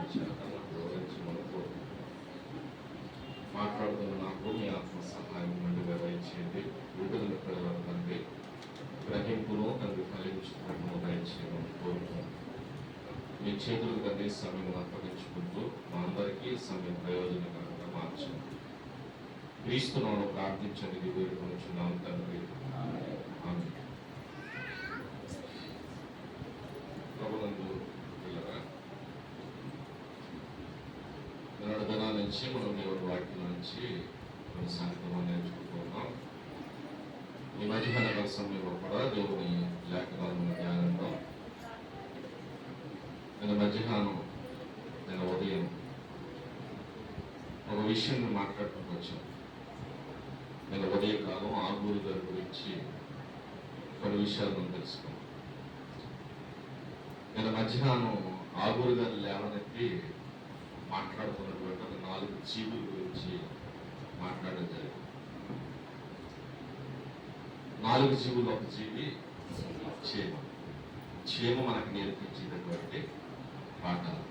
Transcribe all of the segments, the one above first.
వివరించి మనకు మాట్లాడుతున్న నాకు మీ ఆత్మ సహాయం మెండుగా దయచేయండి. విడుదల పిల్లల తండ్రి గ్రహింపును తండ్రి ఫలించుకున్నట్టు దయచేయమని కోరుతున్నాను. మీ చేతులు తండ్రి సమయం అప్పగించుకుంటూ మా అందరికీ సమయం ప్రయోజనకరంగా మార్చండి. క్రీస్తునామములో ప్రార్థించండి వేడుకొనుచున్నాం తండ్రి. ఆమేన్. ప్రభునందు పిల్లరా, నిన్నటి దినాల నుంచి మనం దేవుని వాక్యం నుంచి కొన్ని సంగతులు నేర్చుకుంటున్నాం. ఈ మధ్యాహ్న సమయంలో కూడా దేవుని లేఖనాలను ధ్యానంలో నిన్న ఉదయం ఒక విషయం మాట్లాడుకుంటూ వచ్చాం. నిన్న ఉదయకాలం ఆగూరు గారి గురించి కొన్ని విషయాలు మనం తెలుసుకున్నాం. నిన్న మధ్యాహ్నం ఆగూరు గారు లేవనెత్తి మాట్లాడుతున్నటువంటి ఒక 4 జీవుల గురించి మాట్లాడడం జరిగింది. 4 జీవులు, ఒక జీవి చీమ. చీమ మనకు నేర్పించేటటువంటి పాఠాలు.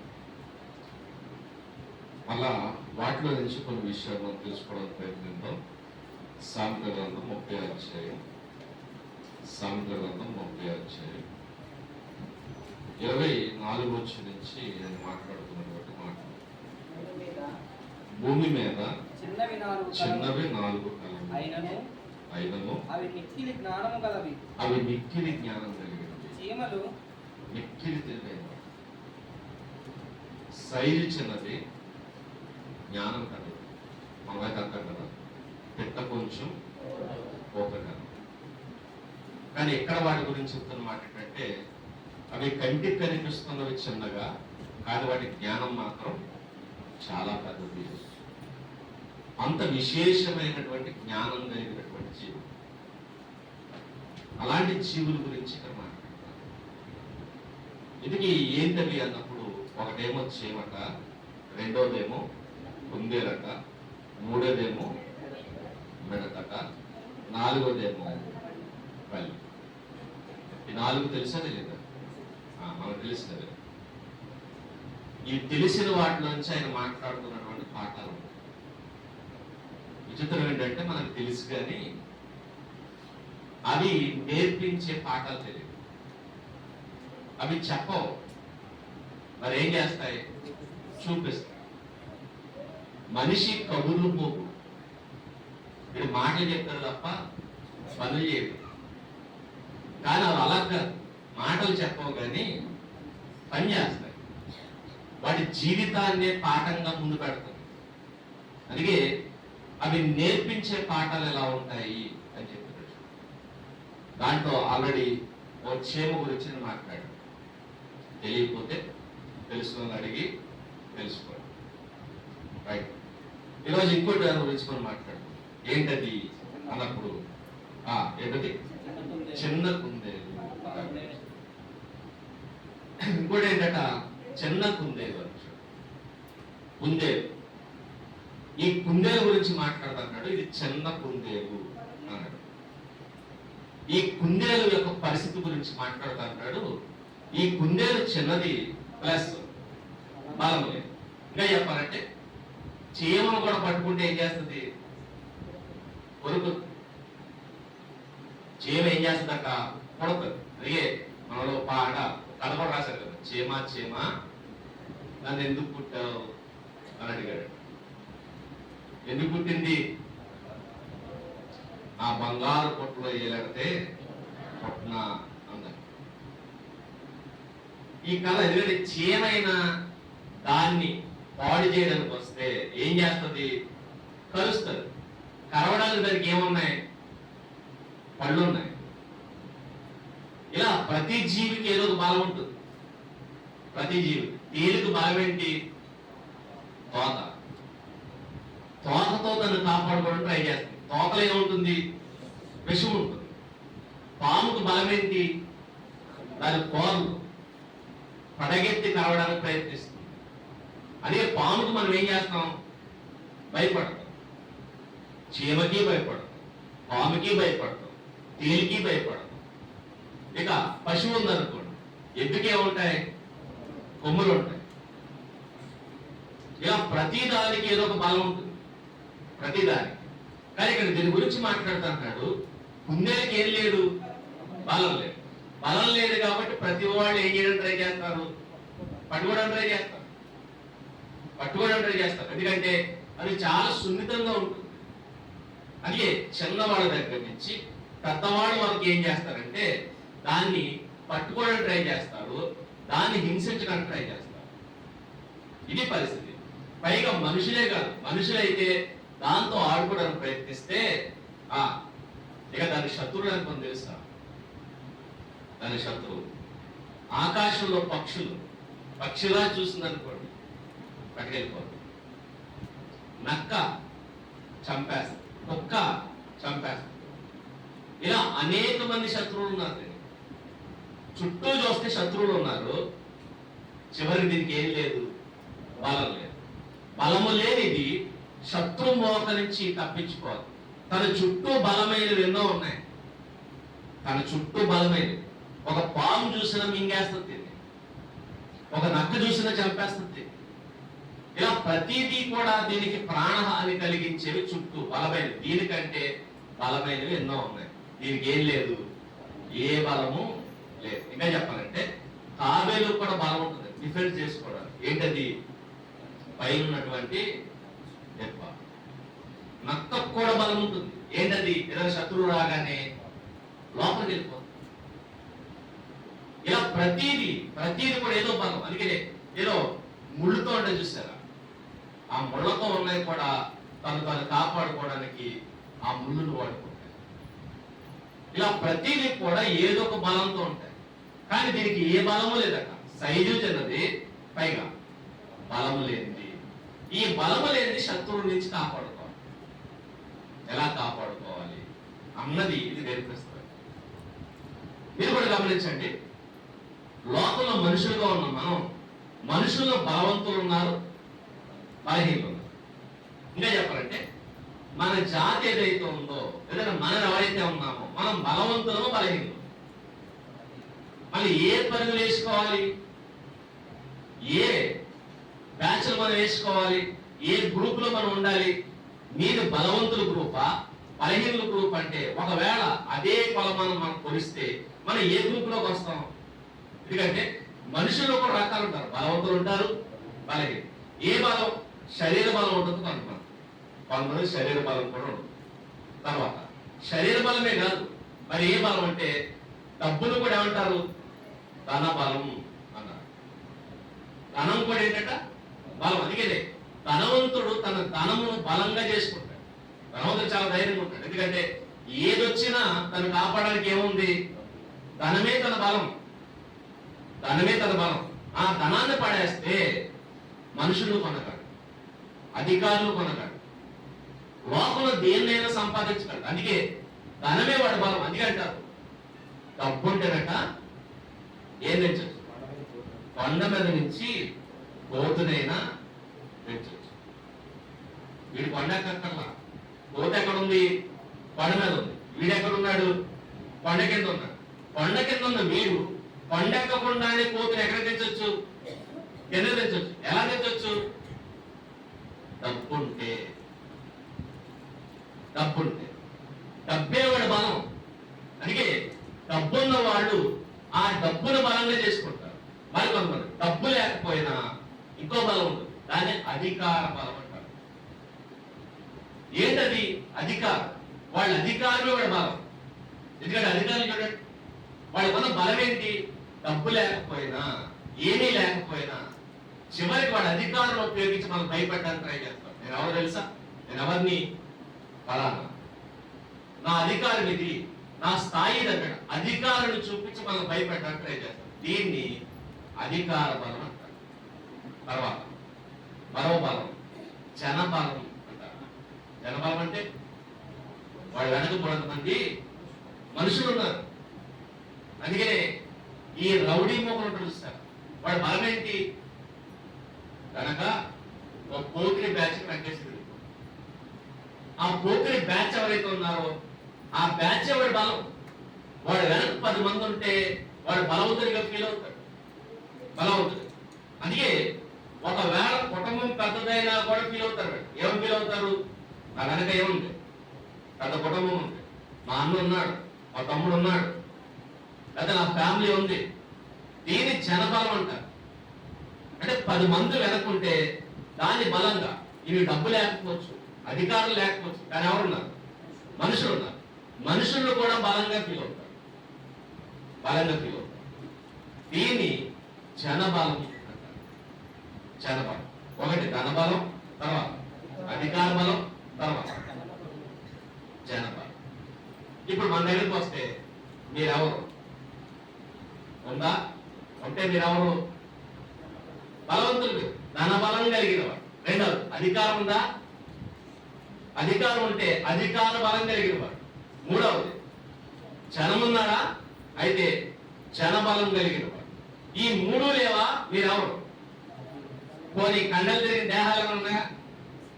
మళ్ళా వాటిలో నుంచి కొన్ని విషయాలు మనం తెలుసుకోవడానికి ప్రయత్నిద్దాం. సామెతల గ్రంథం 30వ అధ్యాయం, సామెతల గ్రంథం 30వ అధ్యాయం 24వ వచనం నుంచి నేను మాట్లాడుతున్నటువంటి మాట. భూమి మీద చిన్నవి 4 కలవు, అయినను అవి మిక్కిలి జ్ఞానం కలిగినవి. చీమలు మిక్కిలి తెలివైనవి. శైలి చిన్నది, జ్ఞానం కలదు. మనమైతే అంటాం కదా, పెట్ట కొంచెం పోకగలం. కానీ ఎక్కడ వాటి గురించి చెప్తున్న మాట ఏంటంటే, అవి కంటికి కనిపిస్తున్నవి చిన్నగా, కానీ వాటి జ్ఞానం మాత్రం చాలా పెద్దది. అంత విశేషమైనటువంటి జ్ఞానం కలిగినటువంటి జీవులు. అలాంటి జీవుల గురించి ఇక్కడ మాట్లాడతారు. ఇది ఏంటవి అన్నప్పుడు, ఒకటేమో చీమట, రెండోదేమో కుందేలట, మూడోదేమో మిడతట, 4వదేమో పల్లి. ఈ 4 తెలుసా లేదా? మనకు తెలిసినది. ఈ తెలిసిన వాటి నుంచి ఆయన మాట్లాడుతున్నటువంటి పాఠాలు. విచిత్రం ఏంటంటే, మనకు తెలుసు కానీ అవి నేర్పించే పాఠాలు తెలియదు. అవి చెప్పవు, మరి ఏం చేస్తాయి? చూపిస్తాయి. మనిషి కబుర్లు పోకు, వీడు మాటలు చెప్తాడు తప్ప పనులు చేయడు. కానీ అవి అలా కాదు, మాటలు చెప్పవు కానీ పని చేస్తాయి. వాటి జీవితాన్నే పాఠంగా ముందు పెడతాయి. అందుకే అవి నేర్పించే పాఠాలు ఎలా ఉంటాయి అని చెప్తున్నాడు. దాంట్లో ఆల్రెడీ ఓ చీమ గురించి నేను మాట్లాడాను. తెలియకపోతే తెలుసుకొని అడిగి తెలుసుకోండి. రైట్. ఈరోజు ఇంకోటి దాని గురించి మనం మాట్లాడుతాం. ఏంటది అన్నప్పుడు, ఏంటది? చిన్న కుందేలు. ఇంకోటి ఏంటట? చిన్న కుందేలు. కుందేలు. ఈ కుందేలు గురించి మాట్లాడుతున్నాడు. ఇది చిన్న కుందేలు అన్నాడు. ఈ కుందేలు యొక్క పరిస్థితి గురించి మాట్లాడుతున్నాడు. ఈ కుందేలు చిన్నది ప్లస్ బలం లేదు. ఇంకా చెప్పాలంటే, చీమను కూడా పట్టుకుంటే ఏం చేస్తుంది? కొరుకు. చీమ ఏం చేస్తుందట? కొడుతుంది. అలాగే మనలో పాట కథ కూడా రాశారు కదా, చీమ చీమ నన్ను ఎందుకు పుట్టావు అని అడిగాడు. ఎందుకు పుట్టింది? ఆ బంగారు పొట్టులో ఏలాడితే పుట్టిన అంద. ఈ కథ ఎందుకంటే, చీమైన దాన్ని పాడు చేయడానికి వస్తే ఏం చేస్తుంది? కలుస్తుంది. కరవడానికి దానికి ఏమున్నాయి? పళ్ళు ఉన్నాయి. ఇలా ప్రతి జీవికి ఏదో ఒక బలం ఉంటుంది. ప్రతి జీవి. తేలిక బలం ఏంటి? తోక. తోకతో తను కాపాడుకోవడం ట్రై చేస్తుంది. తోకలో ఏముంటుంది? విషం ఉంటుంది. పాముకు బలం ఏంటి? దాని కోరలు పడగెత్తి కరవడానికి ప్రయత్నిస్తుంది. అదే పాముకు మనం ఏం చేస్తాం? భయపడతాం. చీమకి భయపడతాం, పాముకి భయపడతాం, తేలికి భయపడతాం. ఇక పశువు ఉందనుకోండి, ఎద్దుకే ఉంటాయి, కొమ్ములు ఉంటాయి. ఇలా ప్రతి దానికి ఏదో ఒక బలం ఉంటుంది, ప్రతిదానికి. కానీ ఇక్కడ దీని గురించి మాట్లాడుతున్నాడు, కుందేలకి ఏం లేదు, బలం లేదు. బలం లేదు కాబట్టి ప్రతి వాళ్ళు ఏం చేయడం ట్రై చేస్తారు, పట్టుకోవడం ట్రై చేస్తారు, పట్టుకోవడం ట్రై చేస్తారు. ఎందుకంటే అది చాలా సున్నితంగా ఉంటుంది. అందుకే చిన్నవాళ్ళ దగ్గర నుంచి పెద్దవాళ్ళు వాళ్ళకి ఏం చేస్తారంటే దాన్ని పట్టుకోవడానికి ట్రై చేస్తారు, దాన్ని హింసించడానికి ట్రై చేస్తారు. ఇది పరిస్థితి. పైగా మనుషులే కాదు, మనుషులైతే దాంతో ఆడుకోవడానికి ప్రయత్నిస్తే ఇక దాని శత్రువులు అనుకుని తెలుసా, దాని శత్రువు. ఆకాశంలో పక్షిలా చూసిందనుకోండి, పట్టుకెళ్ళిపోదు. నక్క చంపేస్తుంది, కుక్క చంపేస్తుంది. ఇలా అనేక మంది శత్రువులు ఉన్నారు. చుట్టూ చూస్తే శత్రువులు ఉన్నారు. చివరికి దీనికి ఏం లేదు, బలం లేదు. బలము లేనిది శత్రు మోక నుంచి తప్పించుకోవాలి. తన చుట్టూ బలమైనవి ఎన్నో ఉన్నాయి, తన చుట్టూ బలమైనవి. ఒక పాము చూసినా మింగేస్తుంది, ఒక నక్క చూసినా చంపేస్తుంది. ఇలా ప్రతిదీ కూడా దీనికి ప్రాణహాని కలిగించేవి చుట్టూ బలమైనవి. దీనికంటే బలమైనవి ఎన్నో ఉన్నాయి. దీనికి ఏం లేదు, ఏ బలము లేదు. ఇంకా చెప్పాలంటే తాబేలు కూడా బలం ఉంటుంది, డిఫెండ్ చేసుకోవడానికి. ఏంటది, పైన ఉన్నటువంటి దెబ్బ. నక్కకు కూడా బలం ఉంటుంది. ఏంటది, ఏదైనా శత్రువు రాగానే లోపలికి వెళ్ళిపోతుంది. ఇలా ప్రతిదీ కూడా ఏదో బలం. అందుకనే ఏదో ముళ్ళుతో ఉంటే చూసారా, ఆ ముళ్ళతో ఉన్నాయి కూడా తను కాపాడుకోవడానికి ఆ ముళ్ళును వాడుకుంటాయి. ఇలా ప్రతిదీ కూడా ఏదో ఒక బలంతో ఉంటాయి. కానీ దీనికి ఏ బలము లేదట. సైజు చిన్నది, పైగా బలము లేనిది. ఈ బలము లేనిది శత్రువు నుంచి కాపాడుకోవాలి. ఎలా కాపాడుకోవాలి అన్నది ఇది నేర్పిస్తుంది. మీరు కూడా గమనించండి, లోకంలో మనుషులుగా ఉన్న మనం, మనుషుల్లో బలవంతులు ఉన్నారు, బలహీనులు ఉన్నారు. ఇంకా చెప్పాలంటే మన జాతి ఏదైతే ఉందో, ఏదైనా మనం ఎవరైతే ఉన్నామో, మనం బలవంతులము, బలహీనులు. మళ్ళీ ఏ పరుగులు వేసుకోవాలి, ఏ బ్యాచ్లు మనం వేసుకోవాలి, ఏ గ్రూప్ లో మనం ఉండాలి. మీరు బలవంతుల గ్రూపా, బలహీనుల గ్రూప్ అంటే ఒకవేళ అదే కొలమానం మనం కొలిస్తే మనం ఏ గ్రూప్ లోకి వస్తాం? ఎందుకంటే మనుషుల్లో కూడా రకాలు ఉంటారు, బలవంతులు ఉంటారు, బలహీన. ఏ బలం, శరీర బలం ఉంటుంది కొంతమంది శరీర బలం కూడా ఉంటుంది. తర్వాత శరీర బలమే కాదు, మరి ఏ బలం అంటే డబ్బులు కూడా ఏమంటారు, ధన బలం అన్నారు. ధనం కూడా ఏంటంట బలం. అందుకనే ధనవంతుడు తన ధనమును బలంగా చేసుకుంటాడు. ధనవంతుడు చాలా ధైర్యంగా ఉంటాడు. ఎందుకంటే ఏదొచ్చినా తను కాపాడడానికి ఏముంది, ధనమే తన బలం, ధనమే తన బలం. ఆ ధనాన్ని పడేస్తే మనుషులు కొనగాడు, అధికారులు కొనగాడు, లోకంలో దేన్నైనా సంపాదించగలడు. అందుకే ధనమే వాడి బలం. అందుకే అంటారు డబ్బు ఉంటేనట ఏం తెచ్చచ్చు, కొండ మీద నుంచి కోతునైనా తెచ్చచ్చు. వీడు కొండ ఎక్కర్లా, కోత ఎక్కడుంది, కొండ మీద ఉంది. వీడు ఎక్కడున్నాడు, కొండ కింద ఉన్నాడు. కొండ కింద ఉన్న వీడు కొండ ఎక్కకుండానే కోతుని ఎక్కడ తెచ్చొచ్చు, కింద తెచ్చొచ్చు. ఎలా తెచ్చొచ్చు, డబ్బుంటే. డబ్బే వాడి బలం. అందుకే డబ్బున్న వాళ్ళు ఆ డబ్బును బలంగా చేసుకుంటారు. మరి కొంతమంది డబ్బు లేకపోయినా ఇంకో బలం ఉంటుంది, దాన్ని అధికార బలం అంటారు. ఏంటది అధికారం? వాళ్ళ అధికారులు వాడి బలం. ఎందుకంటే అధికారులు చూడండి, వాళ్ళకున్న బలం ఏంటి, డబ్బు లేకపోయినా ఏమీ లేకపోయినా చివరికి వాడి అధికారులు ఉపయోగించి మనం భయపడడానికి ట్రై చేస్తాం. నేను ఎవరు తెలుసా, నేను ఎవరిని, ఫలానా నా అధికారం ఇది, నా స్థాయి దగ్గర అధికారులు చూపించి మనం భయపెట్టడానికి ట్రై చేస్తాం. దీన్ని అధికార బలం అంటారు. తర్వాత మరో బలం జనబలం అంటారు. జనబలం అంటే వాళ్ళు వెనక కొంతమంది మనుషులు ఉన్నారు. అందుకనే ఈ రౌడీ మోకలు చూస్తారు. వాడి బలం ఏంటి, కనుక ఒక పోకిరి బ్యాచ్ వెంకటేశ్వరుడు. ఆ పోకిరి బ్యాచ్ ఎవరైతే ఉన్నారో ఆ బ్యాచ్ వాడి బలం. వాడు వెనక 10 మంది ఉంటే వాడు బలవంతుడిగా ఫీల్ అవుతాడు, బలవంతుడు. అందుకే ఒకవేళ కుటుంబం పెద్దదైనా కూడా ఫీల్ అవుతారు. ఏమని ఫీల్ అవుతారు? నా వెనక ఏముంది? పెద్ద కుటుంబం ఉంది, మా అన్న ఉన్నాడు, మా తమ్ముడు ఉన్నాడు, లేదా నా ఫ్యామిలీ ఉంది. దీని జనబలం అంటారు. అంటే 10 మంది వెనకుంటే దాని బలంగా, ఇవి డబ్బు లేకపోవచ్చు, అధికారులు లేకపోవచ్చు, కానీ ఎవరున్నారు? మనుషులు ఉన్నారు. మనుషులు కూడా బలంగా ఫీల్ అవుతారు, బలంగా ఫీల్ అవుతారు. దీన్ని జనబలం అంటారు. జనబలం ఒకటి ధనబలం, తర్వాత అధికార బలం, తర్వాత జనబలం. ఇప్పుడు మన దగ్గరికి వస్తే మీరెవరు? ఉందా? ఉంటే మీరెవరు? బలవంతులు, ధనబలం కలిగిన వాడు. రెండవది అధికారం ఉందా? అధికారం ఉంటే అధికార బలం కలిగిన వాడు. మూడవది జనం ఉన్నారా? అయితే జనబలం కలిగిన వాడు. ఈ 3 లేవా? మీరెవరు? పోనీ కండలు తిరిగిన దేహాలు ఉన్నాయా?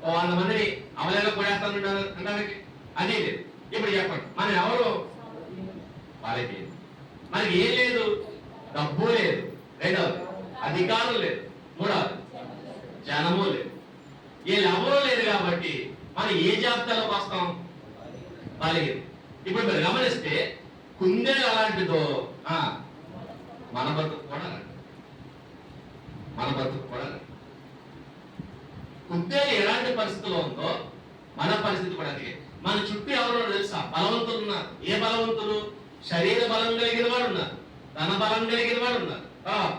100 మందిని అవలేగా కొడేస్తాను అనడానికి అది లేదు. ఇప్పుడు చెప్పండి, మనం ఎవరు? వాళ్ళకి మనకి ఏం లేదు, డబ్బు లేదు, రెండవది అధికారం లేదు, మూడవది జనము లేదు. వీళ్ళు ఎవరూ లేదు కాబట్టి మనం ఏ జాబితాలోకి వస్తాం? వాళ్ళకి. ఇప్పుడు మీరు గమనిస్తే కుందేలు అలాంటిదో మన బతుకు కూడా మన బతుకు కూడా కుందేలు ఎలాంటి పరిస్థితిలో ఉందో మన పరిస్థితి కూడా అదే. మన చుట్టూ ఎవరో తెలుసా? బలవంతులు ఉన్నారు. ఏ బలవంతులు? శరీర బలం కలిగిన వాడు ఉన్నారు, ధన బలం కలిగిన వాడు ఉన్నారు, తర్వాత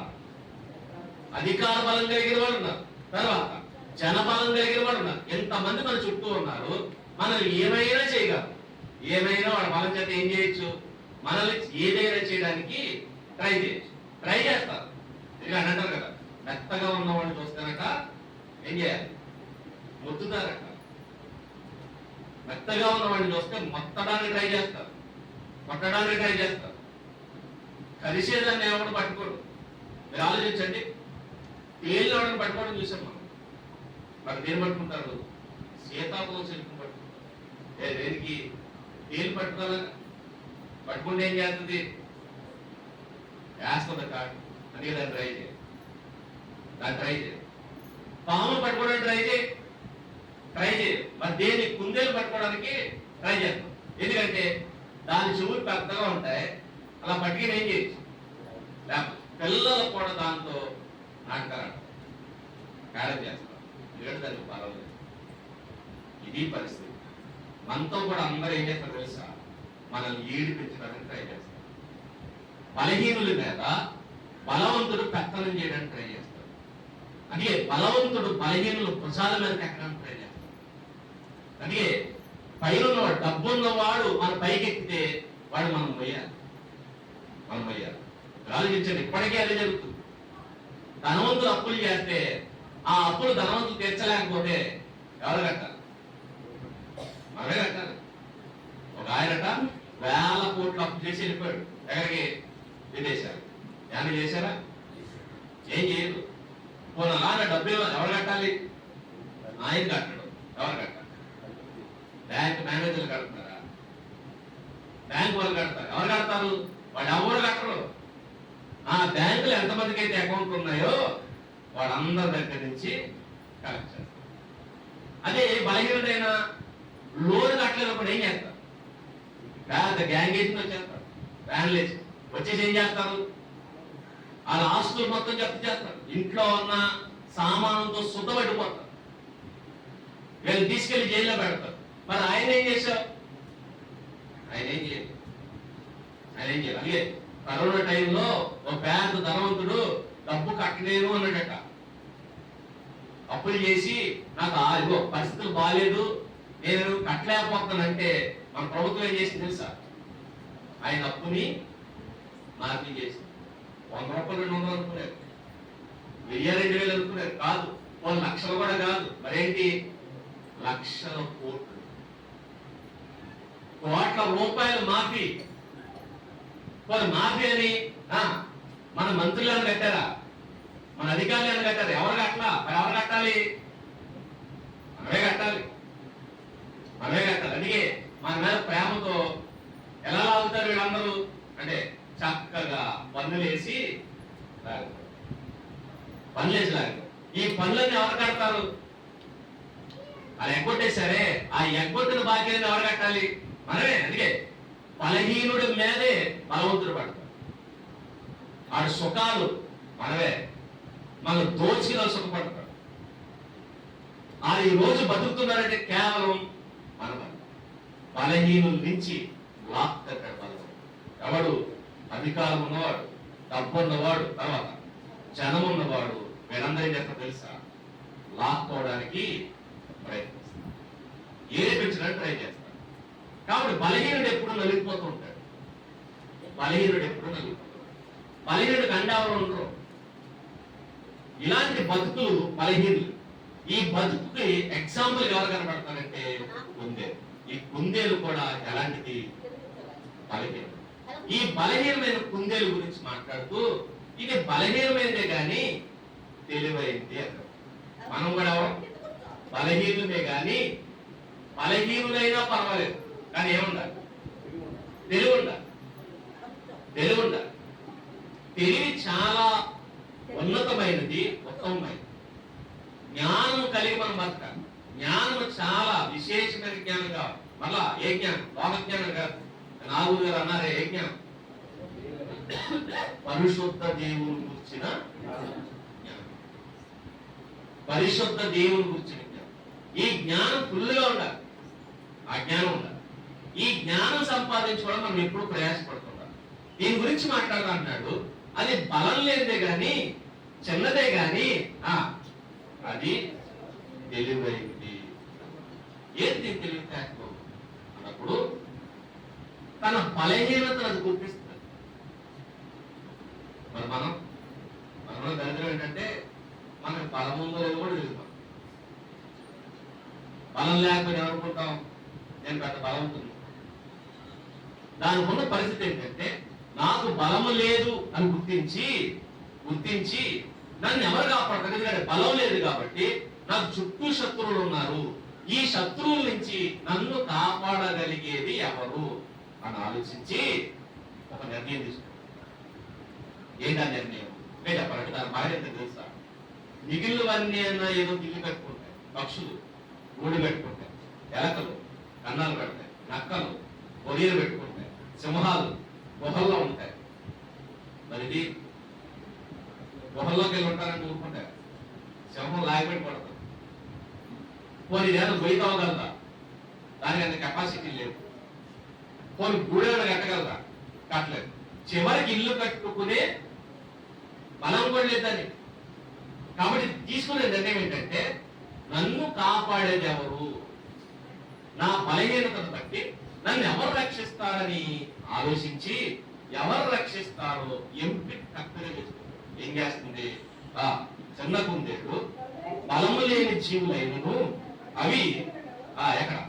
అధికార బలం కలిగిన వాడు ఉన్నారు, తర్వాత జన బలం కలిగిన వాడు ఉన్నారు. ఎంతమంది మన చుట్టూ ఉన్నారు. మనం ఏమైనా చేయగలం. ఏమైనా వాడు బలం చేత ఏం చేయొచ్చు? మనల్ని ఏదైనా చేయడానికి ట్రై చేయొచ్చు, ట్రై చేస్తారు. ఇక అంటారు కదా, మెత్తగా ఉన్నవాడిని చూస్తానట ఏం చేయాలి? మొత్తుతారట. మెత్తగా ఉన్నవాడిని చూస్తే మొత్తడానికి ట్రై చేస్తారు, కొట్టడానికి ట్రై చేస్తారు. కలిసేదాన్ని ఎవరు పట్టుకోడు. మీరు ఆలోచించండి, తేలిన వాడిని పట్టుకోవడం చూసాం మనం. మరి దేని పట్టుకుంటారు? సీతాఫలం చెరుకు పట్టుకుంటారు. దేనికి? తేలి పట్టుకోవాలా? పట్టుకుంటే ఏం చేస్తుంది? వేస్తుంది కాదు. అందుకే దాన్ని ట్రై చేయాలి, దాన్ని ట్రై చేయాలి. పాములు పట్టుకోవడానికి ట్రై చేయి, ట్రై చేయదు. మరి దేన్ని? కుందేలు పట్టుకోవడానికి ట్రై చేస్తాం. ఎందుకంటే దాని చెవులు పెద్దగా ఉంటాయి, అలా పట్టుకుని ఏం చేయొచ్చు. పిల్లలు కూడా దాంతో నాటకాలు క్యారెక్ట్ చేస్తారు. ఎందుకంటే దానికి పర్వాలేదు. ఇది పరిస్థితి. మనతో కూడా అందరూ ఏం చేస్తారు తెలుసా? మనల్ని ఏడిపించడానికి ట్రై చేస్తారు. బలహీనుల మీద బలవంతుడు పెత్తనం చేయడానికి ట్రై చేస్తారు. అందుకే బలవంతుడు బలహీనులు ప్రసాద మీదకి ఎక్కడానికి ట్రై చేస్తారు. అందుకే పైన ఉన్నవాడు, డబ్బు ఉన్నవాడు మన పైకి ఎక్కితే వాడు మనం పోయాలి, మనం పోయాలి. ఆలోచించండి, ఇప్పటికే అదే జరుగుతుంది. ధనవంతులు అప్పులు చేస్తే ఆ అప్పులు ధనవంతులు తీర్చలేకపోతే ఎవరు కట్టాలి? మనమే కట్టాలి. ఒక ఆయనట 1000 కోట్లు అప్పు చేసి వెళ్ళిపోయాడు. ఎక్కడికి? విదేశాలు. ఏమైనా చేశారా? ఏం చేయదు. పోనీ అలాగే డబ్బు ఎవరు కట్టాలి? ఆయన కట్టడు. ఎవరు కట్టాలి? బ్యాంక్ మేనేజర్లు కడతారా? బ్యాంక్ వాళ్ళు కడతారు. ఎవరు కడతారు? వాళ్ళు ఎవరు కట్టరు. ఆ బ్యాంకులు ఎంతమందికి అయితే అకౌంట్లు ఉన్నాయో వాళ్ళందరి దగ్గర నుంచి కలెక్ట్ చేస్తారు. అదే బలహీనమైన లోన్ కట్టలేనప్పుడు ఏం చేస్తారు? పెద్ద గ్యాంగ్ వేసి వచ్చేస్తారు, వ్యాన్లు వేసి వచ్చేసి ఏం చేస్తారు? వాళ్ళ ఆస్తులు మొత్తం జప్తు చేస్తారు. ఇంట్లో ఉన్న సామానంతో శుద్ధపడిపోతారు. వీళ్ళు తీసుకెళ్లి జైల్లో పెడతారు. మరి ఆయన ఏం చేశారు? ఆయన ఏం చేయలేదు. ఆయన ఏం చేయాలి? అలాగే కరోనా టైంలో ఒక పేద ధనవంతుడు డబ్బు కట్టలేను అన్నాడట. అప్పులు చేసి నాకు ఇగో పరిస్థితులు బాగాలేదు, నేను కట్టలేకపోతానంటే మన ప్రభుత్వం ఏం చేసింది తెలుసా? ఆయన అప్పుని మాఫీ చేసి 100 రూపాయలు 200 అనుకున్నారు, 1000-2000 అనుకున్నారు. కాదు, 1 లక్షలు కూడా కాదు. మరేంటి? లక్షల కోట్లు, కోట్ల రూపాయలు మాఫీ. మాఫీ అని మన మంత్రులను కట్టారా? మన అధికారులను కట్టారు. ఎవరు కట్టలా? మరి ఎవరు కట్టాలి? మనమే కట్టాలి, మనమే కట్టాలి. అందుకే మన మీద ప్రేమతో ఎలా లాగుతారు వీళ్ళందరూ అంటే చక్కగా పన్నులేసి లాగుతారు. ఈ పనులన్నీ ఎవరు కడతారు? అది ఎగ్గొట్టేశారే, ఆ ఎగ్గొట్టిన బాధ్యతను ఎవరు కట్టాలి? మనమే. అందుకే బలహీనుడి మీదే బలవంతుడు పడతాడు. ఆడు సుఖాలు మనమే, మనం దోచిలో సుఖపడతాడు. ఆ ఈ రోజు బతుకుతున్నారంటే కేవలం మనమే. బలహీనుల నుంచి లాక్తాడు బలం. ఎవడు? అధికారం ఉన్నవాడు, డబ్బు ఉన్నవాడు, తర్వాత జనం ఉన్నవాడు, వీళ్ళందరికీ ఎంత తెలుసా? లాక్కోవడానికి ప్రయత్నిస్తాడు, ఏడిపించడానికి ట్రై చేస్తాడు. కాబట్టి బలహీనుడు ఎప్పుడు నలిగిపోతూ ఉంటాడు. బలహీనుడు ఎప్పుడు నలిగిపోతాడు. బలహీనుడికి అండెవరు ఉండరు. ఇలాంటి బతుకులు బలహీనులు. ఈ బతుకుకి ఎగ్జాంపుల్ ఎవరు కనబడతారంటే కుందేలు. ఈ కుందేలు కూడా ఎలాంటిది? బలహీనం. ఈ బలహీనమైన కుందేలు గురించి మాట్లాడుతూ ఇది బలహీనమైనదే కానీ తెలివైంది అంటారు. మనం కూడా బలహీనులే కానీ బలహీనులైనా పర్వాలేదు, కానీ ఏముండాలి? తెలివి ఉండాలి. తెలివి ఉండాలి. తెలివి చాలా ఉన్నతమైనది, ఉత్తమమైనది. జ్ఞానం కలిగి మనం బతకాలి. జ్ఞానం చాలా విశేషమైన జ్ఞానం కావాలి. మళ్ళా ఏ జ్ఞానం? లోక జ్ఞానం కాదు. నాగురు గారు అన్నారే, ఏ జ్ఞానం? పరిశుద్ధ దేవుని గురించిన జ్ఞానం. పరిశుద్ధ దేవుని గురించిన జ్ఞానం. ఈ జ్ఞానం ఫుల్గా ఉండాలి. ఆ జ్ఞానం ఉండాలి. ఈ జ్ఞానం సంపాదించుకోవడం మనం ఎప్పుడు ప్రయాసపడుతున్నాం. దీని గురించి మాట్లాడుతూ అంటాడు, అది బలం లేదే గాని, చిన్నదే గాని అది తెలివైంది. ఏంటి తెలివితేటలు అన్నప్పుడు తన బలహీనతను అది గుర్తిస్తుంది. మరి మనం దరిద్రం ఏంటంటే మనకు బలం ఉందో లేదో కూడా తెలుస్తాం. బలం లేకపోతే ఏమనుకుంటాం? నేను పెద్ద బలం ఉంటుంది. దానికి ఉన్న పరిస్థితి ఏంటంటే నాకు బలము లేదు అని గుర్తించి నన్ను ఎవరు కాపాడతారు? ఎందుకంటే బలం లేదు కాబట్టి నాకు చుట్టూ శత్రువులు ఉన్నారు. ఈ శత్రువుల నుంచి నన్ను కాపాడగలిగేది ఎవరు అని ఆలోచించి ఒక నిర్ణయం తీసుకుంటాను. ఏంటా నిర్ణయం? నేను చెప్పాలంటే దాని భార్య ఎంత తెలుసా? మిగిలినవన్నీ అన్నా ఏదో గిల్లు పెట్టుకుంటాయి. పక్షులు గూడు పెట్టుకుంటాయి, ఎలకలు కన్నాలు పెడతాయి, నక్కలు పొరియలు పెట్టుకుంటాయి, సింహాలు గుహల్లో ఉంటాయి. మరి ఇది గుహల్లోకి వెళ్ళి ఉంటారని ఊరుకుంటాయి. సింహం లాగిపెట్టి పడతాం. పోనీ ఏదైనా గొయ్యి తవ్వగలదా? దానికి అంత కెపాసిటీ లేదు. పోనీ గూడెలను కట్టగలదా? కట్టలేదు. చివరికి ఇల్లు కట్టుకునే బలం కూడా లేదని. కాబట్టి తీసుకునే నిర్ణయం ఏంటంటే నన్ను కాపాడేది ఎవరు? నా బలహీనతను బట్టి నన్ను ఎవరు రక్షిస్తారని ఆలోచించి ఎవరు రక్షిస్తారో ఎంపిక కరెక్ట్గా చేసుకుంటారు. ఏం చేస్తుంది? చిన్న కుందేలు బలము లేని జీవులైనను అవి ఎక్కడ?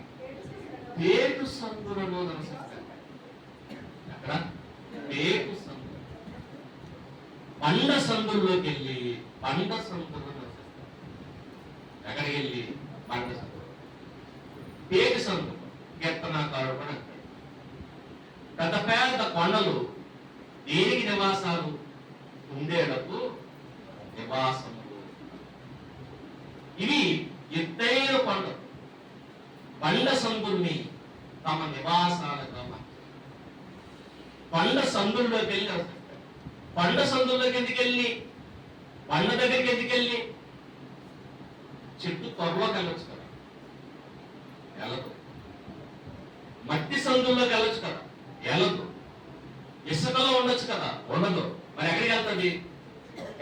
పేటు సందులలో నివసిస్తాయి. ఎక్కడ? పేటు సందులు. బండ సందుల్లోకి వెళ్ళి బండ సందుల్లో నివసిస్తాయి. ఎక్కడికి వెళ్ళి? బండ సందులు. పేటు సందులు కీర్తనాకారుడు కూడా అంటాడు. పెద్ద పెద్ద కొండలు దేనికి నివాసాలు? కుందేళ్లకు నివాసములు. ఇవి ఎత్తైన కొండలు బండ సందుల్ని తమ నివాసాలుగా మార్చారు. బండ సందుల్లోకి వెళ్ళి నివసిస్తారు. బండ సందుల్లోకి ఎందుకెళ్ళి? బండ దగ్గరికి ఎందుకెళ్ళి? చెట్టు త్వరలోకి వెళ్ళొచ్చు కదా, వెళ్ళదు. మట్టి సందుల్లోకి వెళ్ళొచ్చు కదా, వెళ్ళదు. ఇసుకలో ఉండొచ్చు కదా, ఉండదు. మరి ఎక్కడికి వెళ్తుంది?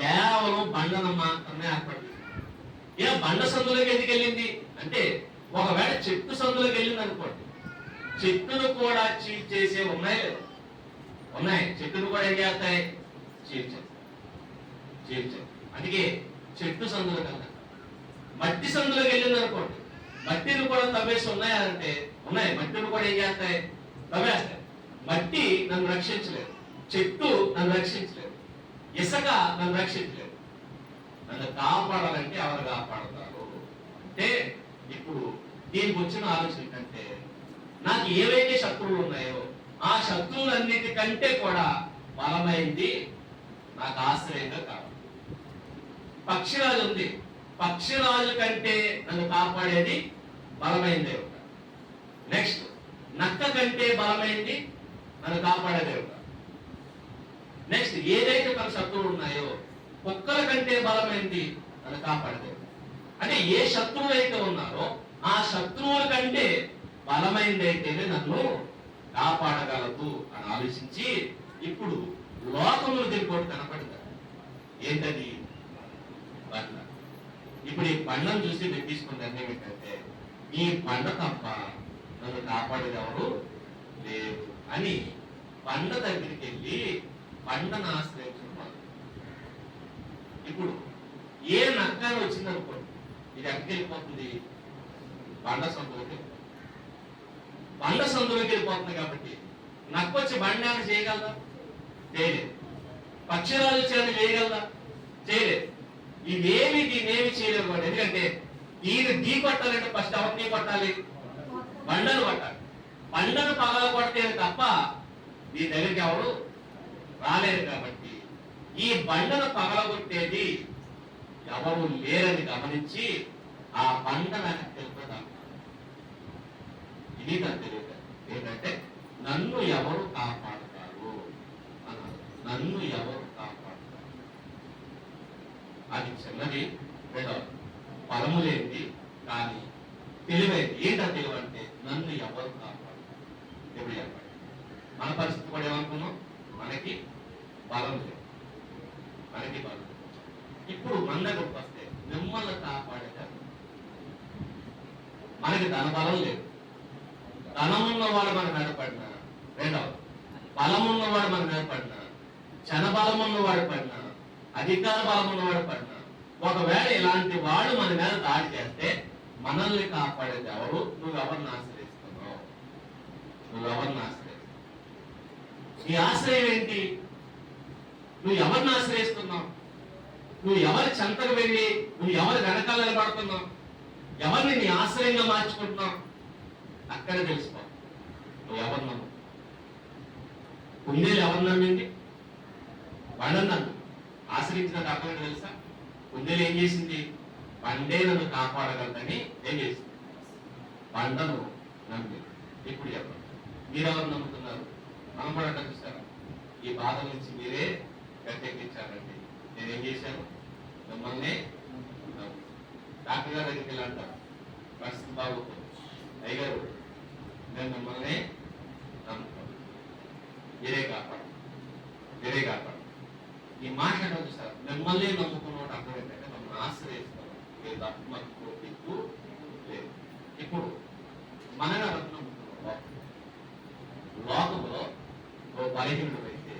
కేవలం బండను మాత్రమే ఏర్పడింది. ఏ బండ సందులోకి ఎందుకు వెళ్ళింది అంటే ఒకవేళ చెట్టు సందులోకి వెళ్ళింది అనుకోండి, చెట్టును కూడా చీల్చేసే ఉన్నాయి లేదా? ఉన్నాయి. చెట్టును కూడా ఏం చేస్తాయి? చీల్చాయి. అందుకే చెట్టు సందులోకి వెళ్తాయి. మట్టి సందులోకి వెళ్ళింది అనుకోండి, మట్టిని కూడా తవ్వేసి ఉన్నాయా అంటే ఉన్నాయి. మట్టిని కూడా ఏం చేస్తాయి? తవ్వేస్తాయి. మట్టి నన్ను రక్షించలేదు, చెట్టు నన్ను రక్షించలేదు, ఇసుక నన్ను రక్షించలేదు. నన్ను కాపాడాలంటే ఎవరు కాపాడతారు అంటే ఇప్పుడు దీనికి వచ్చిన ఆలోచన ఏంటంటే నాకు ఏవైతే శత్రువులు ఉన్నాయో ఆ శత్రువులన్నిటికంటే కూడా బలమైంది నాకు ఆశ్రయంగా కావాలి. పక్షిరాజు ఉంది, పక్షిరాజు కంటే నన్ను కాపాడేది బలమైన దేవత. నెక్స్ట్, నక్క కంటే బలమైంది నన్ను కాపాడే దేవత. నెక్స్ట్, ఏదైతే మన శత్రువులు ఉన్నాయో కుక్కల కంటే బలమైంది నన్ను కాపాడే దేవత. అంటే ఏ శత్రువులు అయితే ఉన్నారో ఆ శత్రువుల కంటే బలమైంది అయితేనే నన్ను కాపాడగలదు అని ఆలోచించి ఇప్పుడు లోకములు దీనికోటి కనపడింది. ఏంటది? బండ. ఇప్పుడు ఈ బండను చూసి మీరు తీసుకున్న నిర్ణయం ఏంటంటే ఈ బండ తప్ప నన్ను కాపాడేది ఎవరు లేదు అని బండ దగ్గరికి వెళ్ళి బండను ఆశ్రయించుకున్నారు. ఇప్పుడు ఏ నక్కని వచ్చిందనుకోండి, ఇది ఎక్కడికి వెళ్ళిపోతుంది? బండ సందులోకి. బండ సందులోకి వెళ్ళిపోతుంది. కాబట్టి నక్కొచ్చి బండ చేయగలదా? చేయలేదు. పక్షిరాజు చేత చేయగలదా? చేయలేదు. ఇవేమి దీన్నేమి చేయలేదు. ఎందుకంటే దీన్ని ఢీ కొట్టాలంటే ఫస్ట్ ఎవరిని కొట్టాలి? బండను కొట్టాలి. బండను పగల కొట్టేది తప్ప దీని దగ్గరికి ఎవరు రాలేరు. కాబట్టి ఈ బండను పగలగొట్టేది ఎవరు లేరని గమనించి ఆ బండ వెనక్కి వెళ్ళిపోతారు. ఇది నాకు తెలియదు. ఏంటంటే నన్ను ఎవరు కాపాడతారు అన్నారు. నన్ను ఎవరు కాపాడతారు? అది చిన్నది, బలము లేనిది, కానీ తెలివైంది. ఏంటో తెలివి అంటే నన్ను ఎవరు కాపాడతారు? ఎప్పుడు చెప్పండి. మన పరిస్థితి కూడా ఏమనుకున్నాం? మనకి బలం లేదు, మనకి బలం. ఇప్పుడు మన దగ్గరకు వస్తే మిమ్మల్ని కాపాడేదారు. మనకి ధన బలం లేదు. ధనం ఉన్నవాడు మనకు నిలబడినా, రెండవది బలం ఉన్నవాడు మనకు నిలబడినా, జన బలం ఉన్నవాడు పడినా, అధికార బలం ఉన్నవాడు పడినా, ఒకవేళ ఇలాంటి వాడు మన మీద దాడి చేస్తే మనల్ని కాపాడేది ఎవరు? నువ్వెవరిని ఆశ్రయిస్తున్నావు? నువ్వెవరిని ఆశ్రయిస్తున్నావు? నీ ఆశ్రయం ఏంటి? నువ్వు ఎవరిని ఆశ్రయిస్తున్నావు? నువ్వు ఎవరి చెంతకు వెళ్ళి నువ్వు ఎవరి వెనకాల నిలబడుతున్నావు? ఎవరిని నీ ఆశ్రయంగా మార్చుకుంటున్నావు? అక్కడే తెలుసుకో నువ్వు ఎవరు నమ్ము. కుందేలు ఎవరు నమ్మింది? బండను నమ్మి ఆశ్రయించిన అర్థం తెలుసా? కుందేలు ఏం చేసింది? బండే నన్ను కాపాడగలదని ఏం చేసింది? బండను నమ్మి. ఇప్పుడు చెప్పండి, మీరెవరు నమ్ముతున్నారు? మనం కూడా అట్లా చూస్తారా? ఈ బాధ నుంచి మీరే గట్టెక్కించారండి. నేనేం చేశాను? మిమ్మల్ని డాక్టర్ గారి దగ్గరికి వెళ్ళి అంటారు, పరిస్థితి బాగోతుంది, అయ్యారు నేను మిమ్మల్ని నమ్ముతాను, మీరే కాపాడు, మీరే కాపాడు. ఈ మాట చూసారు, మిమ్మల్ని నమ్ముకున్నట్టు అర్థం ఏంటంటే మమ్మల్ని ఆశ్రయిస్తారు, మీరు తప్ప మాకు దిక్కు లేదు. ఇప్పుడు మనని ఎవరు నమ్ముకున్నాం? లోకంలో ఓ బలహీనుడు అయితే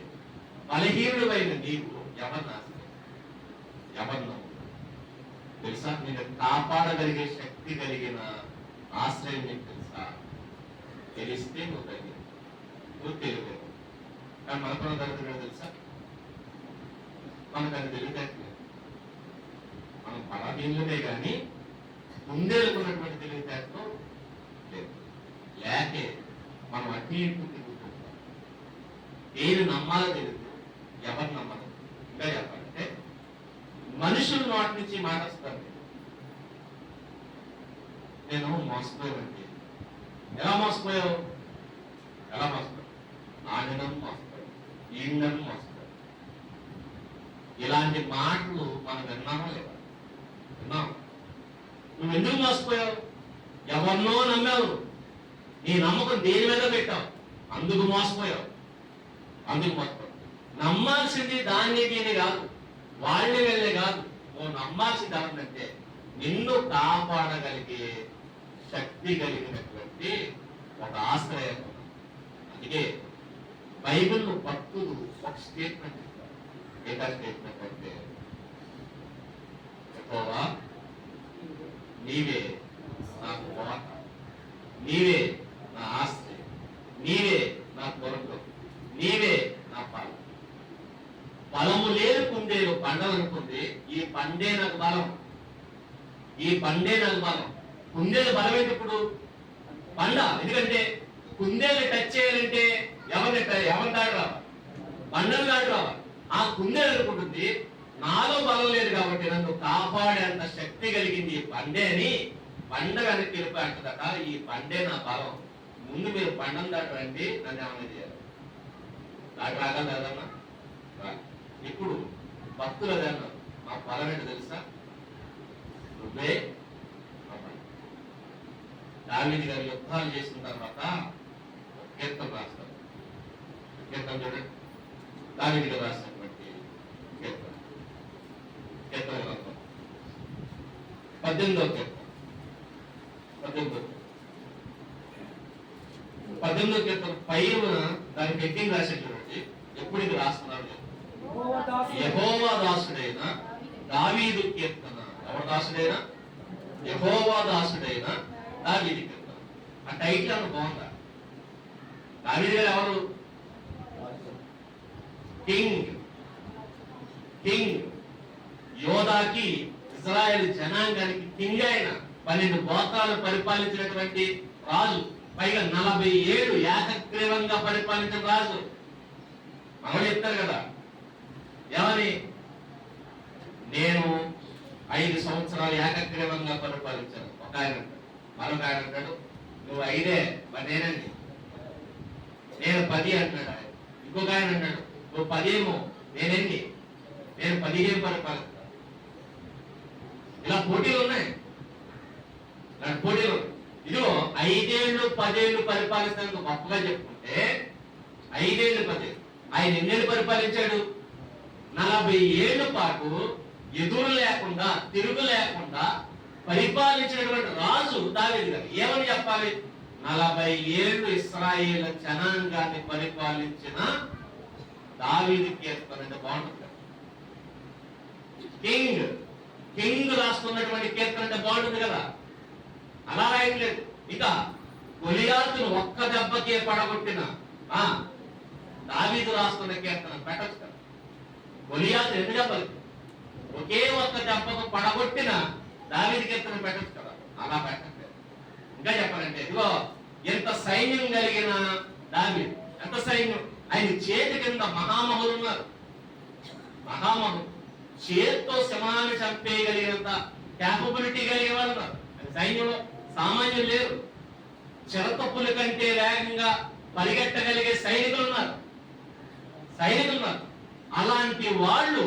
బలహీనుడు అయిన నీవు ఎవరిని ఆశ్రయిస్తావు? ఎవరిని నమ్ముతావు తెలుసా? నేను కాపాడగలిగే శక్తి కలిగిన ఆశ్రయం నీకు తెలుసా? తెలిస్తే నువ్వు తగ్గి, నువ్వు తెలియలేదు. కానీ మనకున్న దరిద్రం తెలుసా? మనకు అది తెలివితేటలేదు. మనం బలహీనులే కానీ ముందేలుకున్నటువంటి తెలివితేటలు లేదు. లేకే మనం అన్ని తిరుగుతుంటాం. ఏది నమ్మాలో తెలియదు, ఎవరు నమ్మాలి. ఇంకా చెప్పాలంటే మనుషుల నోటి నుంచి మాట వస్తుంది, నేను మోసపోయానండి. ఎలా మోసపోయావు? ఎలా మోసపోయావు? ఆడినం మోసపోయావు, ఈండను మోసపోయావు. ఇలాంటి మాటలు మనం విన్నామా లేదా? విన్నాం. నువ్వు ఎందుకు మోసపోయావు? ఎవరినో నమ్మావు. నీ నమ్మకం దేని మీద పెట్టావు, అందుకు మోసపోయావు. అందుకు మోసపోయావు. నమ్మాల్సింది దాన్ని దీన్ని కాదు, వాళ్ళని వెళ్ళే కాదు. నువ్వు నమ్మాల్సింది ఏమంటే నిన్ను కాపాడగలిగే శక్తి కలిగినటువంటి ఒక ఆశ్రయం. అందుకే బైబిల్ భక్తులు ఒక స్టేట్మెంట్ ఇస్తారు. ఏదా స్టేట్మెంట్ అంటే, యెహోవా నీవే నాకు కోట, నీవే నా ఆశ్రయం, నీవే నా కొరకు, నీవే నా పాలు. బలము లేదు కుందేలు పండలనుకుంది, ఈ పండే నాకు బలం, ఈ పండే నాకు బలం. కుందేలు బలం ఏంటి ఇప్పుడు? పండ. ఎందుకంటే కుందేలు టచ్ చేయాలంటే ఎవరిని దాడి రావాలి? బండను దాడి రావాలి. ఆ కుందేలు అనుకుంటుంది నాలో బలం లేదు కాబట్టి కాబట్టి నన్ను కాపాడేంత శక్తి కలిగింది ఈ బండే అని బండ వెనక్కి వెళ్ళిపోయి అంటదట, ఈ బండే నా బలం, ముందు మీరు బండం దాటండి, నన్ను ఏమైనా చేయాలి. దాటి రాగలరు కదమ్మా. ఇప్పుడు భక్తులు అదే అన్నారు, మా బలం ఏంటో తెలుసా, నువ్వే. దావీదు గారు యుద్ధాలు చేసిన తర్వాత కీర్తన రాస్తారు. కీర్తన చూడండి, దావీదు గారు రాసినటువంటి కీర్తన, కీర్తన గ్రంథం 18వ కీర్తన, 18వ కీర్తన పైన దానికి హెడ్డింగ్ రాశాడు చూడండి. ఎప్పుడు ఇది రాస్తున్నాడు, యెహోవా దాసుడైన దావీదు కీర్తన. ఎవరు దాసుడైన? యెహోవా దాసుడైన దావీదు కీర్తన. ఆ టైటిల్ అంత బాగుందా? దావీదు గారు ఎవరు? కింగ్. కింగ్, యోధాకి ఇశ్రాయేలు జనాంగానికి కింగ్ అయిన 12 గోత్రాలు పరిపాలించినటువంటి రాజు, పైగా 47 ఏకగ్రీవంగా పరిపాలించిన రాజు. మనం చెప్తారు కదా ఏమని, నేను 5 సంవత్సరాలు ఏకగ్రీవంగా పరిపాలించాను ఒక ఆయన అంటాడు. మరొక ఆయన అంటాడు, నువ్వు 5 మరి నేనండి, నేను 10 అంటాడు ఆయన. ఇంకొక ఆయన అంటాడు, నువ్వు 10 ఏమో, నేనండి, నేను 15 పరిపాలిస్తాను. ఇలా పోటీలు ఉన్నాయి, ఇలాంటి పోటీలు. ఇదిగో 5 ఏళ్ళు 10 ఏళ్ళు పరిపాలిస్తానికి గొప్పగా చెప్పుకుంటే 5 ఏళ్ళు 10 ఏళ్ళు. ఆయన ఎన్నేళ్ళు పరిపాలించాడు? 40 ఏళ్ల పాటు ఎదురు లేకుండా తిరుగు లేకుండా పరిపాలించినటువంటి రాజు దావీదు గారు. ఏమని చెప్పాలి? 40 ఏళ్ళు ఇశ్రాయేలు జనాంగాన్ని పరిపాలించిన దావీదు కీర్తన అంటే బాగుంటుంది. కింగ్, కింగ్ రాసుకున్నటువంటి కీర్తన అంటే బాగుంటుంది కదా. అలా రాయట్లేదు. ఇక గొలియాతును ఒక్క దెబ్బకే పడగొట్టిన దావీదు రాసుకున్న కీర్తన పెట్టచ్చు కదా. గొలియాతు 2 దెబ్బలు, ఒకే ఒక్క దెబ్బకు పడగొట్టిన దావీదు కీర్తన పెట్టచ్చు కదా. అలా పెట్టట్లేదు. ఇంకా చెప్పాలంటే ఇదిగో ఎంత సైన్యం కలిగిన దావీదు, ఎంత సైన్యం, ఆయన చేతి కింద మహామహులు ఉన్నారు. మహామహులు చేతితో సింహాన్ని చంపేయగలిగినంత క్యాపబిలిటీ కలిగే వాళ్ళు ఉన్నారు సైన్యంలో. సామాన్యులు లేరు. చిరతప్పుల కంటే వేగంగా పరిగెట్టగలిగే సైనికులు ఉన్నారు. అలాంటి వాళ్ళు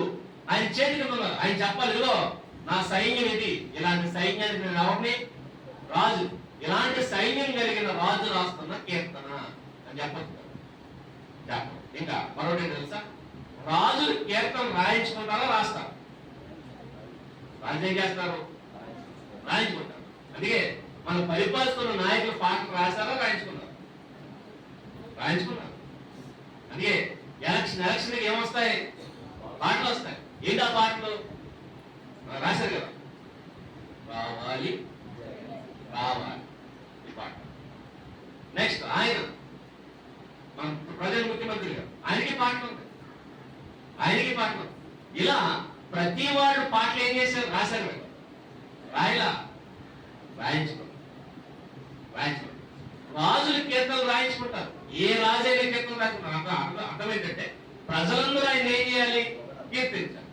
ఆయన చేతికి ఉన్నారు. ఆయన చెప్పాలి, ఇదిగో నా సైన్యం ఇది, ఇలాంటి సైన్యానికి నేను ఎవరిని? రాజు. ఇలాంటి సైన్యం కలిగిన రాజు రాస్తున్న కీర్తన అని చెప్పచ్చు. ఇంకా మరొకటి తెలుసా, రాజులు కీర్తన రాయించుకుంటారా రాస్తారు? రాజు ఏం చేస్తారు? రాయించుకుంటారు. అందుకే మన పరిపాలిస్తున్న నాయకులు పాటలు రాశారా రాయించుకున్నారు? రాయించుకున్నారు. అందుకే ఎలక్షన్ ఏమొస్తాయి? పాటలు వస్తాయి. ఏంటి ఆ పాటలు? రాశారు కదా, రావాలి రావాలి ఈ పాట. నెక్స్ట్ ఆయన మన ప్రజల ముఖ్యమంత్రి గారు, ఆయనకి పాటలు ఉంటాయి, ఆయనకి పాటలు. ఇలా ప్రతి వాళ్ళు పాటలు ఏం చేశారు? రాశారు కదా. రాయలా? రాయించుకోండి. రాజులు కీర్తనలు రాయించుకుంటారు. ఏ రాజైనా కీర్తనలు రాసుకుంటారు. అర్థం ఏంటంటే ప్రజలందరూ ఆయన ఏం చేయాలి? కీర్తించాలి.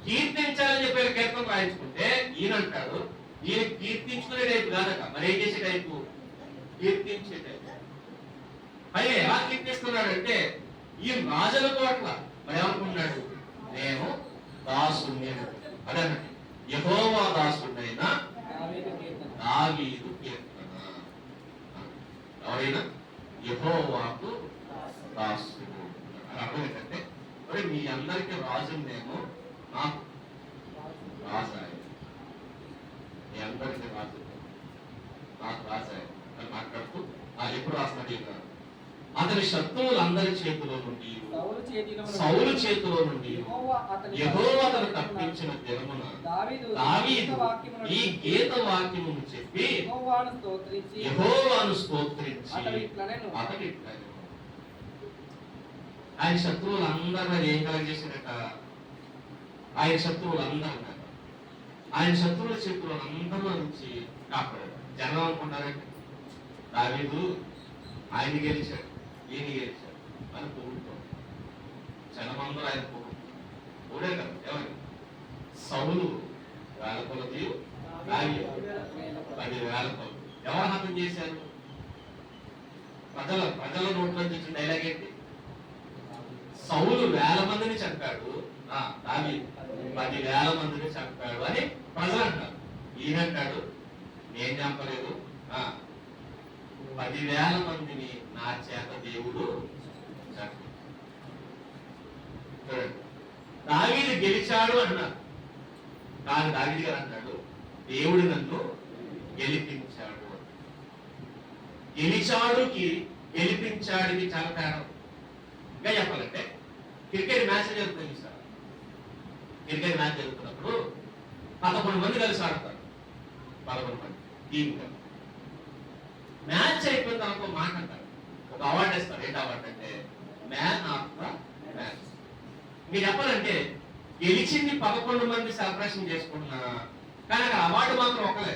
కీర్తించాలని చెప్పి కీర్తనలు రాయించుకుంటే ఈయన అంటాడు, ఈయన కీర్తించుకునే టైపు కాదట, మరి ఏం చేసే టైపు? కీర్తించే టైపు. పైగా ఎలా కీర్తిస్తున్నాడంటే ఈ రాజులకు అట్లా మరి ఏమనుకున్నాడు? నేను దాసుని అదే యెహోవా దాసుడైన దావీదు కీర్తన. ఎవరైనా యెహోవాకు దాసుడు అని అర్థం ఏంటంటే, మరి మీ అందరికీ రాజు నేను, నాకు రాజాయ, మీ అందరికీ రాజు నాకు రాజాయ అని మాట్లాడుతూ ఎప్పుడు రాస్తున్నాడు? అతని శత్రువులందరి చేతిలో నుండి, సౌలు చేతిలో నుండి యెహోవా అతను తప్పించిన దినమున దావీదు ఈ గీత వాక్యమును చెప్పి యెహోవాను స్తోత్రించి అతడు ఆయన శత్రువులందరూ ఏం కలగజేసినట? ఆయన శత్రువులందరూ, ఆయన శత్రువుల చేతులు అందరూ నుంచి కాపాడాడు. జనం అనుకుంటారంటే దావీదు ఆయన గెలిచాడు, ఈయన గెలిచాడు అని పొగుడుతాడు. జనమందరూ ఆయన పొగుడు కదా. ఎవరు? సౌలు సౌలు వేల కొలది, దావీదు 10,000 కొలది. ఎవరు హతం చేశారు? ప్రజల నోట్లో నుంచి డైలాగ్ ఏంటి? సౌలు 1000 మందిని చంపాడు, దావీదు 10,000 మందిని చంపాడు అని ప్రజలు అంటారు. ఈయనంటాడు, నేను చంపలేదు, 10,000 మందిని నా చేత దేవుడు చంపాడు. దావీదు గెలిచాడు అన్నారు, కానీ దావీదు గారు అంటాడు, దేవుడు నన్ను గెలిపించాడు. గెలిచాడుకి గెలిపించాడుకి చాలా తేడా. ఇంకా చెప్పాలంటే క్రికెట్ మ్యాచ్ జరుగుతుంది సార్. క్రికెట్ మ్యాచ్ జరుగుతున్నప్పుడు 11 మంది కలిసి ఆడతారు. 11 మంది టీమ్. మ్యాచ్ అయిపోయిన తర్వాత మాట అంటారు, ఒక అవార్డు ఇస్తారు. ఏంటి అవార్డు అంటే మ్యాన్ ఆఫ్ ద మ్యాచ్. మీరు చెప్పాలంటే గెలిచింది 11 మంది సెలబ్రేషన్ చేసుకుంటున్నా, కానీ అక్కడ అవార్డు మాత్రం ఒకలే.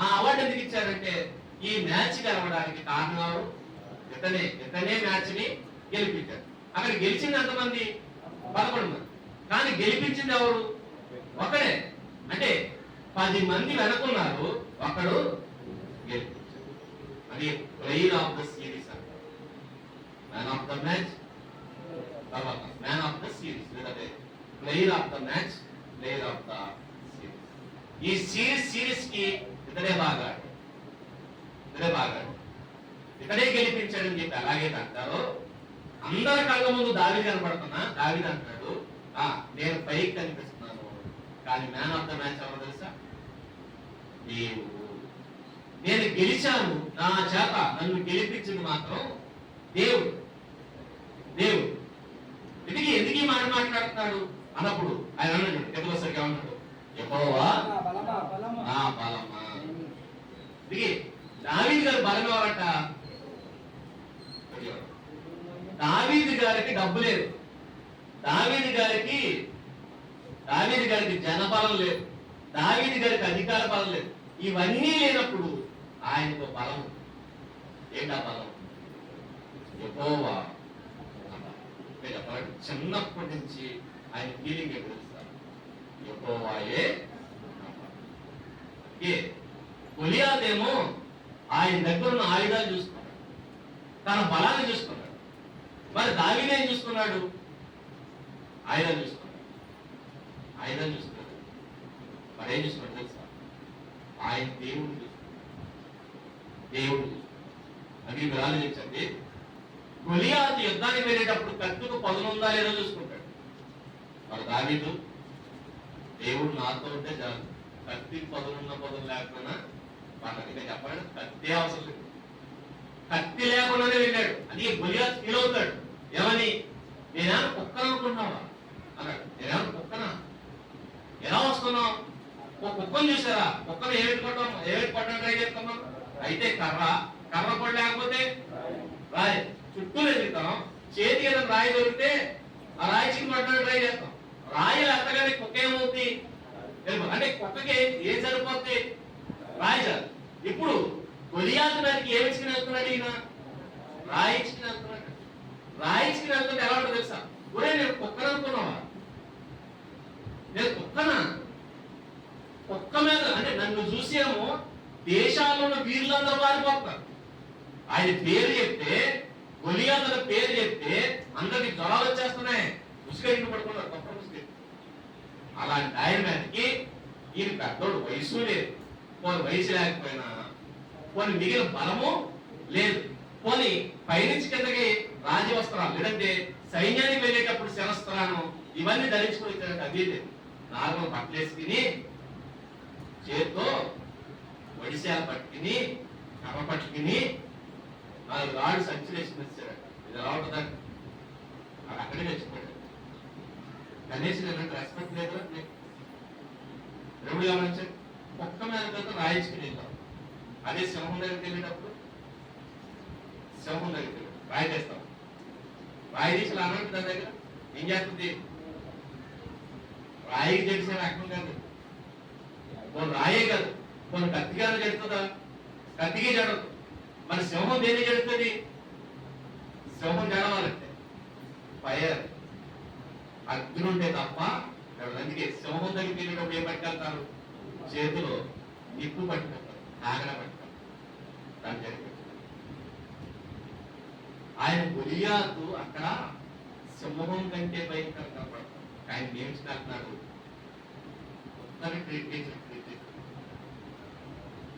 ఆ అవార్డు ఎందుకు ఇచ్చారంటే ఈ మ్యాచ్ గెలవడానికి కారణం ఎవరు? ఇతనే మ్యాచ్ ని గెలిపించారు. అక్కడ గెలిచింది ఎంతమంది? 11 మంది. కానీ గెలిపించింది ఎవరు? ఒకడే. అంటే 10 మంది వెనుకున్నారు, ఒకడు గెలిపించారు. అది ప్లేయర్ ఆఫ్ ద సిరీస్ అంటారు. మ్యాన్ ఆఫ్ ద మ్యాచ్, తర్వాత మ్యాన్ ఆఫ్ ద సిరీస్, లేదంటే player of the match, player of the series. ఈ సిరీస్ కి ఇతడే బాగా, ఇతడే గెలిపించాడని చెప్పి ఎలాగైతే అంటారో, అందరి కళ్ళ ముందు దావీదు కనపడుతున్నా దావీదు అంటాడు, నేను పైకి కనిపిస్తున్నాను, కానీ మ్యాన్ ఆఫ్ ద మ్యాచ్ ఎవరో తెలుసా? దేవుడు. నేను గెలిచాను, నా చేత నన్ను గెలిపించింది మాత్రం దేవుడు. ఎందుకు ఈ మాట మాట్లాడుతున్నాడు అన్నప్పుడు ఆయన అన్నాడు, ఎదురు సరిగా ఉన్నాడు, యెహోవా నా బలమా. దావీదు గారు బలం ఎవరట? దావీదు గారికి డబ్బు లేదు, దావీదు గారికి జనబలం లేదు, దావీదు గారికి అధికార బలం లేదు. ఇవన్నీ లేనప్పుడు ఆయనకు బలం. ఏంటా బలం? యెహోవా. చెప్పాలంటే చిన్నప్పటి నుంచి ఆయన ఫీలింగ్ ఏం తెలుస్తారు? యెహోవాయే. గొలియాతేమో ఆయన దగ్గర ఉన్న ఆయుధాలు చూసుకున్నాడు, తన బలాన్ని చూసుకున్నాడు. మరి దావీదు ఏం చూసుకున్నాడు? ఆయుధాలు చూసుకున్నాడు. మరి ఏం చూసుకున్నాడు తెలుసా? ఆయన దేవుడు చూసుకున్నాడు. అది మీరు ఆలోచించండి. గొలియాతు యుద్ధానికి వెళ్ళేటప్పుడు కత్తికు పదును ఉందా లేదో చూసుకుంటాడు. మరి దావీదు, దేవుడు నాతో ఉంటే చాలు, కత్తికి పదునున్న పదును లేకపోయినా వాళ్ళకి చెప్పాలంటే కత్తి అవసరం లేదు. కత్తి లేకుండానే వెళ్ళాడు. అది గొలియాతు ఫీల్ అవుతాడు. ఏమని? నేనేమో కుక్కను అనుకుంటున్నావా అన్నాడు. నేనేమో కుక్కనా? ఎలా వస్తున్నావు? ఒక కుక్కను చూసారా? కుక్కను ఏమిటి పట్టడం ట్రై చేస్తున్నాం? అయితే కర్ర కూడా లేకపోతే రాయి చుట్టూ ఎదుగుతాం. చేతికి ఏదైనా రాయి దొరికితే ఆ రాయి చిక్కి పట్టడానికి ట్రై చేస్తాం. రాయిలు అంతగానే కుక్క ఏమవుతుంది? అంటే కుక్కకి ఏం సరిపోతుంది? రాయి చాలు. ఇప్పుడు గొలియాతు దానికి ఏమి ఇచ్చుకుని వెళ్తున్నాడు? ఈయన రాయి ఇచ్చుకుని వెళ్తున్నాడు. రాయి ఇచ్చుకుని వెళ్తుంటే ఎలా ఉంటుంది తెలుసా? ఒరే నేను కుక్కను అనుకున్నావా? నేను కుక్కనా? కుక్క మీద అంటే నన్ను చూసేమో దేశాల్లో వీరులందరూ వారిపోతారు. ఆయన పేరు చెప్తే, గొలియాతు పేరు చెప్తే అందరికి జ్వరాలు వచ్చేస్తున్నాయి, ముసుగైన పడుకున్నారు, గొప్ప ముసుగు. అలాంటి ఆయన మీదకి ఈయన పెద్దోడు, వయసు లేదు. పోనీ వయసు లేకపోయినా, పోనీ మిగిలిన బలము లేదు, పోనీ పైనుంచి కిందకి రాజవస్త్రాలు, లేదంటే సైన్యానికి వెళ్ళేటప్పుడు శరస్త్రాలు ఇవన్నీ ధరించుకుని అది లేదు. నార్మల్ బట్టలేసుకుని చేతితో వడిశాల పట్టుకుని కర్ర పట్టుకుని 4 రాళ్ళు సంచులేసి వచ్చాడు. ఇది ఎలా ఉంటుందండి? అది అక్కడే తెచ్చిపోయాడు. కనీసం ఏంటంటే రెస్పెక్ట్ లేదు. ఎప్పుడు గమనించండి, ఒక్క మీద రాయించుకుని వెళ్తాం. అదే సింహం దగ్గరికి వెళ్ళేటప్పుడు రాయి తెస్తాం. రాయి తీసి అన్నట్టు దాని దగ్గర ఏం చేస్తుంది? రాయికి తెలిసిన రకం కాదు, కొన్ని రాయే కాదు, కొన్ని కత్తిగానే జడుతుందా? కత్తికి జడదు. మరి సింహం దేనికి జడుతుంది? సింహం జడవాలంటే ఫైర్, అగ్ని ఉంటే తప్ప అందుకే సింహం దగ్గరికి వెళ్ళినప్పుడు ఏం పట్టుకెళ్తారు? చేతిలో నిప్పు పట్టుకెళ్తారు, ఆగడ పట్టుకెళ్తారు. దాని జరిగి ఆయన గొలియాతు అక్కడ సింహం కంటే భయంకరంగా పడతాడు. ఆయన నియమించినట్టున్నాడు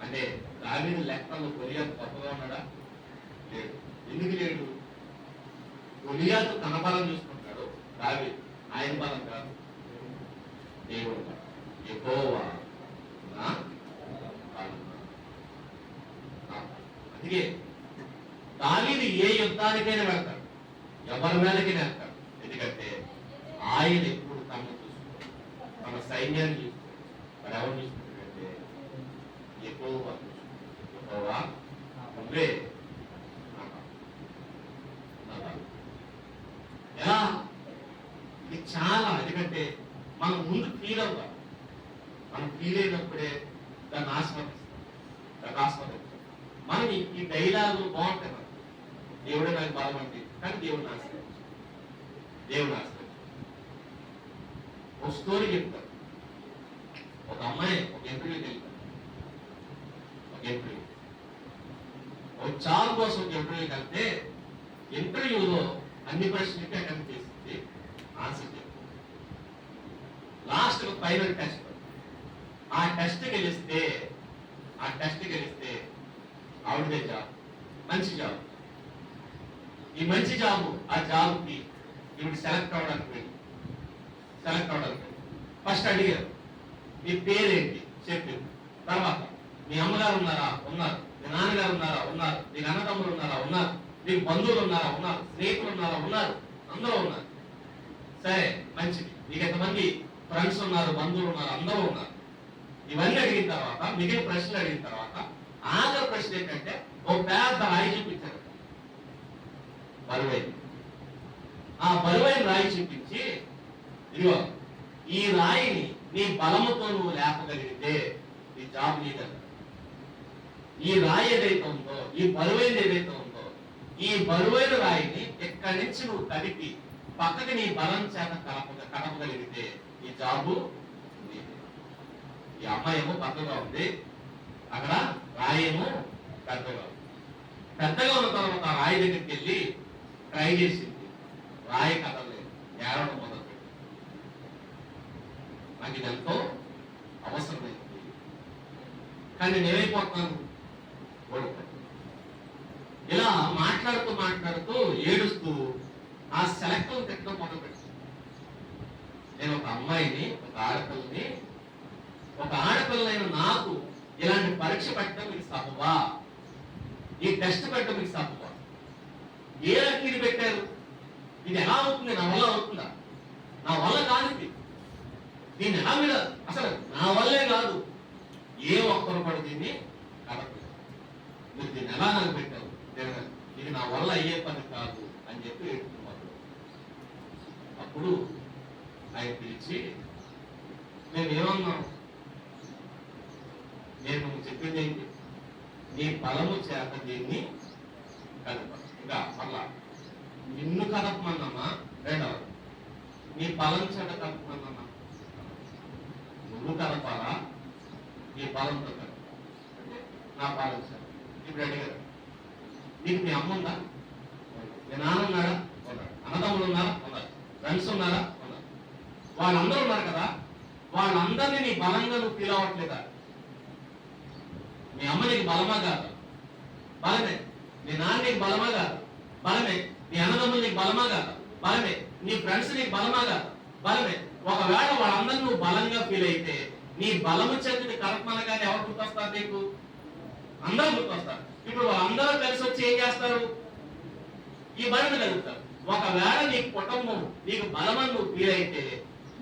అంటే దావీదు లెక్కల్లో గొలియాతు గొప్పగా ఉన్నాడా? లేడు. ఎందుకు లేడు? గొలియాతు తన బలం చూసుకుంటాడు, దావీదు ఆయన బలం కాదు, దేవుడు యెహోవా నా బలం. అందుకే దావీదు ఏ యుద్ధానికైనా వెళ్తాడు, ఎవరి మీదకైనా వెళ్తాడు. ఎందుకంటే ఆయన ఎప్పుడు తనను చూసుకుంటాడు, మన సైన్యాన్ని చూసుకుంటాడు. మరి ఎవరు చూసుకుంటాడంటే యెహోవా. యెహోవా నువ్వే ఎలా? ఇది చాలా, ఎందుకంటే మనం ముందు ఫీల్ అవుతాం. మనం ఫీల్ అయినప్పుడే దాన్ని ఆస్వాదిస్తాం. మనం ఈ డైలాగులు బాగుంటాయి. మనకి దేవుడే నాకు బలం అంటే, కానీ దేవుడిని ఆశ్రయించు. ఒక స్టోరీ చెప్తారు. ఒక అమ్మాయి ఒక ఇంటర్వ్యూకి వెళ్తారు. ఒక జాబ్ కోసం ఒక ఇంటర్వ్యూకి వెళ్తే ఇంటర్వ్యూలో అన్ని ప్రశ్నలకి అటెంప్ట్ చేసింది, ఆన్సర్ చెప్పింది. Last final test. ఆ టెస్ట్ గెలిస్తే ఆవిడదే జాబ్, మంచి జాబ్. ఈ మంచి జాబ్, ఆ జాబ్కి ఈవిడ సెలెక్ట్ అవడానికి ఫస్ట్ అడిగారు, మీ పేరేంటి చెప్పింది. తర్వాత మీ అమ్మగారు ఉన్నారా? ఉన్నారు. మీ నాన్నగారు ఉన్నారా? ఉన్నారు. మీకు అన్నదమ్ములు ఉన్నారా? ఉన్నారు. మీకు బంధువులు ఉన్నారా? ఉన్నారు. స్నేహితులు ఉన్నారా? ఉన్నారు. అందరూ ఉన్నారు. సరే, మంచిది. మీకు ఎంతమంది ఫ్రెండ్స్ ఉన్నారు, బంధువులు ఉన్నారు? అందరూ ఉన్నారు. ఇవన్నీ అడిగిన తర్వాత, మిగిలిన ప్రశ్నలు అడిగిన తర్వాత, ఆఖరి ప్రశ్న ఏంటంటే ఒక పెద్ద రాయి చూపించారు, బరువైన. ఆ బరువైన రాయి చూపించి, ఇదిగో ఈ రాయిని నీ బలముతో నువ్వు లేపగలిగితే ఈ జాబ్ నీదన్న. ఈ రాయి ఏదైతే ఉందో, ఈ బరువైన ఏదైతే ఉందో, ఈ బరువైన రాయిని ఎక్కడి నుంచి నువ్వు కలిపి పక్కకి నీ బలం చేత కలపగలిగితే ఈ జాబు నీదే. ఈ అమ్మాయి ఏమో పక్కగా ఉంది, అక్కడ రాయి ఏమో పెద్దగా ఉంది. పెద్దగా ఉన్న తర్వాత ఆ రాయి దగ్గరికి వెళ్ళి ట్రై చేసింది, రాయి కదలేదు, ఏడవడం మొదలుపెట్టింది. నాకు ఇది ఎంతో అవసరమైంది, కానీ నేనైపోతాను ఓడిపోతాను. ఇలా మాట్లాడుతూ ఏడుస్తూ ఆ సెలెక్టర్ పెట్టడం మొదలుపెట్టింది. నేను ఒక అమ్మాయిని, ఒక ఆడపిల్లైన నాకు ఇలాంటి పరీక్ష పెట్టడం మీకు సబబా? ఈ టెస్ట్ పెట్టడం మీకు సబబా? ఏ రకీని పెట్టారు? ఇది ఎలా అవుతుంది? నా వల్ల అవుతుందా? నా వల్ల కాదు ఇది. దీన్ని ఎలా మీద అసలు నా వల్లే కాదు, ఏ ఒక్కరు కూడా దీన్ని కలపలేదు. మీరు దీన్ని ఎలా నాకు పెట్టారు? ఇది నా వల్ల అయ్యే పని కాదు అని చెప్పి ఏడుతున్నారు. అప్పుడు ఆయన పిలిచి, మేమేమన్నాం? నేను చెప్పింది ఏంటి? నీ బలము చేత దీన్ని కలప. ఇంకా మళ్ళా నిన్ను కలపమన్నామా? రెండవది నీ బలం చేత కలపమన్నామా? నువ్వు కలపాలా? నీ బలంతో కలప. నా బలం చేత. ఇప్పుడు అడిగారు, నీకు మీ అమ్మ ఉందా? మీ నాన్న ఉన్నాడా? ఉన్నాడు. అన్నదమ్ములు ఉన్నారా? ఉన్నారు. ఫ్రెండ్స్ ఉన్నారా? ఉన్నారు. వాళ్ళందరూ ఉన్నారు కదా, వాళ్ళందరినీ నీ బలంగా నువ్వు ఫీల్ అవ్వట్లేదా? మీ అమ్మ నీకు బలమా కాదు? బలమే. నీ నాన్న నీకు బలమా కాదు? బలమే. నీ అన్నదమ్ములు నీకు బలమా కాదు? బలమే. నీ ఫ్రెండ్స్ నీకు బలమా కాదు? బలమే. ఒకవేళ వాళ్ళందరూ నువ్వు బలంగా ఫీల్ అయితే నీ బలము చెందిన కల్పనగానే ఎవరు గుర్తొస్తారు నీకు? అందరూ గుర్తొస్తారు. ఇప్పుడు వాళ్ళందరూ కలిసి వచ్చి ఏం చేస్తారు? ఈ బలం కలుగుతారు. ఒకవేళ నీ కుటుంబం నీకు బలమని నువ్వు ఫీల్ అయితే,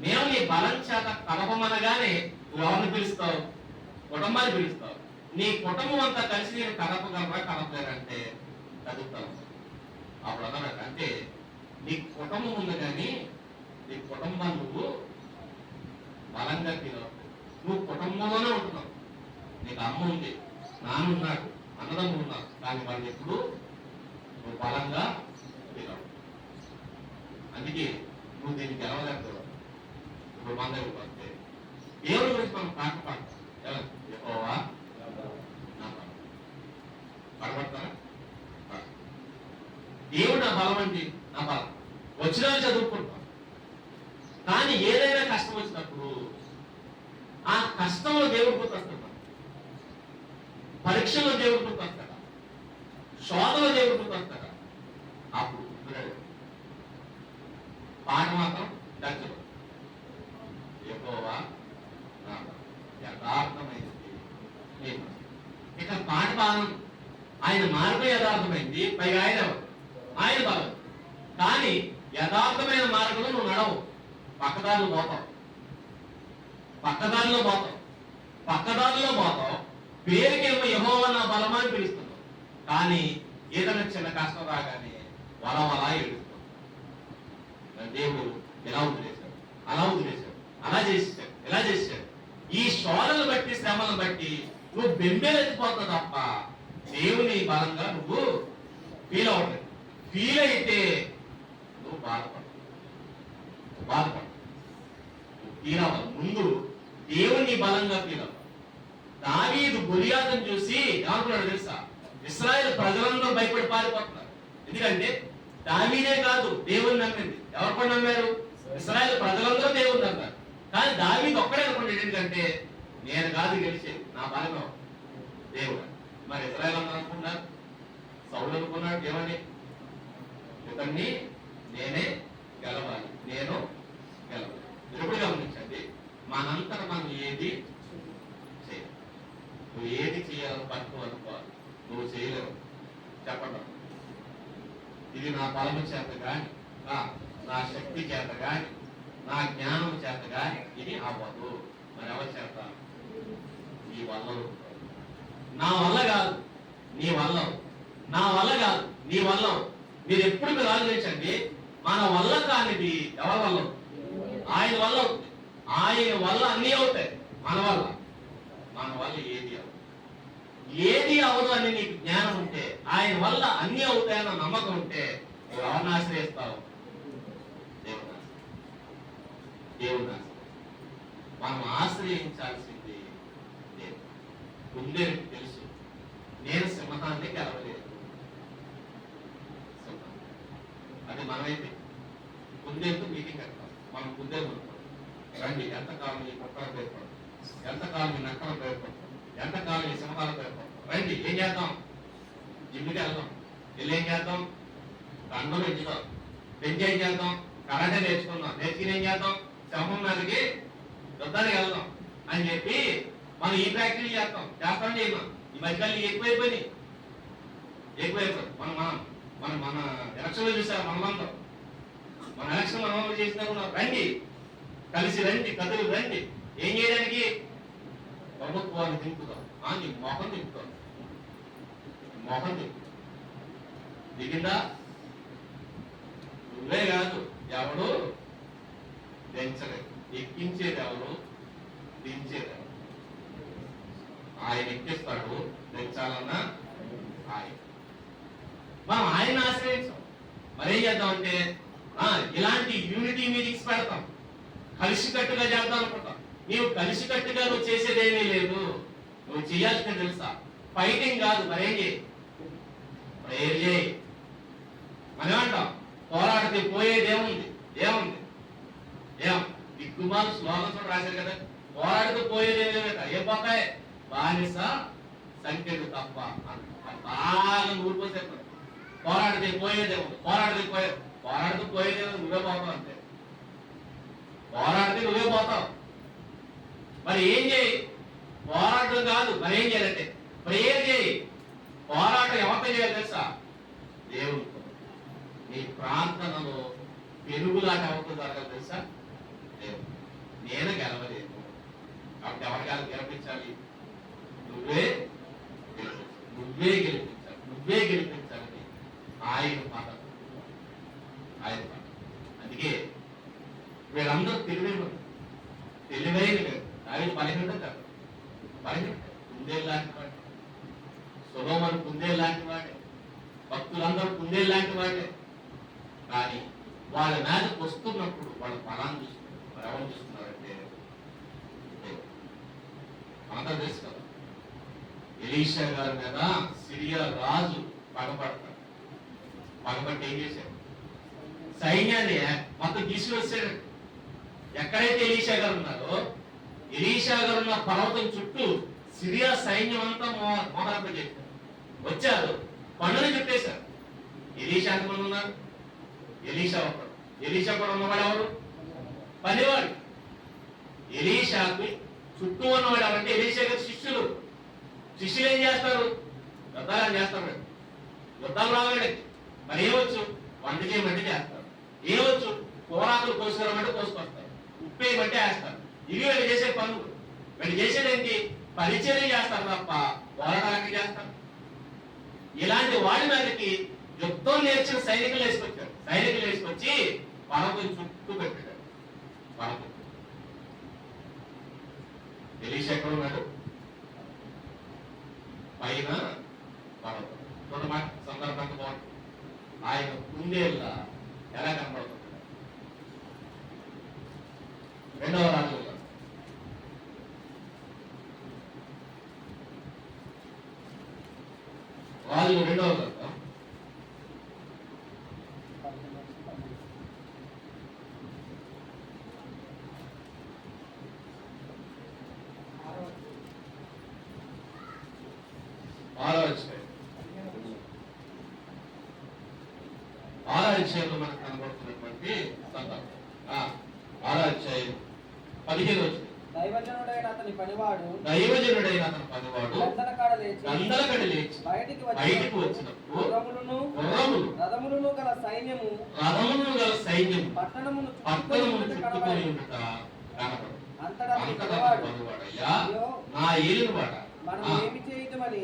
మేము నీ బలం చేత కలపమనగానే నువ్వు ఎవరిని పిలుస్తావు? కుటుంబాన్ని పిలుస్తావు. నీ కుటుంబం అంతా కలిసి నేను కలపగలరా కలపలేరంటే చదువుతావు. అప్పుడు అన్నమాట, అంటే నీ కుటుంబం ఉంది కానీ నీ కుటుంబాన్ని నువ్వు బలంగా ఫీల్ అవుతావు. నువ్వు కుటుంబంలోనే ఉంటున్నావు. నీకు అమ్మ ఉంది, నాన్న ఉన్నాడు, అన్నదమ్ములు ఉన్నారు, కానీ వాళ్ళు ఎప్పుడు నువ్వు బలంగా ఫీల్ అవుతావు. అందుకే నువ్వు దీన్ని గెలవలేకపోయావు. ఇప్పుడు మన దేవుని గురించి మనం పాట పాడతాం. ఎలా? యెహోవా నా బలం. పాడబడతారా? దేవుడు నా బలం అంటే నా బలం. వచ్చినా చదువుకుంటాం. కానీ ఏదైనా కష్టం వచ్చినప్పుడు ఆ కష్టంలో దేవుడు గుర్తొస్తాడు. పరీక్షలో దేవుడు గుర్తొస్తాడా? శోధనలో దేవుడు గుర్తొస్తాడా? అప్పుడు పాట మాత్రం దగ్గర యెహోవా నా బలం. యథార్థమైనది. ఇక పాట భాగం ఆయన మార్గం యథార్థమైంది. పైగా ఆయన బలం. కానీ యథార్థమైన మార్గంలో నువ్వు నడవు. పక్కదారిలో పోతావు. పక్కదారిలో పోతావు. పేరుకేమో యెహోవా నా బలమా అని పిలుస్తున్నావు. కానీ ఏదైనా చిన్న కష్టం రాగానే వలవలా ఏడుస్తావు. దేవుడు ఎలా వదిలేశాడు, అలా వదిలేశాడు, అలా చేసేసాడు, ఇలా చేశాడు. ఈ శోధనలు బట్టి, శ్రమలను బట్టి నువ్వు బెంబేలెత్తిపోతావు తప్ప దేవుని బలంగా నువ్వు ఫీల్ అవ్వలేదు. ఫీల్ అయితే నువ్వు బాధపడు. ఫీల్ అవ్వాలి. ముందు దేవుని బలంగా ఫీల్ అవ్వాలి. దావీదు గొలియాతును చూసి ఏమనుకున్నాడు తెలుసా? ఇశ్రాయేలు ప్రజలందరూ భయపడి పారిపోతున్నారు. ఎందుకంటే దావీదే కాదు దేవుని నమ్మింది. ఎవరు కూడా నమ్మారు? ఇశ్రాయేలు ప్రజలందరూ దేవుని నమ్మారు. కానీ దావీదు ఒక్కడే అనుకున్నాడు, ఎందుకంటే నేను కాదు గెలిచేది, నా బలంగా దేవుడు. మరి ఇశ్రాయేలు అందరూ అనుకున్నారు, సౌలు అనుకున్నాడు ఏమని? ఇతన్ని నేనే గెలవాలి, నేను గెలవాలి. ఎప్పుడు గమనించండి, మనంతట మనం ఏది చేయాలి. నువ్వు ఏది చేయాలో పట్టు అనుకోవాలి. నువ్వు చేయలేవు చెప్పడం. ఇది నా బలము చేత కానీ, నా శక్తి చేత కానీ, నా జ్ఞానం చేత కానీ ఇది అవ్వదు. మరి ఎవరి చేత? నీ వల్ల. నా వల్ల కాదు, నీ వల్ల. నా వల్ల కాదు, నీ వల్ల. మీరు ఎప్పుడు మీరు ఆలోచించండి, మన వల్ల కానిది ఎవరి వల్ల? ఆయన వల్ల అవుతుంది. ఆయన వల్ల అన్నీ అవుతాయి. మన వల్ల ఏది అవ్వదు అని నీకు జ్ఞానం ఉంటే, ఆయన వల్ల అన్నీ అవుతాయన్న నమ్మకం ఉంటే నువ్వు ఎవరిని ఆశ్రయిస్తావు? దేవుని మనం ఆశ్రయించాల్సింది దేవుడు. ముందే తెలుసు, నేను సింహాన్ని గెలవలేదు. అది మనమైతే కుందేలు మీటింగ్ కడతాం. మనం కుందేలు రండి, ఎంతకాలం ఈ కుక్కలు పేర్కొంటాం, ఎంతకాలం ఈ నక్కలు పేర్కొంటాం, ఎంతకాలం ఈ సింహాలు పేర్కొంటాం. రండి, ఏం చేద్దాం? జిమ్కి వెళ్దాం. వెళ్ళి ఏం చేద్దాం? దండలు పెంచుతాం. పెంచి ఏం చేద్దాం? కరాటే నేర్చుకుందాం. నేర్చుకుని ఏం చేద్దాం? సింహం మీదకి యుద్ధానికి వెళ్దాం అని చెప్పి మనం ఈ ప్రాక్టీస్ చేస్తాం చేయమా. ఈ మధ్యకాలం ఎక్కువైపోయినాయి. మన ఎలక్షన్లో చూసారు. మన ఎలక్షన్ మనం చేసినా రండి, కలిసి రండి, కథలు రండి. ఏం చేయడానికి? ప్రభుత్వాన్ని దింపుతాం. నీ మొహం దింపుతాం. దిగిందా? నువ్వే కాదు, ఎవడు దించలేదు. ఎక్కించేది ఎవరు? దించేది ఎవరు? ఆయన ఎక్కిస్తాడు. దించాలన్నా ఆయన. మనం ఆయన ఆశ్రయించాం. మరేం చేద్దామంటే ఇలాంటి యూనిటీ మీటింగ్స్ పెడతాం. కలిసికట్టుగా చేద్దాం అనుకుంటాం. నీవు కలిసికట్టుగా నువ్వు చేసేదేమీ లేదు. నువ్వు చేయాల్సిందే తెలుసా? ఫైటింగ్ కాదు. మరేం చేయి? ప్రేయర్ చేయి. మనం ఏమంటాం? పోరాడితే పోయేదేముంది? ఏముంది? దిక్కుమాలు స్లోగన్స్ కూడా రాశారు కదా. పోరాడితే పోయేదేమే కదా. ఏం పోతాయి? బానిస సంఖ్యలు తప్ప. బాగా ఊరిపోతే పోరాడితే పోయేదేముంది? పోరాడితే పోయేదేమో నువ్వే పోతావు. అంతే, పోరాడితే నువ్వే పోతావు. మరి ఏం చేయి? పోరాటం కాదు. మరి ఏం చేయాలంటే ప్రేయర్ చేయి. పోరాటం ఎవరితో చేయాలి తెలుసా? దేవుడితో. నీ ప్రార్థనలో పెరుగులాట ఎవరితో జరగాలి తెలుసా? దేవుడు. నేను గెలవలేదు కాబట్టి ఎవరికాలు గెలిపించాలి? నువ్వే గెలిపించాలి. ఆయన పాట. అందుకే వీళ్ళందరూ తెలివైన ఆయన బలహీనత కాదు. కుందేలు లాంటి వాడే. సొలొమోను కుందేలు లాంటి వాడే. భక్తులందరూ కుందేలు లాంటి వాడే. కానీ వాళ్ళ మీదకి వస్తున్నప్పుడు వాళ్ళ బలాన్ని చూస్తున్నారు. ఎవరు చూస్తున్నారంటే మనంతా తెలుసు కదా. ఎలీషా గారి మీద సిరియా రాజు పగపడతాడు. పగబట్టి ఏం చేశాడు? సైన్యాన్ని మొత్తం తీసుకొచ్చాడు. ఎక్కడైతే ఎలీషా గారు ఉన్నారో, ఎలీషా గారు ఉన్న పర్వతం చుట్టూ సిరియా సైన్యం అంతా మోహరింప చేశారు. వచ్చారు, పన్నులు చుట్టేశారు. ఎలీషా ఎంతమంది ఉన్నారు? ఎలీషా ఒకడు. ఎలీషా కూడా ఉన్నవాడు ఎవరు? పనివాడు. ఎలీషాకి చుట్టూ ఉన్నవాడు ఎవరంటే ఎలీషా గారి శిష్యులు. శిష్యులు ఏం చేస్తారు? యుద్ధాలు చేస్తారు. యుద్ధాలు రావాలండి. మరి ఏవచ్చు? వంట చేయమంటే చేస్తారు. ఏవచ్చు? కూరాకులు కోసుకురామంటే కోసుకొస్తారు. ఉప్పు వేయమంటే వేస్తారు. ఇవి వీళ్ళు చేసే పనులు. వీళ్ళు చేసేదేంటి? పరిచర్య చేస్తారు తప్ప పోరాటానికి చేస్తారు. ఇలాంటి వాడి మీదకి యుద్ధం నేర్చిన సైనికులు వేసుకొచ్చారు. సైనికులు వేసుకొచ్చి పర్వతం చుట్టూ పెట్టాడు. పర్వతం. ఎలీషా ఎక్కడ ఉన్నాడు? పైన పర్వతం. చూడమాట సందర్భంగా బాగుంటుంది. ఆయన కుందేళ్ళ ఎలా కనబడుతుంది? రెండవ రాజు రాజులు రెండవ గ్రంథం 6వ అధ్యాయంలో మనకు కనబడుతున్నటువంటి సందర్భం. 6వ అధ్యాయం 15వ వచనం. దైవజనుడైన అతని పనివాడు గందలకడ లేచి బయటికి వచ్చినప్పుడు రథములను గల సైన్యము పట్టణమును చుట్టుకొని ఉండుట కనబడు. అంతటా అయ్యా నా ఏలినవాడ, మనం ఏమి చేయుదమని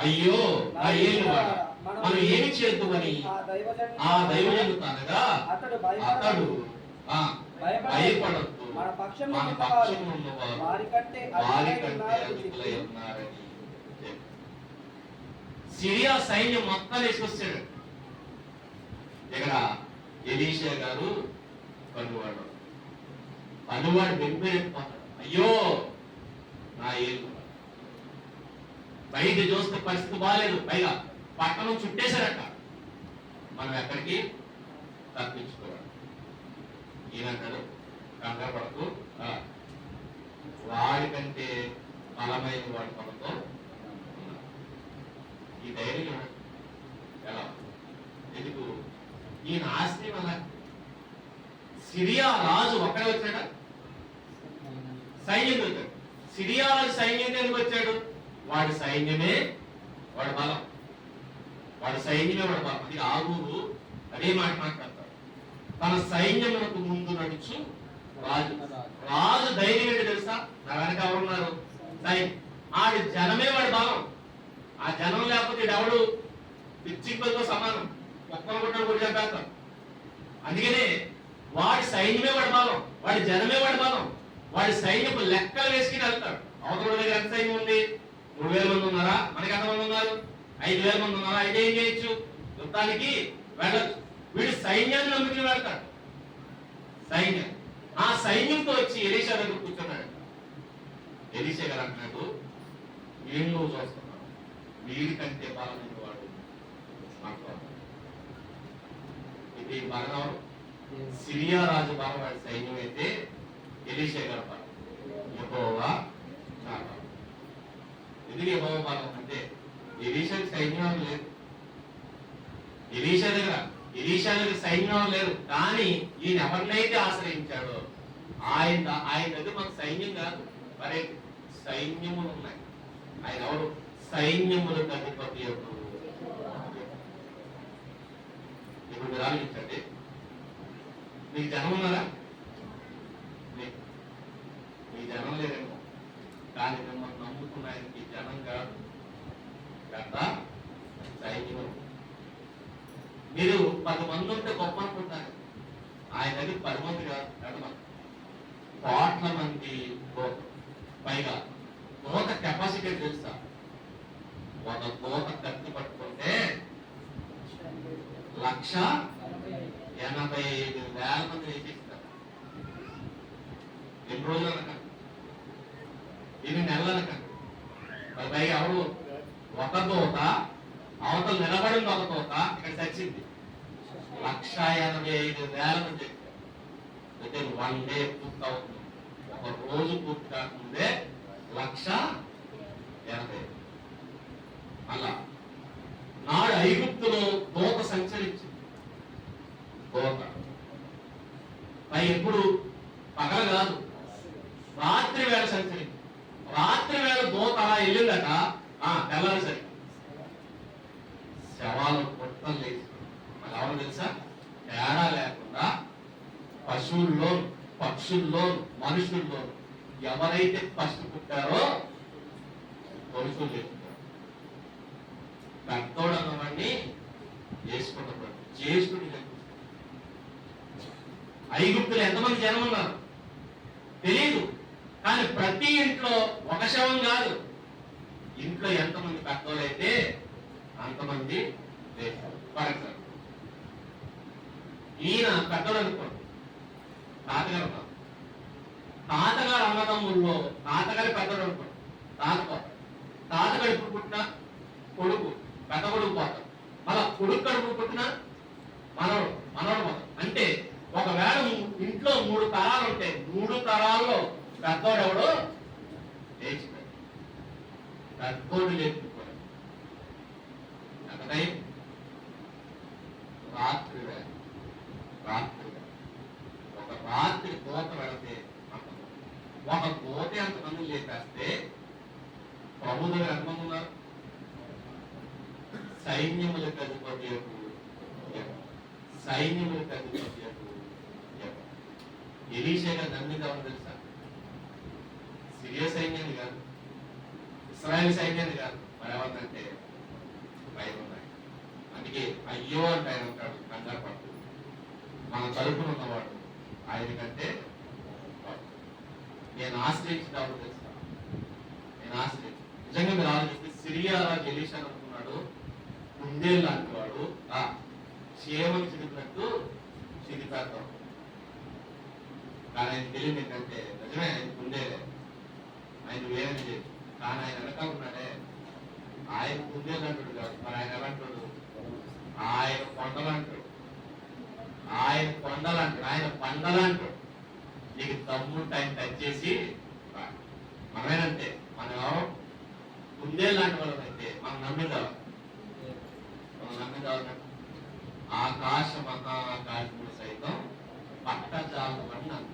అయ్యో నా ఏలినవాడ, మనం ఏమి చేద్దామని ఆ దైవజనుడు అనగా అతడు భయపడద్దు, మన పక్షం వారికంటే ఉన్నారని. సిరియా సైన్యం మొత్తం వేసుకొచ్చాడు. ఇక్కడ ఎలీషా గారు పనువాడు బెంబేరిపోతాడు. అయ్యో నా ఏలు. బయట చూస్తే పరిస్థితి బాగాలేదు. పైగా పట్టణం చుట్టేశారట. మనం ఎక్కడికి తప్పించుకోవాలి. ఈయనంటారు కంగారు పడుతూ వాడికంటే బలమైన వాడి పనులతో ఈ ధైర్యం ఎలా ఎందుకు? ఈయన ఆశ్రయం అలా. సిరియా రాజు ఒక్కడే వచ్చాడా? సైన్యం వచ్చాడు. సిరియా రాజు సైన్యం ఎందుకు వచ్చాడు? వాడి సైన్యమే వాడి బలం. వాడి సైన్యమే వాడి బలం. అది ఆగూరు అదే మాట మాట్లాడతాడు. తన సైన్యములకు ముందు నడుచు రాజు. రాజు ధైర్యం ఏంటి తెలుసా? నా వెనక ఎవరున్నారు? సైన్యం. ఆడి జనమే వాడి బలం. ఆ జనం లేకపోతే ఎవడు పిచ్చితో సమానం. ఒక్కరు కొట్టాడు కూడా చెప్పేస్తాం. అందుకనే వాడి సైన్యమే వాడి బలం, వాడి జనమే వాడి బలం. వాడి సైన్యపు లెక్కలు వేసుకుని వెళ్తాడు. అవతల దగ్గర ఎంత సైన్యం ఉంది? 3000 మంది ఉన్నారా? మనకి ఎంతమంది ఉన్నారు? 5000 మంది ఉన్నారా? అయితే ఏం చేయొచ్చు? యుద్ధానికి వెళ్ళచ్చు. వీడు సైన్యాన్ని నమ్ముకుని వెళ్తాడు. సైన్యం. ఆ సైన్యంతో వచ్చి ఎలీషా దగ్గర కూర్చున్నాడు. ఎలీషా గారు అంటున్నాడు, ఏం నువ్వు చూస్తున్నావు? వీడి కంటే బలమైన వాడు మాట్లాడు. ఇది బలం. సిరియా రాజు బలం వాడి సైన్యం అయితే ఎలీషా గారు బలం. యెహోవా నా బలం. ఇది యెహోవా బలం అంటే ఎలీషాకి సైన్యం లేదు. ఎలీషా దగ్గర సైన్యం లేదు. కానీ ఈయన ఎవరినైతే ఆశ్రయించాడో ఆయన దగ్గర మనకు సైన్యం కాదు, మరి సైన్యములు ఉన్నాయి. ఆయన ఎవరు? సైన్యములకు అధిపతి. ఇప్పుడు మీరు ఆలోచించండి. మీకు జనం ఉన్నారా? మీ జనం లేరేమో, కానీ మిమ్మల్ని నమ్ముకున్న ఆయనకి జనం కాదు కదా, సైన్యం. మీరు 10 మంది ఉంటే గొప్ప అనుకుంటారు. ఆయన దగ్గర 10 మంది కాదు, కోట్ల మంది. పైగా కోత కెపాసిటీ తెలుసా? ఒక కోత కత్తి పట్టుకుంటే 1,85,000 మంది వేసిస్తారు. ఎన్ని రోజులు అనక, ఎన్ని నెలలు అనక, పైగా ఎవరు ఒక దూత అవతల నిలబడింది, ఒక దూత ఇక్కడ చచ్చింది. 1,85,000 మంది అయితే 1 డే పూర్తి అవుతుంది. ఒక రోజు పూర్తి కాకముందే 1,80,000. అలా నాడు ఐగుప్తులో దూత సంచరించింది. దూత పై ఎప్పుడు పగల కాదు, రాత్రి వేళ సంచరించింది. రాత్రి వేళ దూత అలా వెళ్ళిందట. తెల్లసరి శవాలు పొట్టలు లేచి, మళ్ళీ ఎవరు తెలుసా, తేడా లేకుండా పశువుల్లో, పక్షుల్లో, మనుషుల్లో ఎవరైతే ఫస్ట్ పుట్టారో మనుషులు చెప్తారు. పెద్దోడు అన్నవాడిని చేసుకుంటారు, చేసుకుని ఐగుప్తులు ఎంతమంది జనం ఉన్నారు తెలియదు, కానీ ప్రతి ఇంట్లో ఒక శవం కాదు, ఇంట్లో ఎంతమంది పెద్దోళ్ళు అయితే అంతమంది లేచారు. ఈయన పెద్దోడు అనుకోండి, తాతగారు ఉన్నారు. తాతగారు అన్నదమ్ముల్లో తాతగారి పెద్దోడు అనుకోండి, తాతగారు ఇప్పుడు పుట్టిన కొడుకు, పెద్ద కొడుకు పోతాడు. మళ్ళా కొడుకు కడుపు పుట్టిన మనవడు పోతాడు. అంటే ఒకవేళ ఇంట్లో 3 తరాలు ఉంటే 3 తరాల్లో పెద్దోడు ఎవడు లేచిపోయాడు. పెద్దోడు లేచిపోయాడు. రాత్రి వేళ ఒక రాత్రి దూత వెళితే ఒక దూత ఎంతమంది లేపేస్తే ప్రభువులు ఎంతమంది ఉన్నారు? సైన్యములకు అధిపతి, సైన్యములకు అధిపతి ఎలీషా గారు నమ్మింది ఎవరు తెలుసా? సిరియా సైన్యాన్ని కాదు, ఇస్రాయేల్ సైన్యాన్ని కాదు, మరి ఎవరికంటే భయం ఉన్నాయి. అందుకే అయ్యో అంటే ఆయన ఉంటాడు, కంగారు పడుతుంది. మన తలుపున ఉన్నవాడు ఆయన కంటే నేను ఆశ్రయించిన ఎవరు తెలుసా? నేను ఆశ్రయించి నిజంగా మీరు ఆలోచిస్తే సిరియా రాజు ఎలీషా అనుకున్నాడు, కుందేలు లాంటి వాడు, క్షేమం చిరిగినట్టు చిరిపేద్దాం. కానీ ఆయన తెలియదు ఏంటంటే నిజమే ఆయన కుందేలే, ఆయన వేరే లేదు. కానీ ఆయన వెనకాల ఉన్నాడే, ఆయన కుందేలు అంటాడు కాదు, మరి ఆయన ఎలాంటాడు? ఆయన కొండలంటాడు, ఆయన కొండలంటాడు, ఆయన పండలంటాడు. నీకు తమ్ముడు ఆయన టచ్ చేసి మనమేనంటే మనం ఎవరు కుందేలు లాంటి వాళ్ళం అయితే మనం నమ్మిందాం. ఆకాశ మహాకాశముడు సైతం పట్టజాలు అని అన్నాడు.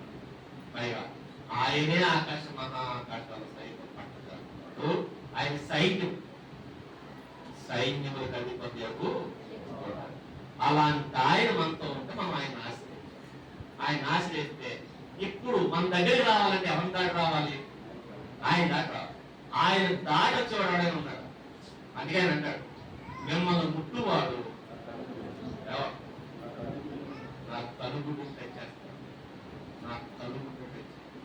పైగా ఆయనే ఆకాశ మహాకాశాలు సైతం పట్టజాలు. ఆయన సైన్యములకు అధిపత్యకు. అలాంటి ఆయన మనతో ఉంటే మనం ఆయన ఆశ్రయిస్తే ఇప్పుడు మన దగ్గరికి రావాలంటే ఎవరి దాటి రావాలి? ఆయన దాటి రావాలి. ఆయన దాటి వచ్చేవాడు ఎవడైనా ఉన్నాడు. అందుకే ఆయన అంటాడు, మిమ్మల్ని ముట్టువాడు నాకు తలుగుడ్డు తెచ్చేస్తాడు, నాకు తలుగుడ్డు తెచ్చేస్తాడు.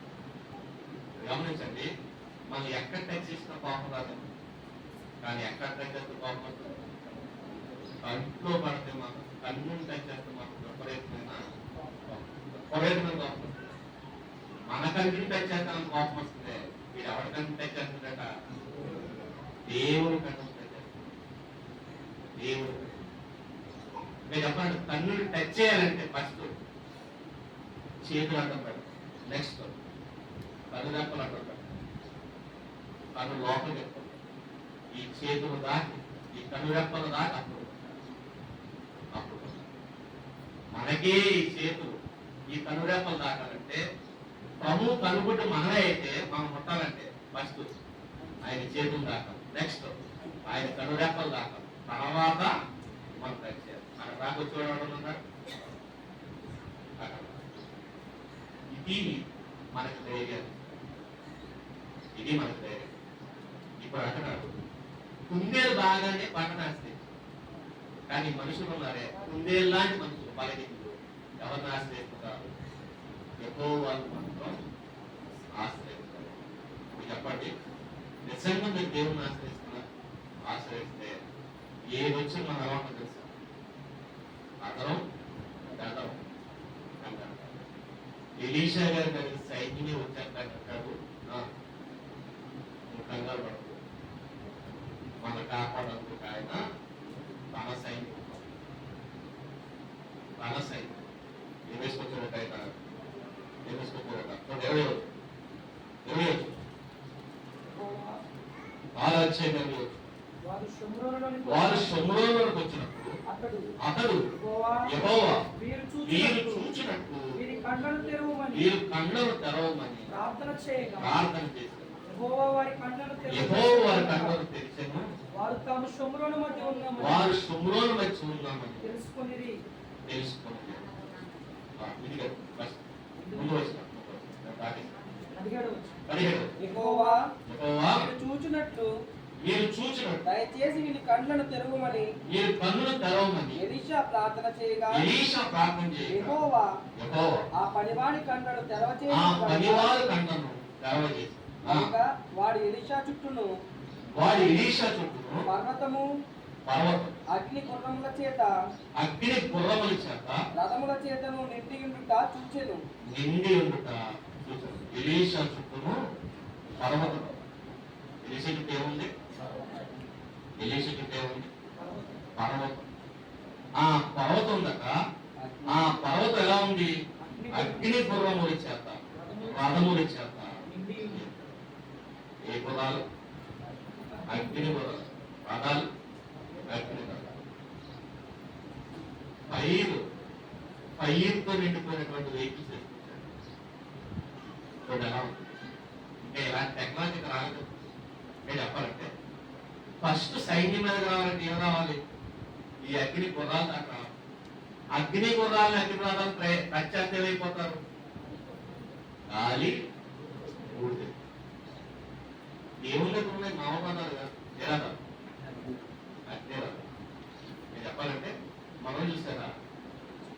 గమనించండి, మనం ఎక్కడ టచ్ చేసిన కోపం రాదు, కానీ ఎక్కడ టచ్ చేస్తే కోపం వస్తుంది? కంట్లో పడితే మాత్రం, కన్నుని టచ్ చేస్తే మాత్రం విపరీతమైన కోపం. మన కంటిని టచ్ చేస్తానని కోపం వస్తుంది, వీడు ఎవరి కంటిని టచ్ చేస్తుందట? దేవుని కంటిని టచ్ చేస్తాడు. దేవుడు మీరు చెప్పండి, కన్నుని టచ్ చేయాలంటే ఫస్ట్ చేతులు అడ్డం పెట్టాలి, నెక్స్ట్ కనురెప్పలు అడ్డం పెట్టాలి, కన్ను లోపలికి చెప్తాం, ఈ చేతులు దాటి ఈ కనురెప్పలు దాటి అప్పుడు మనకే ఈ చేతులు ఈ కనురెప్పలు దాటాలంటే, ప్రభు కనుగుడ్డు మనమే అయితే మనం ముట్టాలంటే ఫస్ట్ ఆయన చేతులు దాటాలి, నెక్స్ట్ ఆయన కనురెప్పలు దాటాలి, తర్వాత మనం టచ్ చేయాలి. అక్కడ దాకా వచ్చేవాడు ఉన్నాడు. ఇది మనకు ధైర్యం, ఇది మనకు ధైర్యం. ఇప్పుడు అంటున్నాడు, కుందేలు బాగానే పట్టణాస్తే, కానీ మనుషులు ఉన్నారే కుందేలు లాంటి మనుషులు, బలహీనులు, ఎవరిని ఆశ్రయిస్తున్నారు? యెహోవాను మాత్రం ఆశ్రయిస్తారు. మీరు చెప్పండి, నిజంగా మీరు దేవుని ఆశ్రయిస్తున్నారు? ఆశ్రయిస్తే ఏది వచ్చి మన అలవాటు తెలుసా? అందరం ఎలీషా గారి దగ్గర సైన్యమే వచ్చాడు. కంగారు పడదు, మన కాపాడేందుకు ఆయన తన సైన్యం ఏమేసుకొచ్చారట ఆయన ఏమేసుకొచ్చారట ఎవరు ఆలోచనలు వారు షోమ్రోనులోనికి వారు షోమ్రోనులోనికి వచ్చినప్పుడు అతడు యెహోవా వీరు చూచినట్టు వీరి కళ్ళను తెరవమని ప్రార్థన చేశారు. యెహోవా వారి కళ్ళను తెరిచెను. వారు తాము షోమ్రోను మధ్య ఉన్నామని తెలుసుకొనిరి. యెహోవా మీరు చూచినట్టు దయచేసి వీరి కళ్ళను తెరవమని ఎలీషా ప్రార్థన చేయగా యెహోవా ఆ పనివాడి కళ్ళను తెరవచేసి వాడి ఎలీషా చుట్టూను పర్వతము అగ్ని గుర్రముల చేత రథముల చేతను నిండి ఉండుట చూచెను. ఎలీషా చుట్టూను పర్వతం. ఎలీషా చుట్టూ ఏముంది? పర్వతం. ఆ పర్వతం ఉందట. ఆ పర్వతం ఎలా ఉంది? అగ్ని గుర్రముల చేత రథముల చేత. ఏ గుర్రాలు? అగ్ని గుర్రాలు. రథాలు అగ్ని రథాలు. ఫైర్తో నిండిపోయినటువంటి వెహికల్స్ వేసుకుంటారు. ఎలా ఉంది అంటే ఇలాంటి టెక్నాలజీ రాలేదు. నేను చెప్పాలంటే ఫస్ట్ సైన్యం మీద రావాలంటే ఏం రావాలి? ఈ అగ్ని గుర్రాలు దాకా రావాలి. అగ్ని గుర్రాలు అగ్ని గుర్రాలు ప్రత్యేకత ఏమైపోతారు? గాలి ఊడితే దేవుళ్ళకి ఉన్నాయి మామూలు కాదు. ఎలా కాదు అగ్ని రాదు. నేను చెప్పాలంటే మనం చూసారా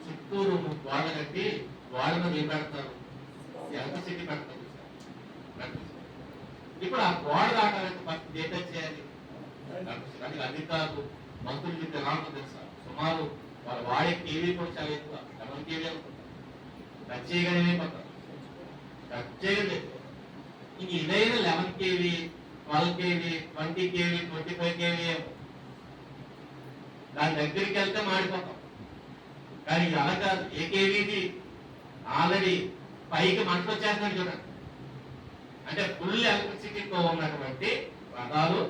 చుట్టూరు గోడ కట్టి గోడ మీద ఏం పెడతారు? ఎలక్ట్రిసిటీ పెడతారు. ఇప్పుడు ఆ గోడ దాటాలంటే ఫస్ట్ ఏ టచ్ చేయాలి? కానీ అధికారులు మంత్రులు చెప్తే ఎలా ఉంటుందో తెలుసా? సుమారు వాళ్ళు వాడే టీవీ కూడా చాలా ఎక్కువ. 11 కేవీ అనుకుంటారు. టచ్ చేయగానే ఏమైపోతారు? టచ్ చేయలేదు. ఇంక ఇదైనా 11 కేవీ 12 కేవీ 20 కేవీ 25 కేవీ దాని దగ్గరికి వెళ్తే మాడిపోతాం. కానీ ఇది అలా కాదు. ఏ కేవీది ఆల్రెడీ పైకి మంటలు వచ్చేస్తున్నాడు చూడండి. అంటే ఫుల్ ఎలక్ట్రిసిటీతో ఉన్నటువంటి రథాలు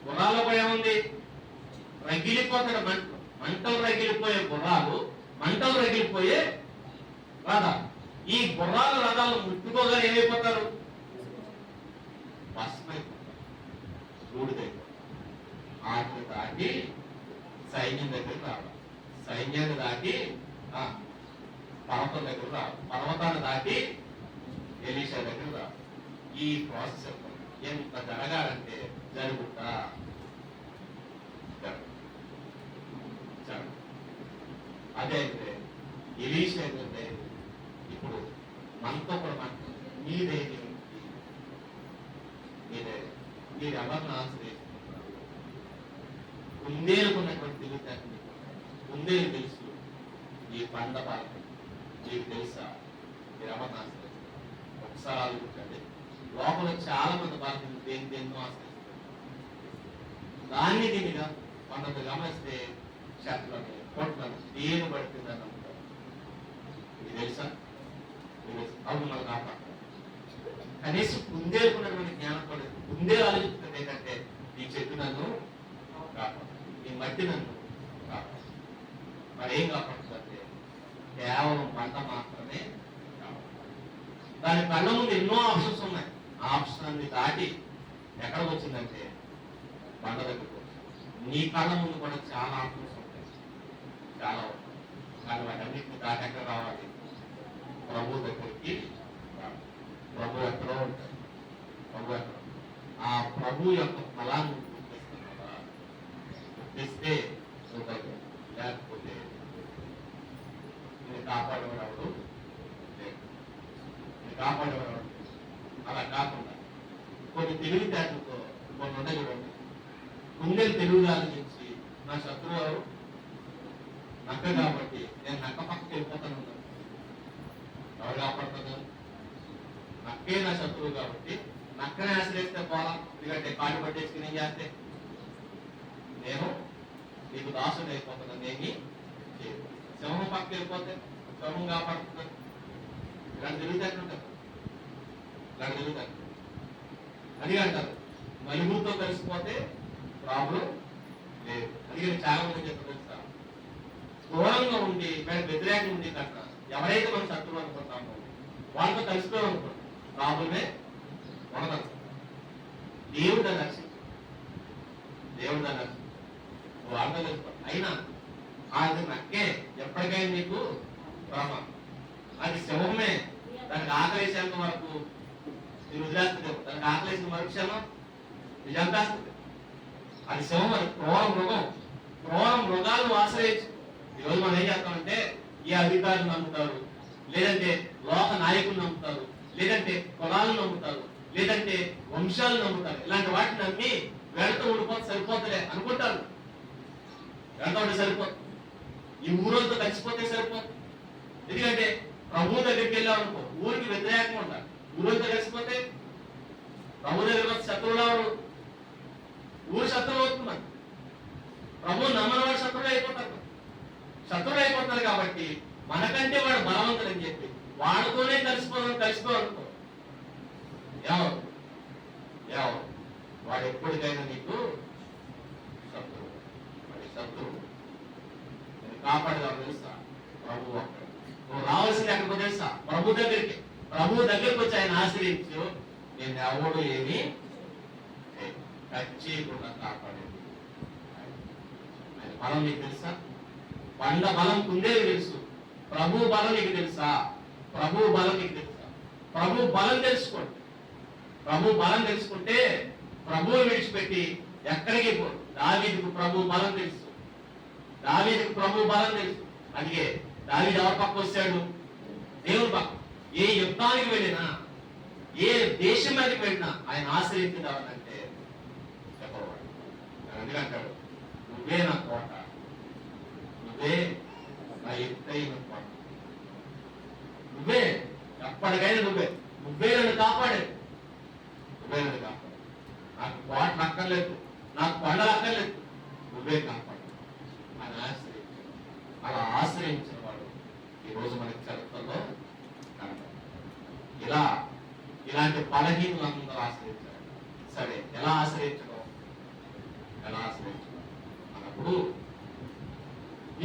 గుర్రాల్లో పోయే ఉంది రగిలిపోతాడు. మంటలు రగిలిపోయే గుర్రాలు, మంటలు రగిలిపోయే రథాలు. ఈ గుర్రాలు రథాలు ముట్టుకోగా ఏమైపోతారు? భస్మైపోతారు, బూడిదైపోతారు. వాటిని దాటి సైన్యం దగ్గరికి రావాలి. సైన్యాన్ని దాటి పర్వతం దగ్గర రావాలి. పర్వతాన్ని దాటి ఎలీషా దగ్గర రావాలి. ఈ ప్రాసెస్ ఎంత జరగాలంటే జరుగుతా అదే అయితే ఎలీషా ఏంటంటే ఇప్పుడు మనతో కూడా మీరేది మీరు ఎవరిని ఆశ్రయిస్తున్నారు? కుందేలుకున్నటువంటి తెలివితేటలు కుందేలు తెలుసు. ఈ పండ పాలన మీకు తెలుసా? మీరు ఎవరిని ఆశ్రయిస్తారు? ఒకసారి ఆలోచించండి. లోపల చాలా మంది బాధ్యతలు దేన్నో ఆశ్రయిస్తారు. దాన్ని దీనిగా కొంత గమనిస్తే చెట్లను కొట్లను దేని పడుతుందని నమ్ముతారు. ఇది తెలుసా? అవును మనం కాపాడతారు. కనీసం కుందేలుకున్నటువంటి జ్ఞానం కూడా కుందేలు ఆలోచిస్తుంది ఏంటంటే ఈ చెట్టు నన్ను కాపాడు, ఈ మట్టి నన్ను కాపాడు. మరి ఏం కాపాడుతుందంటే కేవలం పంట మాత్రమే కాపాడు. దాని కళ్ళ ముందు ఎన్నో ఆప్షన్స్ ఉన్నాయి. ఆ ఆప్షన్ అన్ని దాటి ఎక్కడికి వచ్చిందంటే బండ దగ్గరకు వచ్చింది. నీ కళ్ళ ముందు కూడా చాలా ఆప్షన్స్ ఉంటాయి, చాలా ఉంటాయి. కానీ వాటన్నిటిని దాటి ఎక్కడ రావాలి? ప్రభు దగ్గరికి రావాలి. ప్రభు ఎక్కడో ఉంటాయి. ప్రభు ఎక్కడ? ఆ ప్రభు యొక్క ఫలాన్ని గుర్తిస్తున్నావా? గుర్తిస్తే లేకపోతే నేను కాపాడేవాడు లేదు. నేను కాపాడేవాడు. అలా కాకుండా కొన్ని తెలివితేటలతో కొన్ని ఉన్నాయి చూడండి. కుందేలు తెలివిగా ఆలోచించి నా శత్రువు నక్క కాబట్టి నేను నక్క పక్కకి వెళ్ళిపోతాను. నక్కే నా శత్రువు కాబట్టి నక్కనే ఆశ్రయిస్తే పోలా, ఎందుకంటే కాళ్ళు పట్టేసుకుని ఏం చేస్తే నేను నీకు దాసుని అయిపోతున్నాను, ఏమి చేయదు. సింహం పక్కకి వెళ్ళిపోతే సింహం కాపాడుతున్నాను. ఇలాంటి తిరుగుతాడు, ఇలాంటి తిరుగుతాడు. అది అంటారు నలుగురితో కలిసిపోతే ప్రాబ్లం లేదు. అందుకని చాలా మంది చెప్తారు తెలుసా, దూరంగా ఉండి మేము వ్యతిరేకంగా ఉండి కట్ట ఎవరైతే మనం శత్రువు అనుకుంటామో వాళ్ళతో కలిసిపోవాలనుకుంటాం ప్రాబ్లమే ఉండదు. దేవుడు దాన్ని రక్షించు, దేవుడు దాన్ని రక్షించు, వాళ్ళతో కలిసిపో. అయినా అది నక్కే ఎప్పటికైనా నీకు ప్రమాదం. అది సింహమే, దానికి ఆకలేసేంత వరకు మీరు వదిలేస్తుంది. దానికి ఆకలేసిన మరుక్షణం నిజంతాస్తుంది. అది సింహం, అది క్రూర మృగం. క్రూర మృగాలను ఆశ్రయించు. ఈరోజు మనం ఏం చేస్తామంటే ఈ అధికారులు నమ్ముతారు, లేదంటే లోక నాయకులు నమ్ముతారు, లేదంటే కులాలను నమ్ముతారు, లేదంటే వంశాలు నమ్ముతారు. ఇలాంటి వాటిని నమ్మి వెళుతూ ఉండిపోతే సరిపోతుందే అనుకుంటారు. వెళ్తా ఉంటే సరిపోతుంది, ఈ ఊరోళ్ళతో కలిసిపోతే సరిపోతుంది. ఎందుకంటే ప్రభు దగ్గరికి వెళ్ళాం అనుకో ఊరికి వ్యతిరేకంగా ఉంటారు. ఊరోళ్ళతో కలిసిపోతే ప్రభు దగ్గర శత్రువులు ఊరు శత్రువు అవుతున్నారు. ప్రభు నమ్మని వాడు శత్రువులు అయిపోతారు. శత్రువులు అయిపోతారు కాబట్టి మనకంటే వాడు బలవంతుడు అని చెప్పి వాడితోనే కలిసిపోవాలనుకో ఎవరు వాడు ఎప్పటికైనా నీకు శత్రువు. వాడి శత్రువు నేను కాపాడేవాడు తెలుసా ప్రభు. అక్కడ నువ్వు రావాల్సింది ఎక్కడికి తెలుసా ప్రభు దగ్గరికి. ప్రభు దగ్గరికి వచ్చి ఆయన ఆశ్రయించు, నేను ఎవడు ఏమి ఖచ్చితంగా కాపాడేది. ఆయన బలం నీకు తెలుసా, బండ బలం కుందేది తెలుసు, ప్రభు బలం నీకు తెలుసా, ప్రభు బలం నీకు తెలుసా. ప్రభు బలం తెలుసుకోండి. ప్రభు బలం తెలుసుకుంటే ప్రభువు విడిచిపెట్టి ఎక్కడికి పో. దావీదుకు ప్రభు బలం తెలుసు, దావీదుకు ప్రభు బలం తెలుసు. అందుకే దావీదు ఎవరి పక్క వచ్చాడు, దేవుని పక్క. ఏ యుద్ధానికి వెళ్ళినా, ఏ దేశం మీదకి వెళ్ళినా ఆయన ఆశ్రయించింది ఎవరంటే చెప్పవాడు. అందుకంటాడు నువ్వే నా కోట, నువ్వే నా ఎత్తైన కోట, నువ్వే ఎప్పటికైనా నువ్వే నన్ను కాపాడేది, నువ్వే నన్ను కాపాడు. నాకు కోటలు అక్కర్లేదు, నాకు కొండలు అక్కర్లేదు, నువ్వే కాపాడు అని ఆశ్రయించాడు. అలా ఆశ్రయించిన వాడు ఈరోజు మనకి చరిత్రలో ఇలాంటి బలహీనులందరూ ఆశ్రయించారు. సరే ఎలా ఆశ్రయించడం అన్నప్పుడు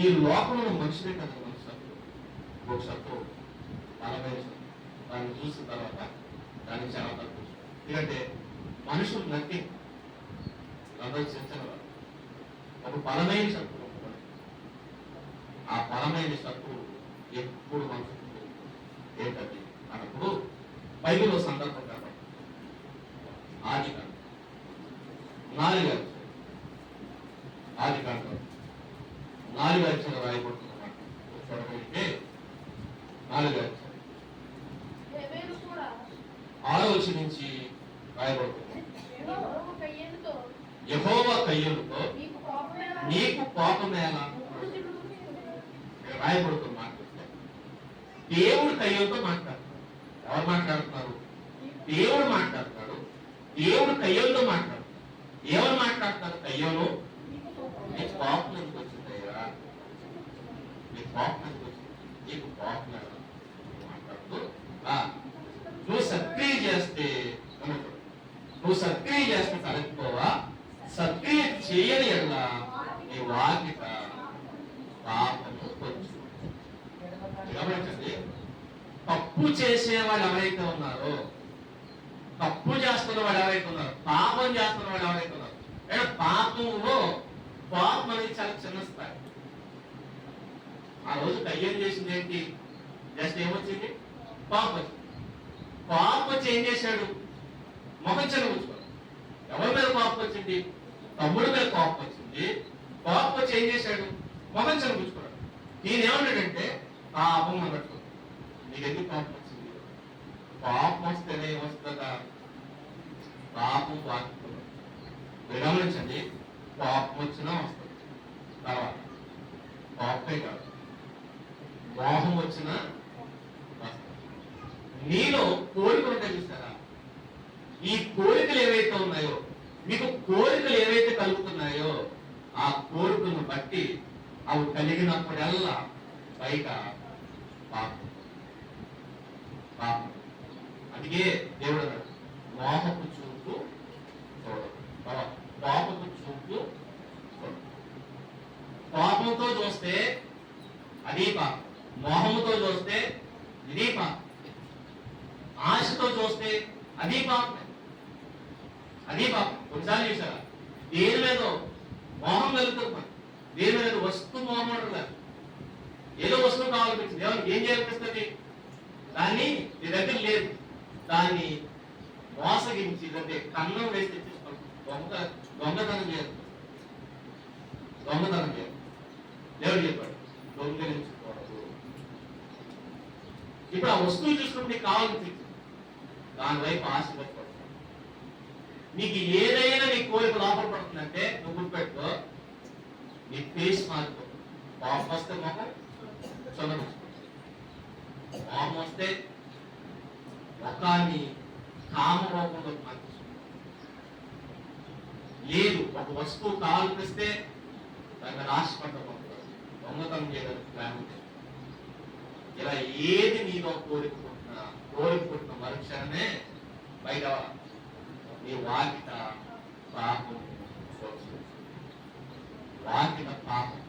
ఈ లోకంలో మనుషులే కదా మనిషి శత్రువు. ఒక శత్రువు బలమైన శత్రువు. దాన్ని చూసిన తర్వాత దాన్ని చాలా తక్కువ. ఎందుకంటే మనుషులు నట్టి అందరూ చిన్న ఒక బలమైన శత్రువు. ఆ బలమైన శత్రువు ఎప్పుడు మనసు ఏంటది అన్నప్పుడు బైబిల్లో సందర్భం కాబట్టి ఆదికాండం 4వ అధ్యాయం రాయబడుతున్నమాట. చూడగలిగితే 4వ అధ్యాయం 6వ వచనం నుంచి రాయబడుతుంది. యెహోవా కయ్యూనుతో నీకు కోపమేలా రాయబడుతున్న మాట. దేవుడు కయ్యూనుతో మాట్లాడుతాడు. ఎవరు మాట్లాడుతున్నారు? దేవుడు మాట్లాడతాడు. దేవుడు కయ్యూనుతో మాట్లాడతాడు. ఎవరు మాట్లాడతారు? కయ్యూను నీకు కోపం ఎందుకు వచ్చిందయ్యా, నీకు కోపం ఎందుకు వచ్చింది, నీకు కోపం మాట్లాడుతూ నువ్వు సక్రియ చేస్తే తలెత్తుకోవా, సక్రియ చేయని ఎడలా నీ వాకిట పాపము వచ్చు. గమనించండి, తప్పు చేసేవాళ్ళు ఎవరైతే ఉన్నారో, తప్పు చేస్తున్న వాళ్ళు ఎవరైతే ఉన్నారు, పాపం చేస్తున్న వాళ్ళు ఎవరైతే ఉన్నారు, పాపంలో పాపం అనేది చాలా చిన్న స్థాయి. ఆ రోజు కయ్యం చేసింది ఏంటి? జస్ట్ ఏమొచ్చింది? పాపం వచ్చింది. పాపం వచ్చి ఏం చేశాడు? ముఖం చెలవుచ్చుకోడు. ఎవరి మీద కోపం వచ్చింది? తమ్ముడి మీద కోపం వచ్చింది. కోపం వచ్చి ఏం చేశాడు? ముఖం చెలవుచ్చుకోడు. నేనేమన్నాడంటే పాపం అన్నట్టు. నీకు ఎందుకు కోపం వచ్చింది? పాపం వస్తేనే వస్తుందా? పాపం వాకిపోతుంది. మీరు గమనించండి, పాపం వచ్చినా వస్తుంది. తర్వాత పాపే కాదు, మోహం వచ్చినా వస్తుంది. నీలో కోరికలు చూస్తారు. ఈ కోరికలు ఏవైతే ఉన్నాయో, మీకు కోరికలు ఏవైతే కలుగుతున్నాయో ఆ కోరికలను బట్టి అవి కలిగినప్పుడల్లా బయట పాపం పాపం. అందుకే దేవుడు అన్నాడు, మోహపు చూపు చూడదు, పాపపు చూపు చూడదు. పాపంతో చూస్తే అది పాపం, మోహముతో చూస్తే ఇది పాపం, ఆశతో చూస్తే అది పాపం, అది పాపం. కొన్నిసార్లు చూసారా, దేని మీద మోహం కలుగుతుంది, మనం దేని మీద వస్తు మోహం అంటారు, ఏదో వస్తువు కావాలనిపించింది, ఏం చేయాలనిపిస్తుంది, దాన్ని నీ దగ్గర లేదు, దాన్ని మోసగించి అంటే కన్నం వేసి తెచ్చేసుకోవాలి. దొంగతనం చేయదు, దొంగతనం చేయదు. దేవుడు చెప్పాడు దొంగలించకూడదు. ఇప్పుడు ఆ వస్తువు చూసుకుంటే నీకు కావాలనిపించింది, దాని వైపు ఆశపడతాడు. నీకు ఏదైనా నీ కోరిక లోపల పడుతుందంటే నువ్వు గుర్తుపెట్టుకో, నీ ఫేస్ మారిపో. పాపం వస్తే మొహం చొందను, మోహం వస్తే ముఖాన్ని కామరూపంలో మార్చుకుంటుంది. లేదు, ఒక వస్తువు కావాలనిపిస్తే దాన్ని ఆశపడతాం, దొంగతనం చేయడానికి ప్లాన్ ఉంది. ఇలా ఏది నీలో కోరుకుంటున్న మరుక్షణమే బయట నీ వాకిట పాపం వాకిట పాపం.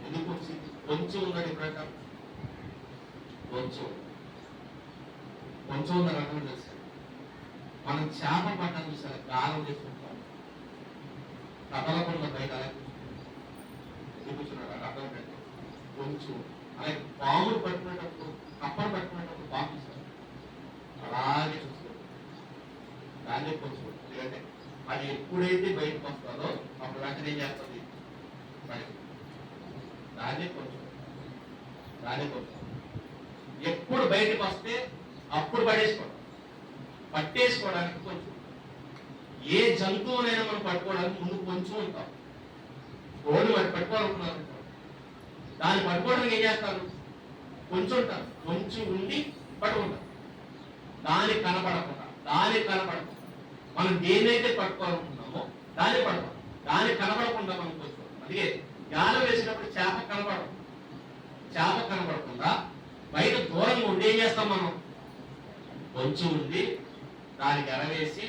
ఎందుకు కొంచెం ఉన్నది ప్రకారం కొంచెం ఉందని అర్థం చేస్తారు. మనం చేప పట్టడం చూసారు, గాలం చేసుకుంటాం, కదలకుండా బయట కూర్చున్నాడు అర్థం పెట్టాం కొంచెం. అలాగే పాములు పట్టుకునేటప్పుడు, కప్పలు పట్టుకునేటప్పుడు పాము చూస్తారు, అలాగే చూస్తారు, దాన్ని కొంచెం. ఎందుకంటే అది ఎప్పుడైతే బయటకు వస్తుందో అప్పుడు వెంటనే ఏం చేస్తుంది, దాన్ని కొంచెం ఎప్పుడు బయటకు వస్తే అప్పుడు పట్టేసుకోవడానికి కొంచెం. ఏ జంతువునైనా మనం పట్టుకోవడానికి ముందు కొంచెం ఉంటాం. కోడి వాటి పట్టుకోవాలనుకున్నారు, దాన్ని పట్టుకోవడానికి ఏం చేస్తారు, కొంచెం ఉంటారు, కొంచెం ఉండి పట్టుకుంటారు. దానికి కనపడకుండా మనం దేన్నైతే పట్టుకోవాలనుకున్నామో దాన్ని పడతాం, దానికి కనపడకుండా మనం కొంచెం. అందుకే గాలం వేసినప్పుడు చేప కనపడకుండా బయట దూరంగా ఉండి ఏం చేస్తాం, మనం కొంచెం ఉండి దానికి ఎరవేసి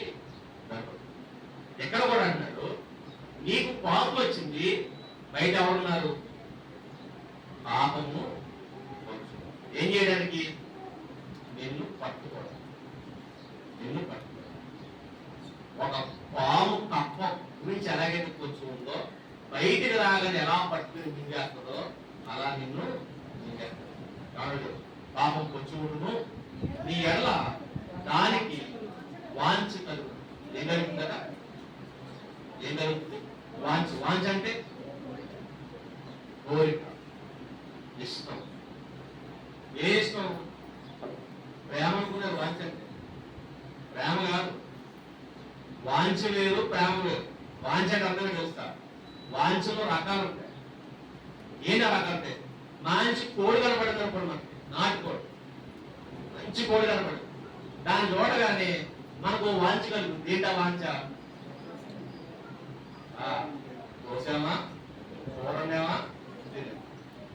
ఎక్కడ కూడా అంటున్నాడు, నీకు కోపం వచ్చింది, బయట ఎవరున్నారు, పాపము కొంచెం. ఏం చేయడానికి, నిన్ను పట్టుకోవడం. ఒక పాము కప్ప గురించి ఎలాగైతే కొంచెం ఉందో, బయటికి రాగానే ఎలా పట్టుకుని మింగేస్తుందో అలా నిన్ను మింగేస్తుంది. కాబట్టి పాపం కొంచెం ఉండును, నీ ఎడల దానికి వాంఛ కలుగు. ఏం కలుగుతుంది కదా, ఏం కలుగుతుంది, వాంఛ అంటే కోరిక, ఇష్టం. ఏ ఇష్టం, ప్రేమ అనుకునే వాంఛ అంటే ప్రేమ కాదు. వాంఛ వేరు, ప్రేమ వేరు. వాంఛ అంటే అర్థమే తెలుస్తా, వాంఛలో రకాలు ఉంటాయి. ఏంటి ఆ రకాలు అంటే, మంచి కోడి కనపడింది అనుకోండి, మనకి నాటుకోడి, మంచి కోడి కనపడింది, దాన్ని చూడగానే మనకు వాంఛ కలుగుతుంది. ఏంటా వాంఛ, కోసామా, చూడండిమా,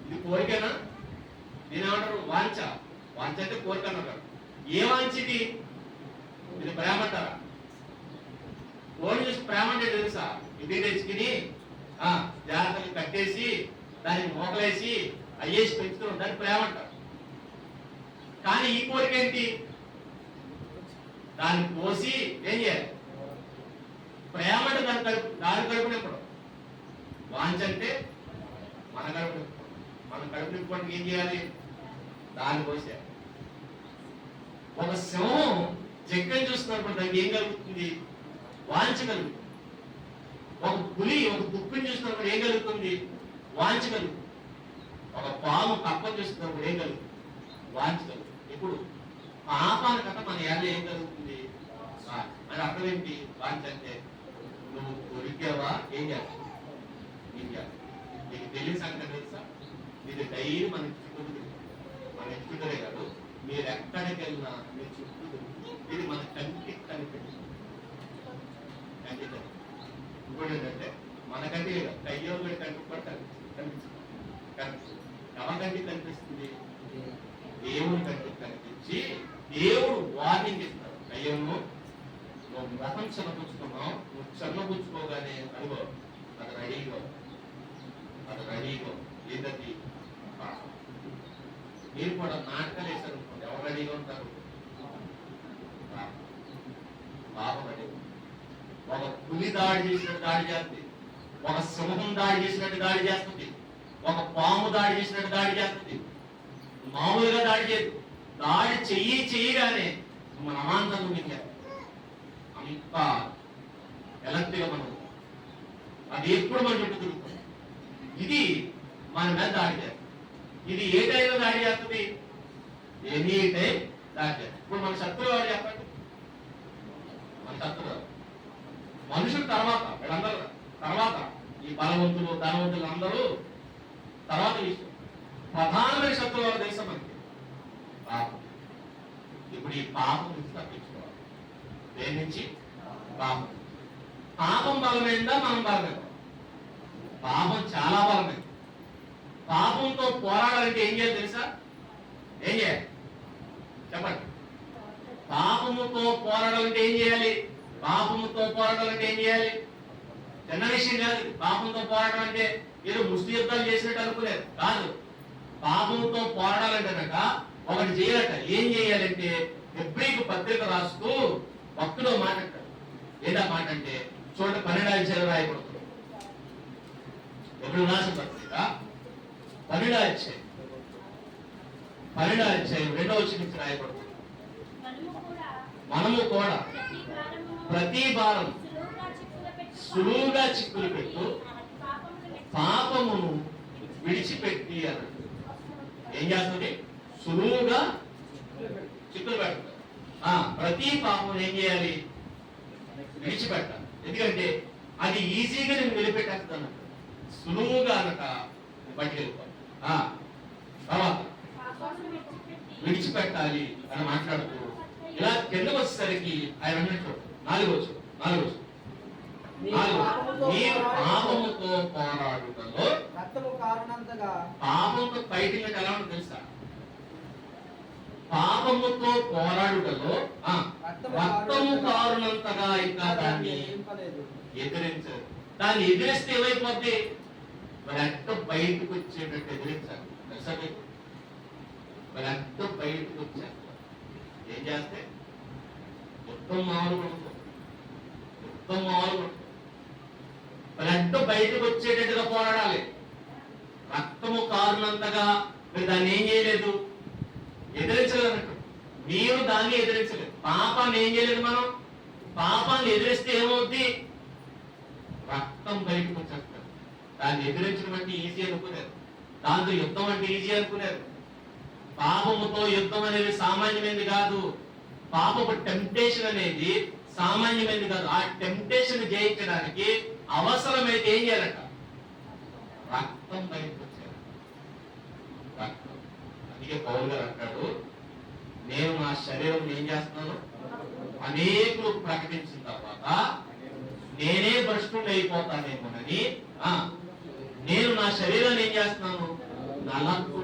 ఇది కోరికేనా, దీని ఏమంటారు వాంఛ. వాంఛ అంటే కోరిక అన్నారు. ఏ వాంఛ ఇది ప్రేమ అంటారా? కోడి చూసి ప్రేమ అంటే తెలుసా, ఇంటికి తెచ్చుకుని జాగ్రత్తలు కట్టేసి దానికి మోకలేసి అయ్యేసి పెంచుతున్నాం, దాన్ని ప్రేమ అంటారు. కానీ ఈ కోరిక ఏంటి, దాన్ని కోసి ఏం చేయాలి, ప్రేమ అంటే దాని కడుపునప్పుడు. వాంఛ అంటే మన కడుపు, మన కడుపు నింపుకోవడానికి ఏం చేయాలి, దాన్ని కోసేయాలి. ఒక సింహం చెక్కని చూస్తున్నప్పుడు దానికి ఏం కలుగుతుంది, వాంఛ కలుగుతుంది. ఒక పులి ఒక దుప్పిని చూస్తున్నప్పుడు ఏం కలుగుతుంది, వాంఛ కలుగుతుంది. ఒక పాము కప్పని చూస్తున్నప్పుడు ఏం కలుగుతుంది, వాంఛ కలుగుతుంది. ఇప్పుడు పాపాల కథ మన ఏళ్ళ ఏం కలుగుతుంది అని అర్థం ఏంటి, వాంఛ అంటే నువ్వు దొరికావా ఏం చేస్తావు, నీకు తెలియని సంగతి తెలుసా, ఇది డైలీ మన చుట్టూ కాదు, మీరు ఎక్కడికి వెళ్ళినా మీ చుట్టూ ఇది మన కంటికి కనిపించదు. ఇంకోటి ఏంటంటే మనకంటే కయ్యోలు కూడా కనిపించదు. ఎవరికంటే కనిపిస్తుంది? దేవుని కంటే కనిపించి దేవుడు వార్నింగ్ ఇస్తాడు. అయ్యను నువ్వు ముఖం చిన్నపుచ్చుకున్నావు, నువ్వు చిన్నపుచ్చుకోగానే అదిగో అది రెడీగా ఏదది మీరు కూడా నాటకాలు వేశారు అనుకోండి, ఎవరు రెడీగా ఉంటారు? పాపం రెడీ. ఒక పులి దాడి చేసినట్టు దాడి చేస్తుంది, ఒక సింహం దాడి చేసినట్టు దాడి చేస్తుంది, ఒక పాము దాడి చేసినట్టు దాడి చేస్తుంది. మామూలుగా దాడి చేయదు. దాడి చెయ్యగానే మన అమాంతం మీకు అంత ఎలక్ట్గా మనం అది ఎప్పుడు మన చుట్టూ తిరుగుతుంది. ఇది మన మీద దాడి చేస్తుంది. ఇది ఏ టైంలో దాడి చేస్తుంది? ఎనీ టైం దాడి చేస్తుంది. ఇప్పుడు మన శత్రువు వాడు చెప్పండి, మన శత్రువు మనుషులు తర్వాత, వీళ్ళందరూ తర్వాత, ఈ బలవంతులు ధనవంతులు అందరూ తర్వాత విషయం. ప్రధానమైన శత్రువు వారు తెలుసా మనకి? పాపం. ఇప్పుడు ఈ పాపం నుంచి తప్పించుకోవాలి. దేని నుంచి? పాపం. పాపం బలమైందా మనం బలమైందా? పాపం చాలా బలమైంది. పాపంతో పోరాడాలంటే ఏం చేయాలి తెలుసా? ఏం చేయాలి చెప్పండి? పాపముతో పోరాడాలంటే ఏం చేయాలి? పాపముతో పోరాడాలంటే ఏం చేయాలి? చిన్న విషయం కాదు. పాపంతో పోరాటం అంటే ఏదో ముష్టి యుద్ధాలు చేసినట్టు అనుకోలేదు, కాదు. పాపంతో పోరాడాలంటే కనుక ఒకటి చేయాలట. ఏం చేయాలంటే హెబ్రీకు పత్రిక రాస్తూ భక్తులో మాట అంటాడు. ఏదా మాట అంటే చూడండి, 12వ అధ్యాయం రాయబడుతుంది. ఎప్పుడు రాసిన పత్రిక 12వ అధ్యాయం 2వ వచనం నుంచి రాయబడుతుంది. మనము కూడా ప్రతి భారం సులువుగా చిక్కులు పెట్టు పాపమును విడిచిపెట్టి అన్నాడు. ఏం చేస్తుంది? సులువుగా చిక్కులు పెడతాడు. ప్రతి పాపం ఏం చేయాలి? విడిచిపెట్టాలి. ఎందుకంటే అది ఈజీగా నేను నిలబెట్టేస్తాను. సులువుగా అనక బయటికి వెళ్ళిపోవాలి. తర్వాత విడిచిపెట్టాలి అని మాట్లాడుతూ ఇలా కిందకు వచ్చేసరికి ఆయన అన్నట్టు 4వ వచనం మీరు పాపముతో పోరాడుటలో రక్తము కారణంతగా. పాపంతో ఫైటింగ్ అంటే ఎలా ఉంటుంది తెలుసా? పాపముతో పోరాడుటలో రక్తము కారణంతగా ఇంకా దాన్ని ఎదిరించారు. దాన్ని ఎదిరిస్తే ఏమైపోద్ది? రక్తం బయటకు వచ్చేటట్టు ఎదిరించాలి. తెలుసా మీకు? రక్తం బయటకు వచ్చారు. ఏం చేస్తే మొత్తం మామూలు పడుతుంది, మొత్తం మామూలు పడుతుంది. రక్తం బయటకు వచ్చేటట్టుగా పోరాడాలి. రక్తము కారునంతగా మీరు దాన్ని ఏం చేయలేదు, ఎదిరించలేదు. మీరు దాన్ని ఎదిరించలేదు. పాపాన్ని ఏం చేయలేదు మనం. పాపాన్ని ఎదిరిస్తే ఏమవుద్ది? రక్తం బయటకు వచ్చేస్తారు. దాన్ని ఎదిరించడం అంటే ఈజీ అనుకున్నారు, దాంతో యుద్ధం అంటే ఈజీ అనుకున్నారు. పాపముతో యుద్ధం అనేది సామాన్యమైనది కాదు. పాపపు టెంప్టేషన్ అనేది సామాన్యమైనది కాదు. ఆ టెంప్టేషన్ జయించడానికి అవసరమైతే ఏం చేయాలట? రక్తం బయటకు వచ్చారు. రక్తం. అందుకే పౌలు గారు అంటాడు, నేను నా శరీరం ఏం చేస్తున్నాను? అనేకులు ప్రకటించిన తర్వాత నేనే భ్రష్టుడు అయిపోతానేమోనని నేను నా శరీరాన్ని ఏం చేస్తున్నాను? నలకు.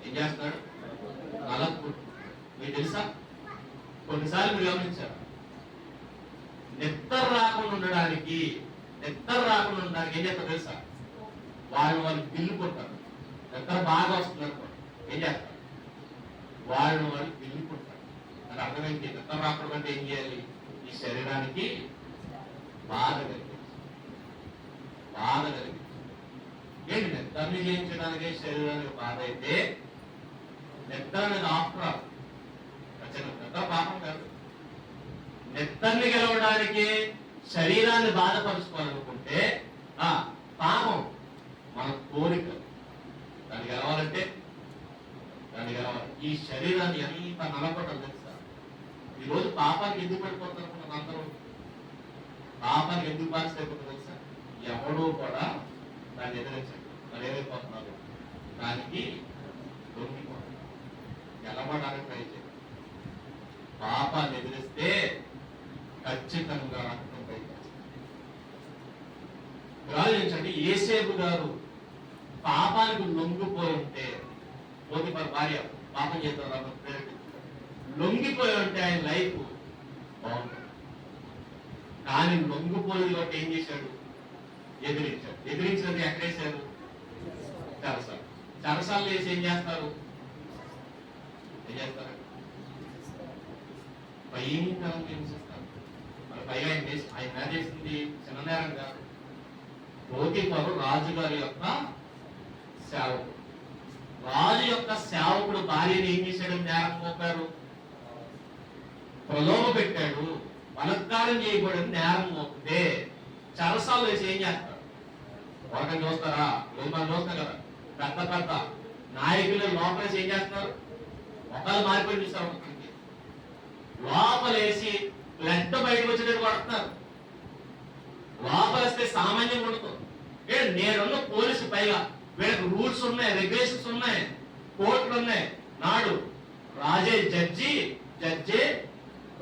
ఏం చేస్తున్నాడు? నలకు. మీకు తెలుసా? కొన్నిసార్లు మీరు గమనించారు, నిద్ర రాకుండా ఉండడానికి ఏం చేస్తారు తెలుసా? వాళ్ళు బిల్లు కొట్టారు. నిద్ర బాగా వస్తుంది అనుకోండి, ఏం చేస్తారు? వాళ్ళు బిల్లు కొట్టారు. అది అర్థమైంది. నిద్ర రాకుండా అంటే ఏం చేయాలి? ఈ శరీరానికి బాధ కలిగింది. ఏంటి నిద్రని జయించడానికి శరీరానికి బాధ అయితే నిద్ర అనేది ఆఫ్టర్ ఆల్ నిద్ర పాపం కాదు. నిద్రని గెలవడానికి శరీరాన్ని బాధపరుచుకోవాలనుకుంటే పాపం మన కోరిక. దాన్ని గెలవాలంటే ఈ శరీరాన్ని ఎంత నలపడం తెలుసా? ఈరోజు పాపానికి ఎందుకు పడిపోతారు అందరూ? పాపానికి ఎందుకు బాధిపోతారు తెలుసా? ఎవడూ కూడా దాన్ని ఎదిరించండి. మరి ఏమైపోతున్నారు? దానికి దొరికిపోతారు. గెలవడానికి ట్రై చేయాలి. పాపాన్ని ఎదిరిస్తే ఖచ్చితంగా రక్తం బయట. ఆలోచించండి, యేసేపు గారు పాపానికి లొంగిపోయి ఉంటే, పోతిఫర్ భార్య పాపం చేద్దాం లొంగిపోయి ఉంటే ఆయన లైఫ్ బాగుంటుంది. కానీ లొంగిపోయి ఏం చేశాడు? ఎదిరించాడు. ఎదిరించినది ఎక్కడేశారు? చెరసాలు. చెరసాలు వేసి ఏం చేస్తారు? భయంకరంగా హింసిస్తారు. మరి పైగా ఆయన చేసింది చిన్న నేరం కాదు. పోతిఫరు రాజుగారి యొక్క సేవకుడు. రాజు యొక్క సేవకుడు భార్యని ఏం చేశాడు? నేరం మోపారు, ప్రలోభ పెట్టాడు, బలత్కారం చేయకూడదు. నేరం మోపితే చెరసాలు వేసి ఏం చేస్తారు? ఒకరిని చూస్తారా? మనం చూస్తాం కదా, పెద్ద పెద్ద నాయకులు లోపలేసి ఏం చేస్తారు? ఒకళ్ళు మారిపోయి చూస్తారు, లోపలేసి బ్లడ్ బయటకు వచ్చేటట్టు పడుతున్నారు. లోపలేస్తే సామాన్యంగా ఉండదు. నేనున్న పోలీసు పైగా వీళ్ళకి రూల్స్ ఉన్నాయి, రెగ్యులేషన్స్ ఉన్నాయి, కోర్టులు ఉన్నాయి. నాడు రాజే జడ్జి, జడ్జే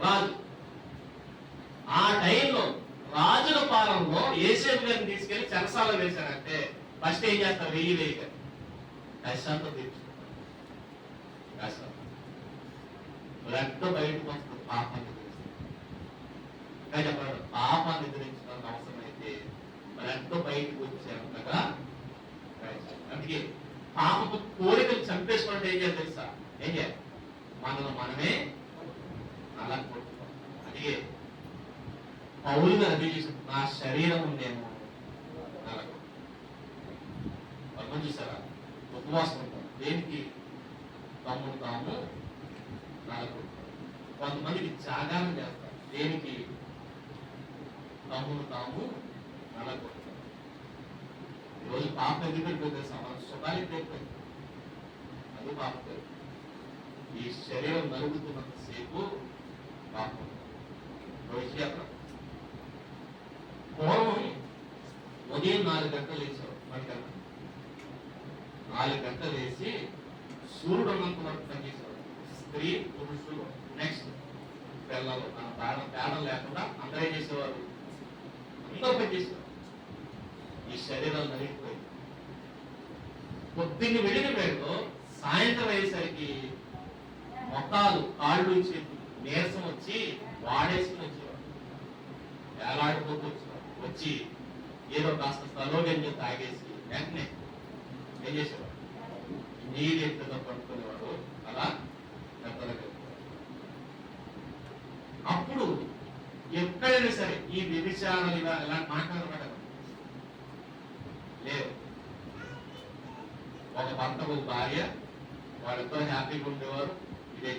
రాజు. ఆ టైంలో రాజుల పాలనలో యేసేపు గారిని తీసుకెళ్లి చెరసాల వేశారంటే ఫస్ట్ ఏం చేస్తారు? వెయ్యి కష్టంతో తీర్చుకుంటారు. కష్టం బ్లడ్ బయటకు వస్తుంది. పాపాన్ని ఎదిరిస్తారు. చెప్పాడు, పాపాన్ని ఎదిరించడానికి అవసరమైతే బ్లడ్ బయటకు వచ్చేంతగా. అందుకే పాపపు కోరికలు చంపేసుకుంటే ఏం చేయాలి తెలుసా? ఏం చేయాలి? మనమే అలా కొట్టుకోవాలి. అందుకే పౌలుగా అదే చేసాడు, నా శరీరం ఉందేమో అర్థం చూసారా? ఉపవాసం ఉంటాం దేనికి? తమ్ముడు తాము నలగొడతారు. కొంతమందికి జాగారం చేస్తారు దేనికి? తమ్ముడు తాము నలగొడతారు. ఈరోజు పాప ఎదుగుతుంది, సుఖానికి అయిపోయింది. అది పాపం. ఈ శరీరం నలుగుతున్నంత సేపు పాపం. పూర్వం ఉదయం 4 గంటలు వేసారు. మనకన్నా 4 గంటలు వేసి సూర్యుడు ఉన్నంత వరకు పనిచేసేవారు. స్త్రీ పురుషులు నెక్స్ట్ పిల్లలు తేడా లేకుండా అందరూ ఏం చేసేవారు? అందరూ పనిచేసేవారు. ఈ శరీరాలు నలిగిపోయింది. పొద్దున్న వెళ్ళిన వేళలో సాయంత్రం అయ్యేసరికి మొక్కలు కాళ్ళు నీరసం వచ్చి వాడేసుకుని వచ్చేవారు. వేలాడిపోతూ వచ్చేవారు. వచ్చి ఏదో కాస్త స్థలోగంజం తాగేసి వెంటనే ఏం చేసేవారు? నీరు ఎత్తుగా పడుకునేవాడు. అలా పెద్దలుగా అప్పుడు ఎక్కడైనా సరే ఈ వ్యభిచారం ఇలాంటి మాట్లాడబడ్డారు లేదు. ఒక భర్త ఒక భార్య వాళ్ళతో హ్యాపీగా ఉండేవారు. ఇదే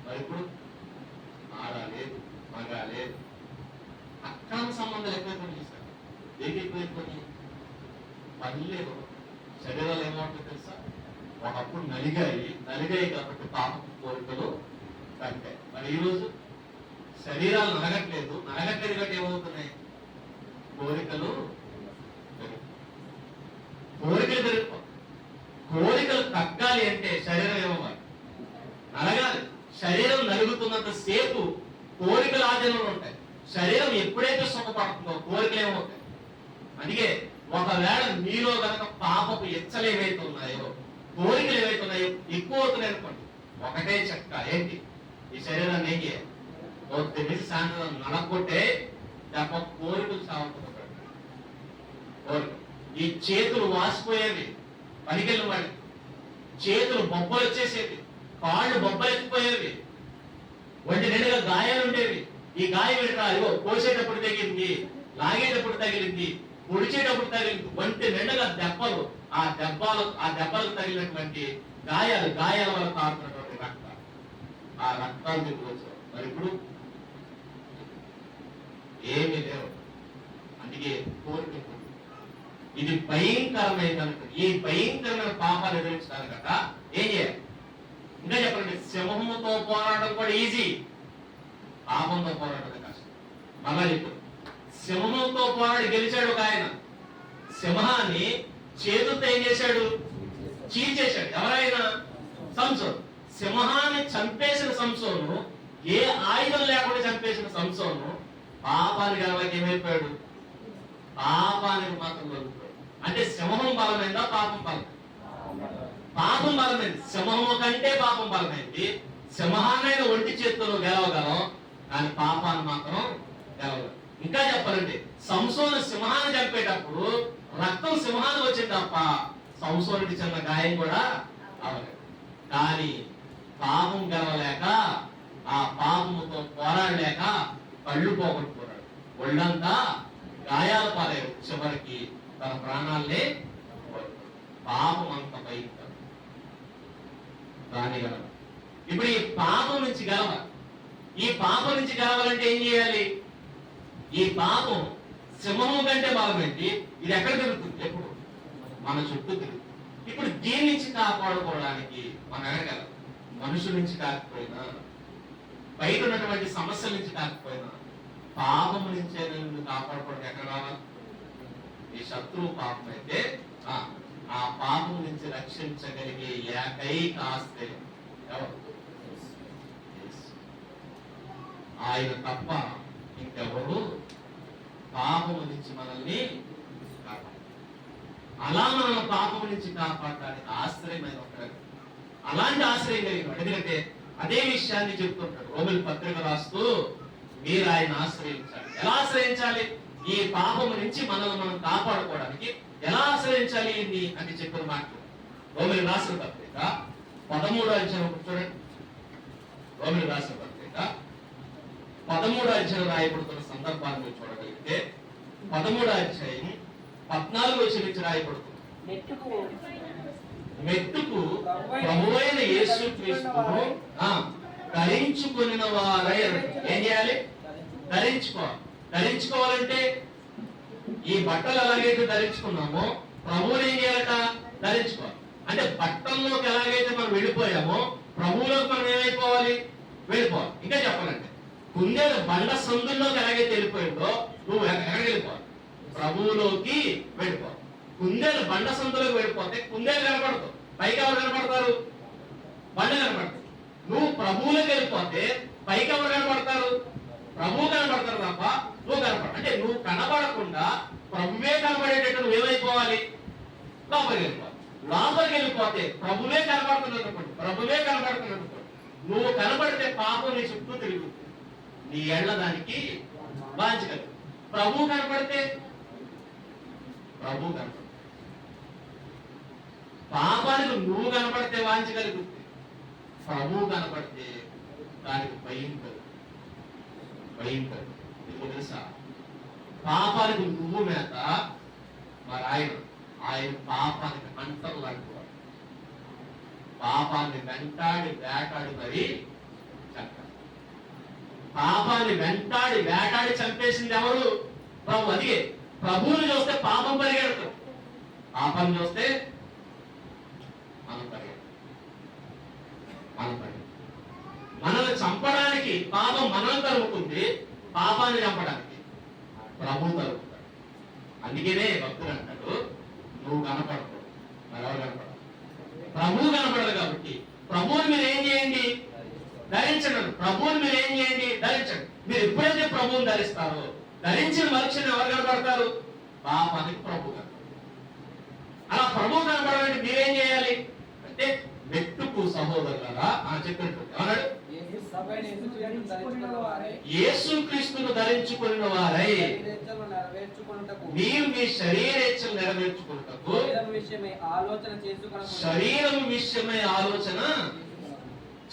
మరి ఇప్పుడు ఆడ లేదు, మగ లేదు, అక్రమ సంబంధాలు ఎక్కువైపోయి చేశారు. ఏది ఎక్కువైపోయి? పని లేదు. శరీరాలు ఏమవుతుందో తెలుసా? ఒకప్పుడు నలిగాయి కాబట్టి పాపపు కోరికలు తగ్గాయి. మరి ఈరోజు శరీరాలు నలగట్లేదు కాబట్టి ఏమవుతున్నాయి? కోరికలు పెరిగిపో. కోరికలు తగ్గాలి అంటే శరీరం ఏమవ్వాలి? నలగాలి. శరీరం నలుగుతున్నంత సేపు కోరికలు ఆధీనంలో ఉంటాయి. శరీరం ఎప్పుడైతే సుఖపడుతుందో కోరికలు ఏమవుతాయి? అందుకే ఒకవేళ మీలో కనుక పాపపు ఎచ్చలు ఏవైతే ఉన్నాయో, కోరికలు ఏవైతే ఉన్నాయో ఎక్కువ అవుతున్నాయి అనుకోండి, ఒకటే చెక్క ఏంటి? ఈ శరీరాన్ని ఏం చేయాలి? తెలిసి సాయంత్రం నలగొట్టే తప్ప కోరికలు సాగుతుంది. ఈ చేతులు వాసిపోయేవి, పనికెళ్ళిన వాడి చేతులు బొబ్బలు వచ్చేసేవి, కాళ్ళు బొబ్బలు ఎత్తిపోయేవి, ఒంటి నిండుగా గాయాలు ఉండేవి. ఈ గాయం ఏంటా? ఇగో కోసేటప్పుడు తగిలింది, లాగేటప్పుడు తగిలింది, పొడిచేటప్పుడు తగిలింది. ఒంటి నిండుగా దెబ్బలు, ఆ దెబ్బలకు తగిలినటువంటి గాయాల వల్ల కారుతున్నటువంటి రక్తాలు, ఆ రక్తాలు తీసుకొచ్చారు. మరి ఇప్పుడు ఏమీ లేవు. అందుకే కోరిక ఇది భయంకరమైన ఈ భయంకరమైన పాపాలు ఎదురించడానికట ఏం చేయాలి? ఇంకా చెప్పండి, సింహంతో పోరాటం కూడా ఈజీ, పాపంతో పోరాటం కష్టం. మళ్ళా చెప్పారు, సింహంతో పోరాడి గెలిచాడు ఒక ఆయన. సింహాన్ని చేతులతో ఏం చేశాడు? చీల్చేశాడు. ఎవరైనా? సంసోను. సింహాన్ని చంపేసిన సంసోను ఏ ఆయుధం లేకుండా చంపేసిన సంసోను పాపానికి గెలవకి ఏమైపోయాడు? పాపానికి మాత్రం లొంగిపోయాడు. అంటే సింహం బలమైందా పాపం బలమైంది? పాపం బలమైంది. సింహము కంటే పాపం బలమైంది. సింహాన్నైనా ఒంటి చేతుల్లో గెలవగలం, కానీ పాపాన్ని మాత్రం గెలవగలం. ఇంకా చెప్పాలంటే సంసోను సింహాన్ని చంపేటప్పుడు రక్తం సింహానికి వచ్చింది తప్ప సంసోనుడికి చిన్న గాయం కూడా అవ్వలేదు. కానీ పాపం గెలవలేక, ఆ పాపముతో పోరాడలేక కళ్ళు పోగొట్టుకున్నాడు. ఒళ్ళంతా గాయాల పాలయ్యాడు. చివరికి తన ప్రాణాలనే పాపం అంత భయంకరం. దాని గెలవ. ఇప్పుడు ఈ పాపం నుంచి గెలవాలి. ఈ పాపం నుంచి గెలవాలంటే ఏం చేయాలి? ఈ పాపం సింహము కంటే బలమైంది. ఇది ఎక్కడ తిరుగుతుంది? ఎప్పుడు మన చుట్టూ తిరుగుతుంది. ఇప్పుడు దీని నుంచి కాపాడుకోవడానికి మనం ఎడగలం. మనుషుల నుంచి కాకపోయినా, బయట ఉన్నటువంటి సమస్యల నుంచి కాకపోయినా, పాపం నుంచే నిన్ను కాపాడుకోవడానికి ఎక్కడ రావాలి? ఈ శత్రువు పాపం అయితే ఆ పాపం నుంచి రక్షించగలిగే ఏకైక ఆస్తి ఎవరు? ఆయన తప్ప ఇంకెవరు పాపము నుంచి మనల్ని కాపాడు. అలా మనల్ని పాపము నుంచి కాపాడడానికి ఆశ్రయమైన ఉంటాడు. అలాంటి ఆశ్రయం కలిగిన, ఎందుకంటే అదే విషయాన్ని చెప్తుంటాడు రోమిలి పత్రిక రాస్తూ, మీరు ఆయన ఆశ్రయించాలి. ఎలా ఆశ్రయించాలి? ఈ పాపము నుంచి మనల్ని మనం కాపాడుకోవడానికి ఎలా ఆశ్రయించాలి ఇన్ని అని చెప్పిన మాటలు రోమిలి రాసిన పత్రిక 13వ అధ్యాయం చూడండి. రోమిలి రాసిన పత్రిక 13వ అధ్యాయం రాయబడుతున్న సందర్భాన్ని మీరు చూడగలిగితే 13వ అధ్యాయం 14వ వచనం నుంచి రాయబడుతుంది. మెట్టుకు ప్రభువైన యేసుక్రీస్తును ధరించుకొనిన వారై. ఏం చేయాలి? ధరించుకోవాలి. ధరించుకోవాలంటే ఈ బట్టలు ఎలాగైతే ధరించుకున్నామో ప్రభువుని ఏం చేయాలట? ధరించుకోవాలి. అంటే బట్టల్లోకి ఎలాగైతే మనం వెళ్ళిపోయామో ప్రభువులోకి మనం ఏమైపోవాలి? వెళ్ళిపోవాలి. ఇంకా చెప్పాలంటే కుందేలు బండ సందుల్లోకి ఎలాగైతే వెళ్ళిపోయిందో నువ్వు ఎక్కడికి వెళ్ళిపోవాలి? ప్రభువులోకి వెళ్ళిపోవాలి. కుందేలు బండ సందులోకి వెళ్ళిపోతే కుందేలు కనపడదు, పైకి ఎవరు కనపడతారు? బండ కనపడతారు. నువ్వు ప్రభువులోకి వెళ్ళిపోతే పైకి ఎవరు కనపడతారు? ప్రభువు కనపడతారు తప్ప నువ్వు కనపడ. అంటే నువ్వు కనపడకుండా ప్రభువే కనపడేటట్టు నువ్వేమైపోవాలి? లోపలికి వెళ్ళిపోవాలి. లోపలికి వెళ్ళిపోతే ప్రభువే కనపడుతున్నది అనుకోండి, ప్రభువే కనపడుతున్నది అనుకోండి, నువ్వు కనపడితే పాపం నీ చుట్టూ తిరుగుతుంది. నీ ఏళ్ల దానికి బాధించగలదు. ప్రభువు కనపడితే ప్రభు కనపడు. పాపానికి నువ్వు కనపడితే వాంచగలుగుతుంది. ప్రభువు కనపడితే దానికి భయంకరం. ఎందుకు తెలుసా? పాపానికి నువ్వు మేత, మరి ఆయన పాపానికి అంటలు లాంటివాడు. పాపాన్ని వెంటాడి వేటాడి మరి చంపాడు. పాపాన్ని వెంటాడి వేటాడి చంపేసింది ఎవరు? ప్రభు. అదిగే ప్రభువుని చూస్తే పాపం పరిగెడతాం, పాపం చూస్తే మనం పరిగెడతాం. మనల్ని చంపడానికి పాపం మనల్ని తరుముతుంది, పాపాన్ని చంపడానికి ప్రభు తరుముతాడు. అందుకనే భక్తులు అంటాడు, నువ్వు కనపడదు, మరెవరు కనపడదు, ప్రభువు కనపడదు. కాబట్టి ప్రభువుని మీరు ఏం చేయండి? ధరించండి. ప్రభువుని మీరు ఏం చేయండి? ధరించండి. మీరు ఎప్పుడైతే ప్రభువుని ధరిస్తారో, ధరించిన మనుషుని ఎవరు కనపడతారు? పాపానికి ప్రభు కనపడతారు. అలా ప్రభు కనపడాలంటే మీరేం చేయాలి అంటే, మెట్టుకు సహోదరులారా చెప్పినట్టు ఏమన్నాడు? యేసుక్రీస్తును ధరించుకున్న వారై మీరు మీ శరీరేచ్ఛలు నెరవేర్చుకున్నటకు శరీరం విషయమై ఆలోచన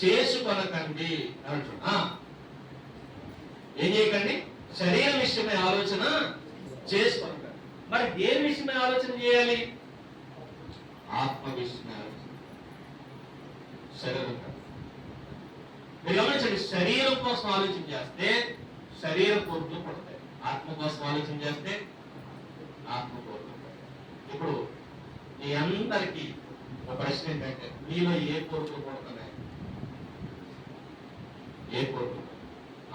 చేసుకొనకండి. ఏం చేయకండి? శరీరం విషయమై ఆలోచన చేసుకోనకండి. మరి దేని విషయమై ఆలోచన చేయాలి? ఆత్మ విషయమై ఆలోచన. శరీరం మీరు గమనించండి, శరీరం కోసం ఆలోచన చేస్తే శరీర కోరికలు పడతాయి, ఆత్మ కోసం ఆలోచన చేస్తే ఆత్మ కోరికలు పడతాయి. ఇప్పుడు మీ అందరికీ ఒక ప్రశ్న ఏంటంటే, మీలో ఏ కోరికలు పడుతున్నాయి? ఏ కోరికలు?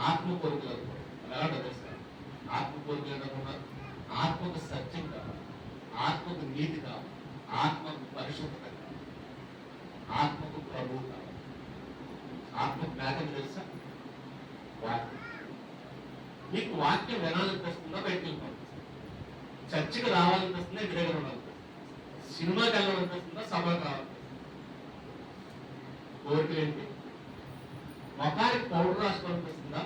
ఆత్మ కోరికలు అనుకోండి. ఎలా తెలుస్తారు? ఆత్మ కోరికలు ఏంటనుకున్నా? ఆత్మకు సత్యం కావాలి, ఆత్మకు నీతి కావాలి, ఆత్మకు పరిశుద్ధత కావాలి, ఆత్మకు ప్రభువు కావాలి. ఆత్మకు మేకని తెలుసా? వాక్యం. మీకు వాక్యం వినాలనిపిస్తుందా? బయటకు వెళ్ళిపోతుంది. చర్చికి రావాలనిపిస్తుందా? ఇంటి దగ్గర ఉండాలనిపిస్తుంది. సినిమాకి వెళ్ళాలనిపిస్తుందా? సభకు రావాలనిపిస్తుంది. కోరికలు ఏంటి? మొఖానికి పౌడర్ రాసుకోవాలనిపిస్తుందా?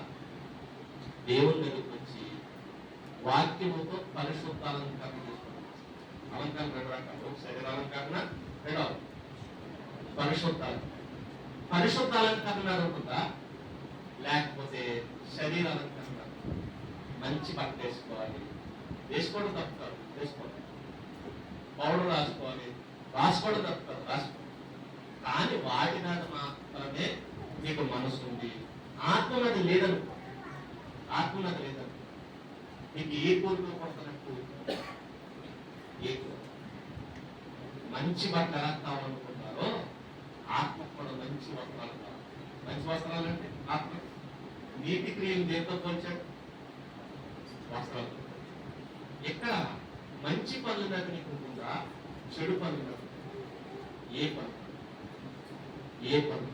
దేవుని దగ్గరికి వచ్చి వాక్యముతో పరిశుద్ధాలంకరణ చేసుకోవాలి. అలంకరణ రెండు రకాలు. శరీరాలంకరణ, రెండవ పరిశుద్ధాలంకరణ. పరిశుద్ధాలంకరణ ఉంటుందా? లేకపోతే శరీరాలంకరణ. మంచి బట్ట వేసుకోవాలి, వేసుకోవడం తప్పుతారు, వేసుకోవాలి. పౌడర్ రాసుకోవాలి, రాసుకోవడం తప్పుతారు, రాసుకోవాలి. కానీ వాటి మీద మాత్రమే మీకు మనసు ఉంది. ఆత్మనది లేదనుకో, ఆత్మనది లేదనుకో, మీకు ఏ కోరిక పడుతున్నట్టు? ఏ కోరిక? మంచి బట్ట ఎలా కావాలనుకుంటారో ఆత్మ కూడా మంచి వస్త్రాలు కావాలి. మంచి వస్త్రాలు అంటే ఆత్మ. నీతి క్రియలు దేంతో పోల్చాడు? వస్త్రాలు. ఎక్కడ మంచి పనుల మీద నీకు ఉంటుందా? చెడు పనుల మీద? ఏ పనులు? ఏ పనులు?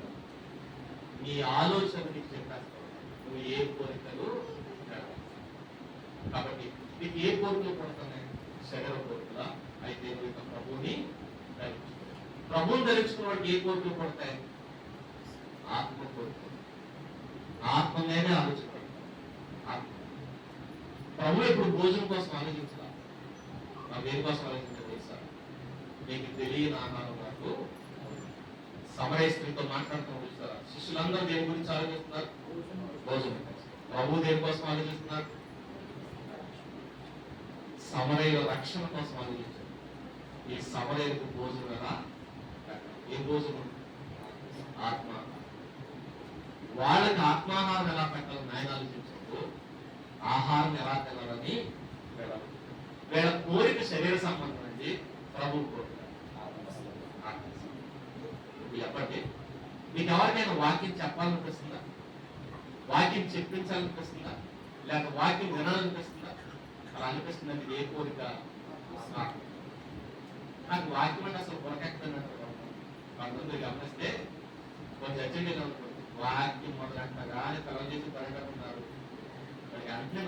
నీ ఆలోచన నీకు చెప్పేస్తావు. నువ్వు ఏ కోరికలు నెరవేర్చావు. కాబట్టి నీకు ఏ కోరికలు పడుతున్నాయి? శరీర కోరికలా? అయితే నువ్వు ఇక ప్రభువుని ధరించుకో. ప్రభువుని ధరించుకున్న వాడికి ఏ కోరికలు పడతాయి? ఆత్మ కోరికలు. ఆత్మ మీదే ఆలోచించాలి. ఆత్మ. ప్రభు ఇప్పుడు భోజనం కోసం ఆలోచించాల. మనం దేనికోసం ఆలోచించాలి తెలుసా? నీకు తెలియని ఆహారం నాకు. సమరయ స్త్రీతో మాట్లాడుతూ చూస్తారా? శిష్యులందరూ దేని గురించి ఆలోచిస్తున్నారు? భోజనం. ప్రభు దేనికోసం ఆలోచిస్తున్నారు? సమరయ రక్షణ కోసం ఆలోచించారు. ఈ సమరయకు భోజనం ఎలా? ఏ భోజనం? ఆత్మ. వాళ్ళకి ఆత్మాహారం ఎలా పెట్టాలని ఆయన ఆలోచించారు. ఆహారం ఎలా తినాలని వీళ్ళ కోరిక శరీర సంబంధం అండి. ప్రభు కోరిక చెప్పండి. మీకు ఎవరికైనా వాక్యం చెప్పాలనిపిస్తుందా? వాక్యం చెప్పించాలనిపిస్తుందా? లేక వాక్యం వినాలనిపిస్తుందా? అలా అనిపిస్తుందండి. ఏ కోరిక? నాకు వాక్యం అంటే అసలు కొరకెక్కదన్నట్టు కొంతమంది గమనిస్తే కొంచెం చర్చకి అనుకోండి. వాక్యం మొదలంటగానే తల చేసి పరిగెడుతున్నారు. వాడికి అంటే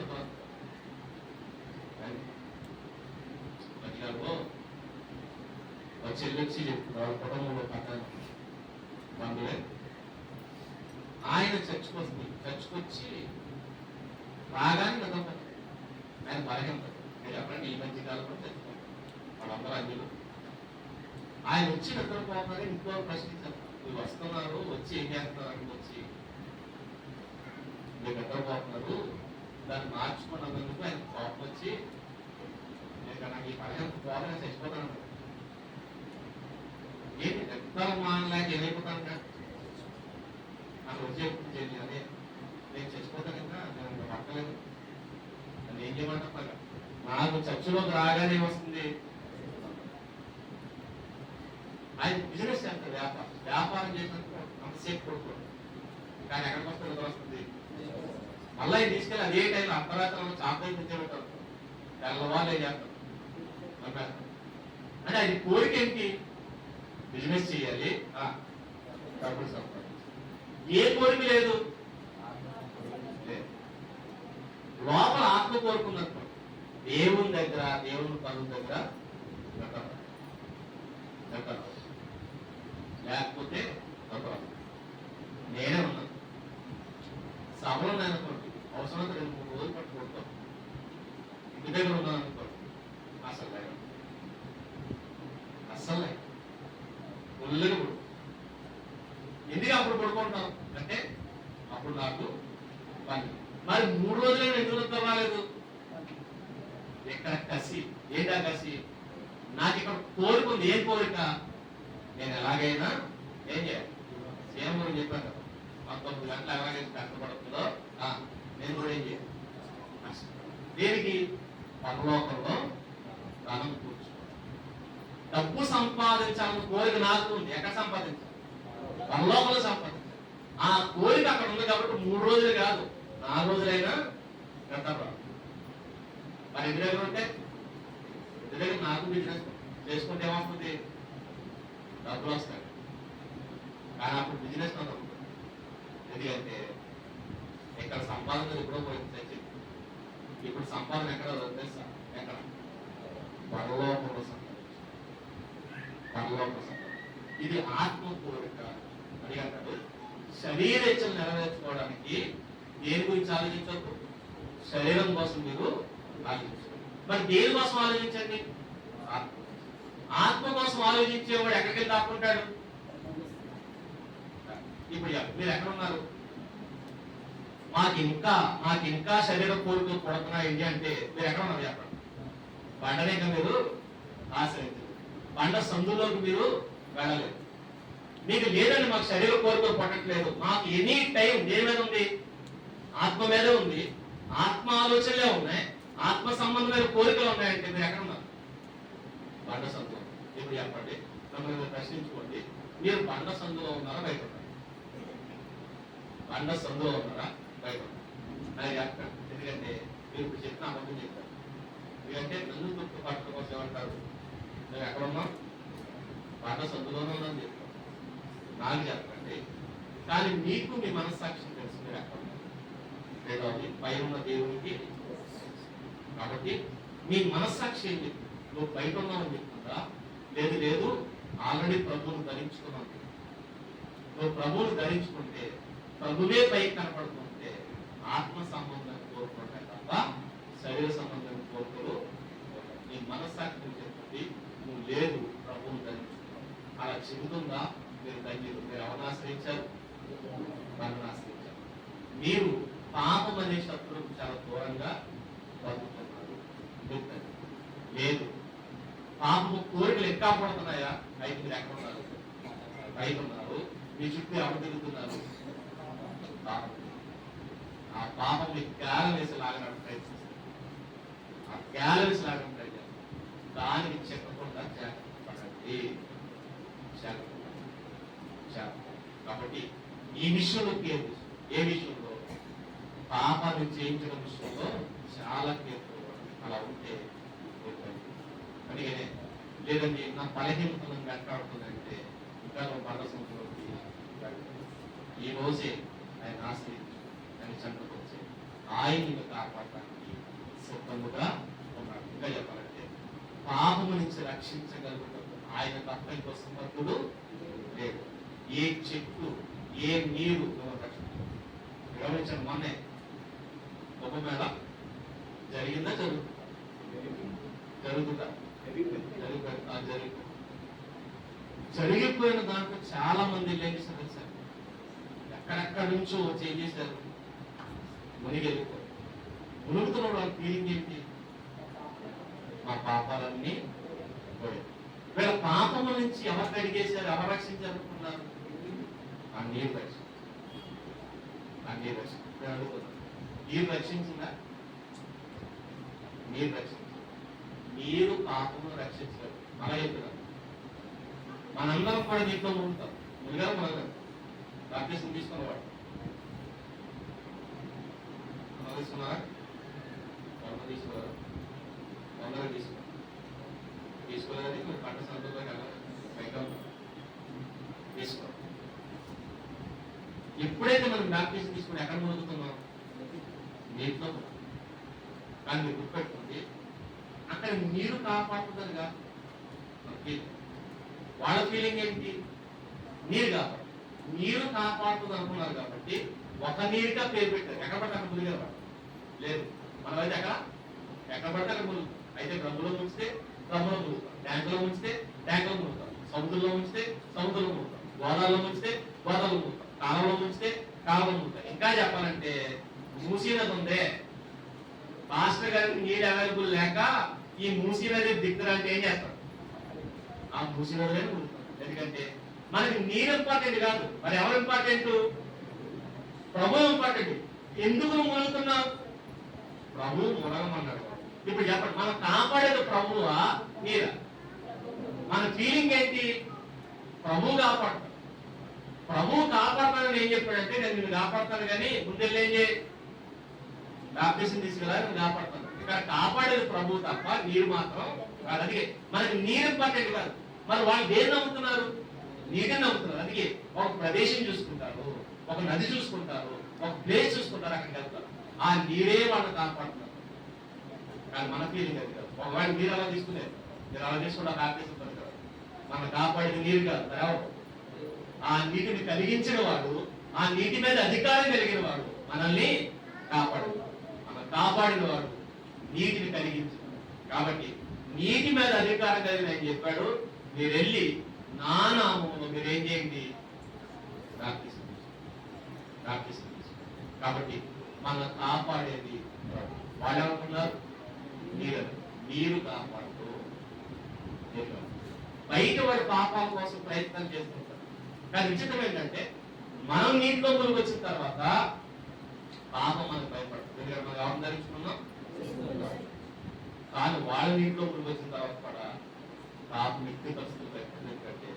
చెల్లి వచ్చి చెప్తున్నారు కుటుంబంలో పక్కన బంధువే. ఆయన చర్చకొస్తుంది. చర్చకొచ్చి రాగానే నిద్రపోతారు. ఆయన బలహీనత. మీరు చెప్పండి, ఈ మధ్య కాలంలో చర్చపోతారు వాళ్ళందరూ అన్యులు. ఆయన వచ్చి నిద్రపోతారని ఇంకో ప్రశ్నించారు. మీరు వస్తున్నారు, వచ్చి ఏం చేస్తున్నారు అని వచ్చి మీరు నిద్రపోతున్నారు, దాన్ని మార్చుకున్నందుకు ఆయన కోపం వచ్చి నేను నాకు ఈ బలహీనత పోవాలని చచ్చిపోతాను. ఏంటి నిద్ర మానలేక ఏమైపోతాను నాకు వచ్చే అదే నేను చచ్చిపోతాను ఇంకా నేను పక్కలేదు. నన్ను ఏం చేయమంటారు? నాకు చర్చలోకి రాగానే వస్తుంది. ఆయన బిజినెస్ చేస్తారు, వ్యాపారం చేసినందుకు అంతసేపు కొడుకోండి. కానీ ఎక్కడికి వస్తే నిద్ర వస్తుంది. మళ్ళీ ఆయన తీసుకెళ్ళి అదే టైంలో అర్ధరాత్రులు చాపలు తెచ్చేటారు. తెల్లవాళ్ళే చేస్తారు. అంటే అది కోరిక ఏంటి? బిజినెస్ చేయాలి, డబ్బులు సంపాదించాలి. ఏ కోరిక లేదు. లోపల ఆత్మ కోరుకున్నట్టు దేవుని దగ్గర, దేవుని పనుల దగ్గర లేకపోతే నేనే ఉన్నాను. సభలో నేను అనుకోండి అవసరం 2-3 రోజులు పట్టుకుంటాం. ఇంటి దగ్గర ఉన్నాను అనుకోండి అస్సలు ఒళ్ళుగా పడు. ఎందుకు అప్పుడు పడుకుంటాం అంటే అప్పుడు నాకు పని. మరి 3 రోజులైనా ఎందుకు నిద్ర రాలేదు? ఎక్కడ కసి? ఏంటా కసి? నాకు ఇక్కడ కోరుకుంది. ఏం కోరిక? నేను ఎలాగైనా ఏం చేయాలి? సేమ్ కూడా చెప్పాను కదా, 19 గంటలు ఎలాగైతే కష్టపడుతుందో నేను కూడా ఏం చేయాలి? దేనికి? పరలోకంలో ధనం కూర్చోవాలి. డబ్బు సంపాదించాలని కోరిక నాకు ఉంది. ఎక్కడ సంపాదించాలి? పరలోకంలో సంపాదించాలి. ఆ కోరిక అక్కడ ఉంది కాబట్టి 3 రోజులు కాదు 4 రోజులైనా గంటలు. మరి ఇంటి దగ్గర ఉంటే ఇంటి దగ్గర నాకు బిజినెస్ చేసుకుంటే ఏమవుతుంది? డబ్బులు వస్తాయి. కానీ అప్పుడు బిజినెస్ ఎందుకంటే ఇక్కడ సంపాదన ఎప్పుడో పోయింది చచ్చి. ఇప్పుడు సంపాదన ఎక్కడ వదిలేస్తా, ఎక్కడ పరలోకంలో సంపాదించు, పరలోకంలో సంపాదించు. ఇది ఆత్మ కోరిక అని అంటాడు. శరీర ఇచ్చలు నెరవేర్చుకోవడానికి దేని గురించి ఆలోచించద్దు, శరీరం కోసం మీరు ఆలోచించండి. మరి దేని కోసం ఆలోచించండి? ఆత్మ కోసం ఆలోచించేవాడు ఎక్కడికి దాక్కుంటాడు? ఇప్పుడు మీరు ఎక్కడ ఉన్నారు? మాకు ఇంకా శరీర కోరికలు కొడుతున్నాయి అంటే మీరు ఎక్కడ ఉన్నారు చెప్పండి. బండనే మీరు ఆశ్రయించారు, బండ సందులోకి మీరు వెళ్ళలేదు. మీకు లేదండి మాకు శరీర కోరికలు పట్టట్లేదు, మాకు ఎనీ టైం దేని మీద ఉంది? ఆత్మ మీద ఉంది. ఆత్మ ఆలోచనలే ఉన్నాయి, ఆత్మ సంబంధమైన కోరికలు ఉన్నాయంటే మీరు ఎక్కడ ఉన్నారు? బండ సందులో. ఇప్పుడు చెప్పండి, మిమ్మల్ని ప్రశ్నించుకోండి, మీరు బండ సందులో ఉన్నారా బయట ఉన్నారా? బండ సందులో ఉన్నారా బయట ఉన్నారా? నాకు చెప్పండి. ఎందుకంటే మీరు ఇప్పుడు చెప్పిన అబద్ధం చెప్పారు. ఎందుకంటే నన్ను గుర్తు పట్టడం కోసం ఏమంటారు? మేము ఎక్కడ ఉన్నాం? బండ సందులోనే ఉన్నాం చెప్తాం. నాకు చెప్పండి, కానీ మీకు మీ మనస్సాక్షి తెలుసు మీరు ఎక్కడ ఉన్నారు. రెండవది పైన ఉన్న దేవునికి. కాబట్టి మీ మనస్సాక్షి ఏం చెప్తుంది? నువ్వు బయట ఉన్నావని చెప్తుందా? లేదు ఆల్రెడీ ప్రభువును ధరించుకున్నావు. నువ్వు ప్రభువును ధరించుకుంటే, ప్రభువే పైకి కనపడుతుంటే ఆత్మ సంబంధాన్ని కోరుకుంటాయి తప్ప శరీర సంబంధాన్ని కోరుకోరు. నీ మనస్సాక్షి చెప్తుంది నువ్వు లేదు ప్రభువును ధరించుకున్నావు. అలా చెబుతుందా? మీరు ధన్యులు. మీరు ఎవరిని ఆశ్రయించారు? మనల్ని ఆశ్రయించారు. మీరు పాపం అనే శత్రువుకు చాలా దూరంగా బతుకుతున్నారు. లేదు, పాపము కోరికలు ఎక్కా పడుతున్నాయా? అయితే మీరు ఎక్కడ ఉన్నారు? బయట ఉన్నారు. మీ చుట్టూ ఎవరు తిరుగుతున్నారు? ఆ పాపం మీకు కేలం వేసి లాగడానికి ప్రయత్నిస్తారు. ఆ కేలం వేసి లాగడానికి ప్రయత్నిస్తారు. దానికి చెక్కకుండా చేపడండి. కాబట్టి ఈ విషయంలో ఏ విషయంలో? పాపాన్ని చేయించడం విషయంలో చాలా కేర్ఫుల్. అలా ఉంటే అందుకనే లేదండి నా బలహీనతను వెంటాడుతుందంటే ఇంకా బండ సంఖ్యలోకి ఈ రోజే ఆయన ఆశ్రయించి ఆయన చెంతకు వచ్చి ఆయన్ని కాపాడటానికి సిద్ధముగా ఉన్నాడు. ఇంకా చెప్పాలంటే పాపము నుంచి రక్షించగలుగుతాడు ఆయన తప్ప ఇంకో సమర్థుడు లేదు. ఏ చెట్టు ఏ నీరు గమనించండి. మొన్నే ఉపమేళ జరిగిందా? జరుగుతుందా? జరిగిపోయిన దాంట్లో చాలా మంది ఏం చేశారు సార్? ఎక్కడెక్కడి నుంచో వచ్చి ఏం చేశారు? మునిగి వెళ్ళిపోయారు. మునుగుతున్న వాళ్ళ ఫీలింగ్ ఏంటి? మా పాపాలన్నీ పోయాయి. వీళ్ళ పాపము నుంచి ఎవరు కడిగేశారు? ఎవరు రక్షించాలనుకున్నారు? ఆ నీరు రక్షించారు. నీరు రక్షించిందా? నీరు రక్షించారు. నీరు పాపమును రక్షించారు. అలా చెప్తున్నారు. మనందరం కూడా నీటిలో మునుగుతాం. మునిగారు మనగారు బాప్తిసం తీసుకున్నవాడు తీసుకున్నారా? తీసుకున్నారు. తొందరగా తీసుకోలేదని మీరు పంట సందర్భంగా వెళ్ళాలి. బయట తీసుకోవాలి. ఎప్పుడైతే మనం బాప్తిసం తీసుకుని ఎక్కడ మునుగుతున్నాం? నీటిలో. కానీ మీరు గుర్తుపెట్టుకోండి, అక్కడ నీరు కాపాడుతుందిగా. వాళ్ళ ఫీలింగ్ ఏంటి? నీరు కాపాడు, నీరు కాపాడుతుంది అనుకున్నారు కాబట్టి ఒక నీరుగా పేరు పెట్టారు. ఎక్కడ పడితే అక్కడ మునిగేవాడు లేదు. మనమైతే ఎక్కడ పడితే అక్కడ మునుగుతాం. అయితే డ్రమ్ములో ముంచితే డ్రమ్ములో మునుగుతాం, ట్యాంకులో ముంచితే ట్యాంకులో మునుగుతాం, సముద్రంలో ముంచితే సముద్రంలో మునుగుతాం, గోదావరిలో ముంచితే గోదావరిలో మునుగుతాం, కాలంలో ముంచితే కాలంలో మునుగుతాం. ఇంకా చెప్పాలంటే మూసీ నది ఉందే, మాస్టర్ గారికి నీళ్ళు అవైలబుల్ లేక ఈ మూసీ నది దిక్కురంటే ఏం చేస్తారు? ఆ మూసీ నదిలో మునుగుతాం. ఎందుకంటే మనకి నీరు ఇంపార్టెంట్ కాదు, మరి ఎవరు ఇంపార్టెంట్? ప్రభువు ఇంపార్టెంట్. ఎందుకు మునుగుతున్నావు? ప్రభువు మునగమన్నాడు. ఇప్పుడు చెప్పండి, మనం కాపాడేది ప్రభువా నీరా? మన ఫీలింగ్ ఏంటి? ప్రభువు కాపాడతాడు. ప్రభువు కాపాడతానని ఏం చెప్పాడంటే నేను నిన్ను కాపాడతాను, కానీ ముందెళ్ళి ఏం చేయి? బాప్తిసం తీసుకెళ్ళాలి, నేను కాపాడతాను. ఇక్కడ కాపాడేది ప్రభువు తప్ప నీరు మాత్రం కాదు. అందుకే మనకి నీరు ఇంపార్టెంట్ కాదు. మరి వాళ్ళు దేన్ని నమ్ముతున్నారు? నీటిని నమ్ముతున్నారు. అందుకే ఒక ప్రదేశం చూసుకుంటారు, ఒక నది చూసుకుంటారు, ఒక ప్లేస్ చూసుకుంటారు, అక్కడికి వెళ్తారు. ఆ నీరే వాళ్ళని కాపాడుతున్నారు. కానీ మన ఫీలింగ్ అది కాదు. ఒకవేళ మీరు అలా తీసుకునేది, మీరు అలా తీసుకుంటే ఆపేస్తుంది కాదు. మనం కాపాడేది నీరు కాదు, ఎవరు? ఆ నీటిని కలిగించిన వాడు, ఆ నీటి మీద అధికారం కలిగిన వాడు మనల్ని కాపాడు. మనం కాపాడిన వాడు నీటిని కలిగించు. కాబట్టి నీటి మీద అధికారం కలిగిన ఆయన చెప్పాడు, మీరు వెళ్ళి నా నామములో మీరు ఏం చేయండి, ప్రార్థిస్తుంది. కాబట్టి మన కాపాడేది వాళ్ళు ఏమనుకున్నారు, నీరు కాపాడుతూ. బయట వాడి పాపాల కోసం ప్రయత్నం చేస్తుంటారు. కానీ విచిత్రం ఏంటంటే మనం నీటిలో మునిగి వచ్చిన తర్వాత పాపం మనకు భయపడుతుంది. ఎందుకంటే మనం ఎవరిని ధరించుకున్నాం, కానీ వాళ్ళ నీటిలో మునిగి వచ్చిన తర్వాత కూడా పాపం వ్యక్తి పరిస్థితులు భయపడుతుంది. ఎందుకంటే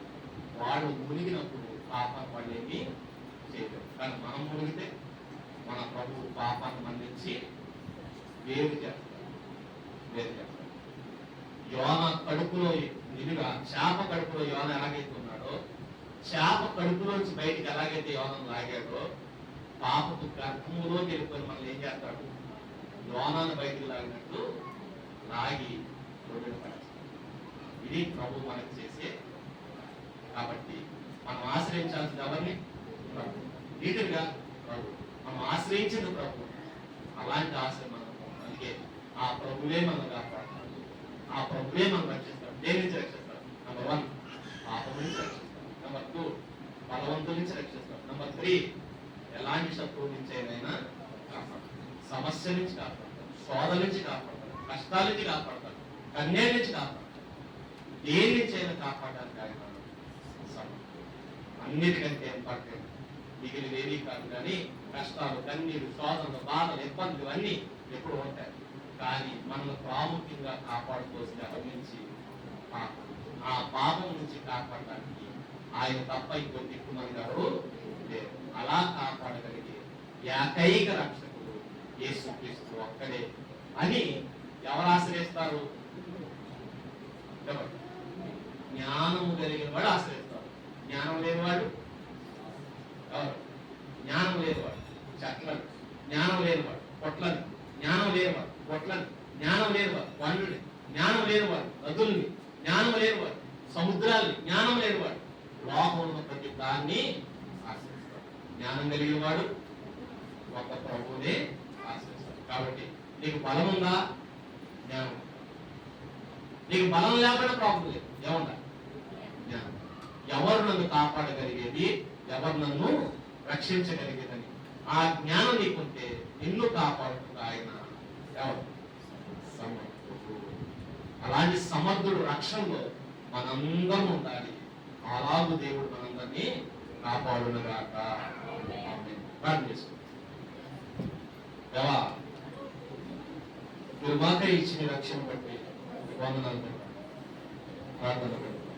వాడు మునిగినప్పుడు పాపాన్ని వాళ్ళు ఏమి చేయలేదు. కానీ మనం మునిగితే మన ప్రభు పాపాన్ని మన్నించి వేరు చేస్తారు. యోన కడుపులో నిలుగా, చేప కడుపులో యోన ఎలాగైతే ఉన్నాడో, చేప కడుపులోంచి బయటికి ఎలాగైతే యోనం లాగాడో, పాపపు గర్భములోకి వెళ్ళిపోయి మనల్ని ఏం చేస్తాడు, యోనాన్ని బయటికి లాగినట్టు లాగి రోడ్డుని పడేస్తాడు. ఇది ప్రభు మనకు చేసే. కాబట్టి మనం ఆశ్రయించాల్సింది ఎవరిని? ప్రభు. లీడర్గా ప్రభు. మనం ఆశ్రయించిన ప్రభు. అలాంటి ఆశ్రయం మనం. అందుకే ఆ ప్రభువే మనం కాపాడుతాడు, ఆ ప్రభువే మనం రక్షిస్తాడు. దేని నుంచి రక్షిస్తాడు? నెంబర్ 1 పాపం నుంచి రక్షిస్తాడు. నెంబర్ 2 బలవంతుల నుంచి రక్షిస్తాడు. నెంబర్ 3 ఎలాంటి శత్రువు నుంచి అయినా కాపాడతాడు. సమస్య నుంచి కాపాడతాడు, శోధ నుంచి కాపాడతాడు, కష్టాల నుంచి కాపాడతాడు, కన్యాల నుంచి కాపాడతాడు. దేని నుంచి అయినా కాపాడడానికి ఆయన అన్నిటికంటే ఇంపార్టెంట్. మిగిలినవేవి కాదు. కానీ కష్టాలు, కన్నీరు, శోధనలు, బాధలు, ఇబ్బందులు అన్నీ ఎప్పుడు ఉంటాయి. కానీ మనల్ని ప్రాముఖ్యంగా కాపాడుకోవాల్సిన ఎవరి నుంచి? పాపం. ఆ పాపం నుంచి కాపాడడానికి ఆయన తప్ప ఇంకో దిక్కుమని గారు లేదు. అలా కాపాడగలిగే ఏకైక రక్షకుడు యేసుక్రీస్తు ఒక్కడే అని ఎవరు ఆశ్రయిస్తారు? ఎవరు? జ్ఞానము కలిగిన వాడు ఆశ్రయిస్తారు. జ్ఞానం లేనివాడు ఎవరు? జ్ఞానం లేనివాడు చెట్లను, జ్ఞానం లేనివాడు పొట్లని, జ్ఞానం లేనివాడు పొట్లని, జ్ఞానం లేనివాడు వన్నుని, జ్ఞానం లేనివాడు నదుల్ని, జ్ఞానం లేనివాడు సముద్రాల్ని, జ్ఞానం లేనివాడు లోకంలో ప్రతి దాన్ని ఆశ్రయిస్తాడు. జ్ఞానం కలిగిన వాడు ఒక ప్రభువునే ఆశ్రయిస్తాడు. కాబట్టి నీకు బలం ఉందా? జ్ఞానం. నీకు బలం లేకపోయినా ప్రాబ్లం లేదు. ఏమన్నా జ్ఞానం. ఎవరు నన్ను కాపాడగలిగేది, ఎవరు నన్ను రక్షించగలిగేదని ఆ జ్ఞానం నీకుంటే నిన్ను కాపాడుతుంది ఆయన. ఎవరు? సమర్థుడు. అలాంటి సమర్థుడు రక్షణలో మనందరం ఉండాలి. అలాగు దేవుడు మనందరినీ కాపాడునుగాక. ప్రార్థన చేసుకో. దేవా, మీరు మాకే ఇచ్చిన రక్షణ బట్టి వందనాలు పెడతాం. ప్రార్థన పెడతాం.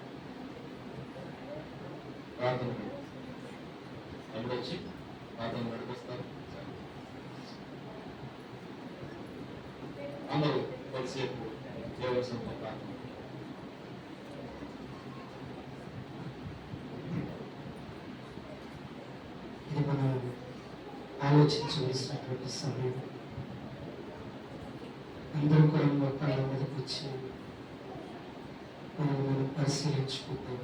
ప్రార్థన పెడతాం. ఎప్పుడు వచ్చి ప్రార్థన నడిపిస్తారు. అందరూ కొద్దిసేపు దేవుని సన్నిధిలో ప్రార్థన. ఇది మనం ఆలోచించవలసినటువంటి సమయం. అందరూ కూడా కళ్ళ మీదకి వచ్చి మనం పరిశీలించుకుంటాం.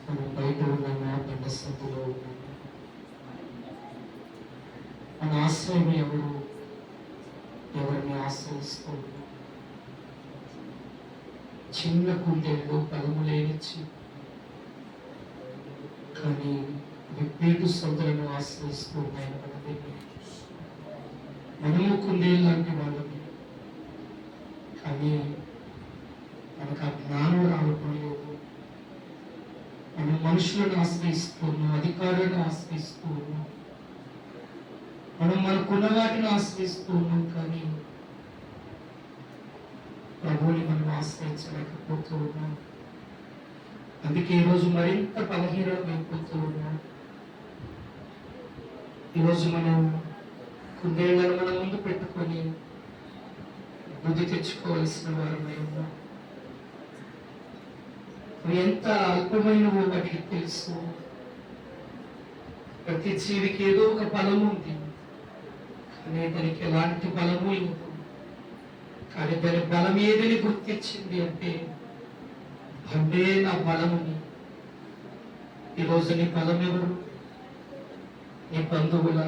మనం బయట ఉన్నామా, బండ సందులో ఉన్నామా, మన ఆశ్రయం ఎవరు, ఎవరిని ఆశ్రయిస్తూ ఉన్నాం? చిన్న కుండెల్లో బలము లేనిచ్చి కానీ విప్పేటు సొంతలను ఆశ్రయిస్తూ ఉన్నాయని మనది. మనము కుందేలు లాంటి వాళ్ళని, కానీ మనకు ఆ జ్ఞానం రావటం లేదు. మనం మనుషులను ఆశ్రయిస్తూ ఉన్నాం, అధికారులను ఆశ్రయిస్తూ ఉన్నాం, మనం మనకున్న వాటిని ఆశ్రయిస్తూ ఉన్నాం, కానీ ప్రభువుని మనం ఆశ్రయించలేకపోతూ ఉన్నాం. అందుకే ఈరోజు మరింత బలహీనమైపోతూ ఉన్నాం. ఈరోజు మనం కుందేళ్లను మన ముందు పెట్టుకొని బుద్ధి తెచ్చుకోవాల్సిన వారమై ఉన్నాం. అవి ఎంత అల్పమైనవో వాటికి తెలుసు. ప్రతి జీవికి ఏదో ఒక బలము ఉంది, కానీ దానికి ఎలాంటి బలము లేదు. కానీ దాని బలం ఏదని గుర్తించింది అంటే, బండే నా బలముని. ఈరోజు నీ బలం ఎవరు? నీ బంధువుల,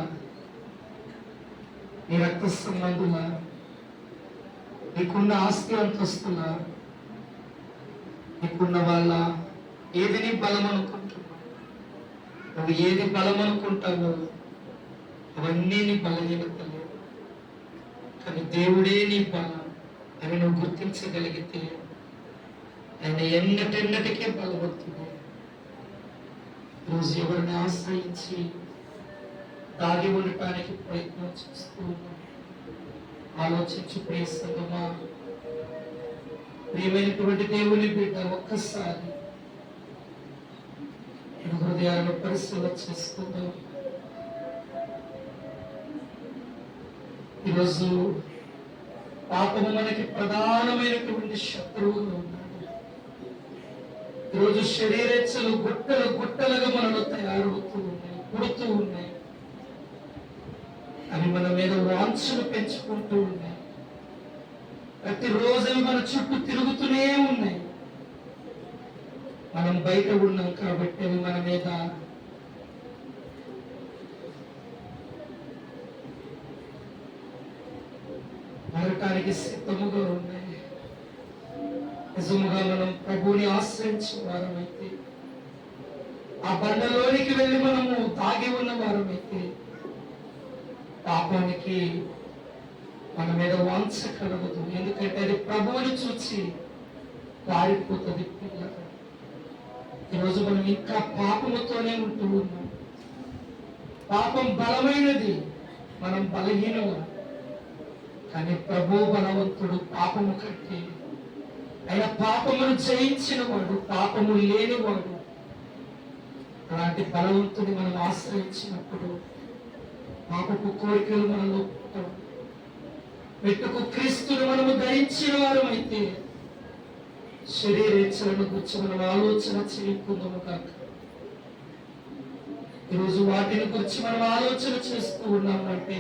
నీ రక్త సంబంధుల, నీకున్న ఆస్తి అంతస్తుల, నీకున్న వాళ్ళ? ఏది నీ బలం అనుకుంటున్నావు? నువ్వు ఏది బలం అనుకుంటావో అవన్నీ నీ బలహీనతలు. కానీ దేవుడే నీ బలం అని నువ్వు గుర్తించగలిగితే ఆయన ఎన్నటెన్నటికీ బలపడుతుంది. రోజు ఎవరిని ఆశ్రయించి దాగి ఉండటానికి ప్రయత్నం చేస్తూ ఉన్నాం. ఆలోచించు ప్రియ సంగమా, ప్రియమైనటువంటి దేవుని బిడ్డ, ఒక్కసారి హృదయాలను పరిశీలన చేసుకుందాం. ఈరోజు పాపము మనకి ప్రధానమైనటువంటి శత్రువుగా ఉన్నాడు. ఈరోజు శరీరేచ్ఛలు గుట్టలు గుట్టలుగా మనలో తయారవుతూ ఉన్నాయి, పుడుతూ ఉన్నాయి. అవి మన మీద వాంఛను పెంచుకుంటూ ఉన్నాయి. ప్రతిరోజు మన చుట్టూ తిరుగుతూనే ఉన్నాయి. మనం బయట ఉన్నాం కాబట్టి అవి మన మీద మారటానికి సిద్ధముగా ఉన్నాయి. నిజముగా మనం ప్రభువుని ఆశ్రయించిన వారమైతే, ఆ బండలోనికి వెళ్ళి మనము తాగి ఉన్న వారమైతే, పాపానికి మన మీద వాంఛ కలగదు. ఎందుకంటే అది ప్రభువుని చూసి పారిపోతుంది. పిల్లలు, ఈరోజు మనం ఇంకా పాపముతోనే ఉంటూ ఉన్నాం. పాపం బలమైనది, మనం బలహీనము. కానీ ప్రభు బలవంతుడు పాపము కంటే. ఆయన పాపమును జయించిన వాడు, పాపము లేనివాడు. అలాంటి బలవంతుని మనం ఆశ్రయించినప్పుడు పాపపు కోరికలు మనలో పుట్టవు. పెట్టుకు క్రీస్తును మనము ధరించిన వారమైతే శరీరేచ్ఛలను గురించి మనం ఆలోచన చేయకుందాము కాక. ఈరోజు వాటిని గురించి మనం ఆలోచన చేస్తూ ఉన్నామంటే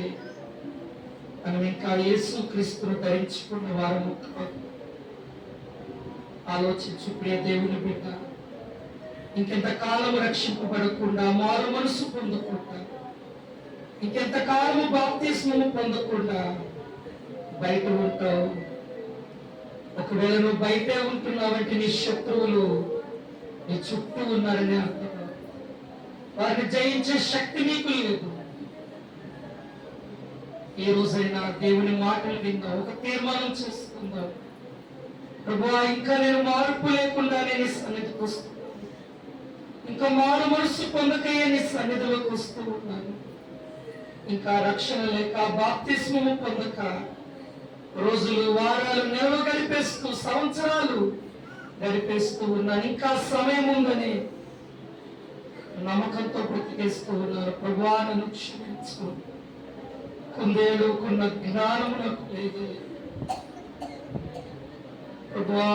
మనం ఇంకా యేసు క్రీస్తును ధరించుకున్న వారము కాదు. ఆలోచించు ప్రియ దేవుని బిడ్డ, ఇంకెంత కాలము రక్షింపబడకుండా, మారు మనసు పొందకుండా, ఇంకెంత కాలము బాప్తిస్మము పొందకుండా బయట ఉంటావు. ఒకవేళ నువ్వు బయటే ఉంటున్నావంటే నీ శత్రువులు నీ చుట్టూ ఉన్నారని అర్థం. వారిని జయించే శక్తి నీకు లేదు. ఏ రోజైనా దేవుని మాటలు విందాం, ఒక తీర్మానం చేసుకుందాం. ప్రభువా, ఇంకా నేను మార్పు లేకుండా నేను సన్నిధికి వస్తున్నాను. ఇంకా మారు మనసు పొందకయ్యే నీ సన్నిధిలోకి వస్తూ ఉన్నాను. ఇంకా రక్షణ లేక, బాప్తిస్మము పొందక రోజులు, వారాలు, నెలలు గడిపేస్తూ, సంవత్సరాలు గడిపేస్తూ ఉన్నాను. ఇంకా సమయం ఉందని నమ్మకంతో బ్రతికేస్తూ ఉన్నారు. ప్రభువా, నన్ను క్షమించు. కుందేలుకున్న జ్ఞానము నాకు లేదు. ప్రభువా,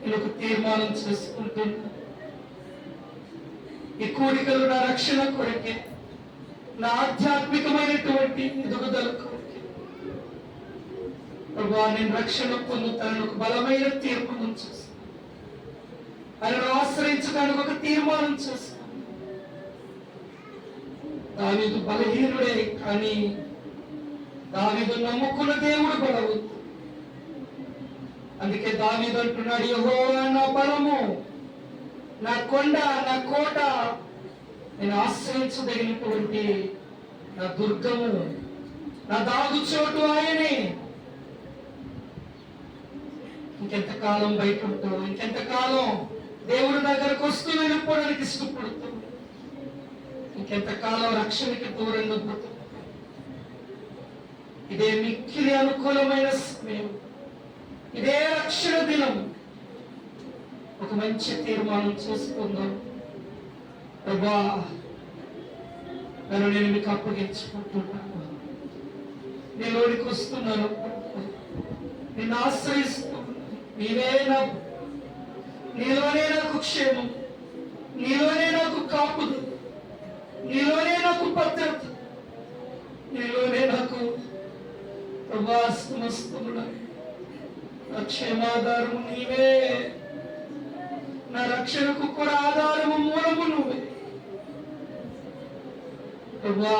నేను ఒక తీర్మానం చేసుకుంటున్నా. ఈ కోరికలు నా రక్షణ కొరకే, నా ఆధ్యాత్మికమైనటువంటి ఎదుగుదల కొరకే. ప్రభువా, నేను రక్షణ పొందుతాను ఒక బలమైన తీర్మానం చేస్తాను. ఆయనను ఆశ్రయించడానికి ఒక తీర్మానం చేస్తాను. దావీదు బలహీనుడే, కానీ దావీదు నమ్ముకున్న దేవుడు బలవంతుడు. అందుకే దావీదు అంటున్నాడు, యెహోవా నా బలము, నా కొండ, నా కోట, నేను ఆశ్రయించదగినటువంటి నా దుర్గము, నా దాగుచోటు ఆయనే. ఇంకెంతకాలం బయట ఉంటావు? ఇంకెంతకాలం దేవుడి దగ్గరకు వస్తూ వెళ్ళిపోవడానికి ఇష్టపడుతావు? ఇంకెంతకాలం రక్షణకి దూరంగా పోతావు? ఇదే మిక్కిలి అనుకూలమైన సమయం, ఇదే రక్షణ దినం. ఒక మంచి తీర్మానం చేసుకుందాం. ప్రభా, నన్ను నేను మీకు అప్పగించుకుంటున్నాను. నేను లోనికి వస్తున్నాను. నిన్ను ఆశ్రయిస్తున్నాను. నీవే నీలోనే నాకు క్షేమం, నీలోనే నాకు కాపుదు, నీలోనే నాకు భద్రత, నీలోనే నాకు ప్రభా సమస్తమున నా క్షేమాధారము నీవే, నా రక్షణకు కూడా ఆధారము మూలము నువ్వే ప్రభా.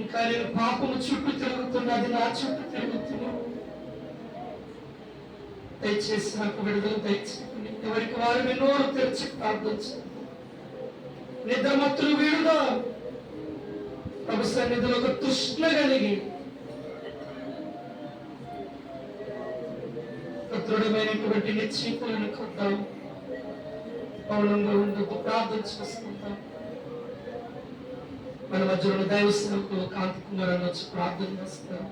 ఇంకా నేను పాపము చుట్టూ తిరుగుతున్నది, నా చుట్టూ తిరుగుతున్నావు. దయచేసి నాకు విడుదల దయచేయండి. ఎవరికి వారు నోరు తెరిచి ప్రార్థించు. నిద్రమత్తులు వీడుదా ప్రభు సన్నిధిలో ఒక తృష్ణ కలిగి దృఢమైనటువంటి నిశ్చయితులను కొద్దాం. మౌనంగా ఉండదు, ప్రార్థన చేసుకుంటాం. మన మధ్యలో దైవ సేవకులు కాంతి కుమార్ వచ్చి ప్రార్థన చేస్తారు.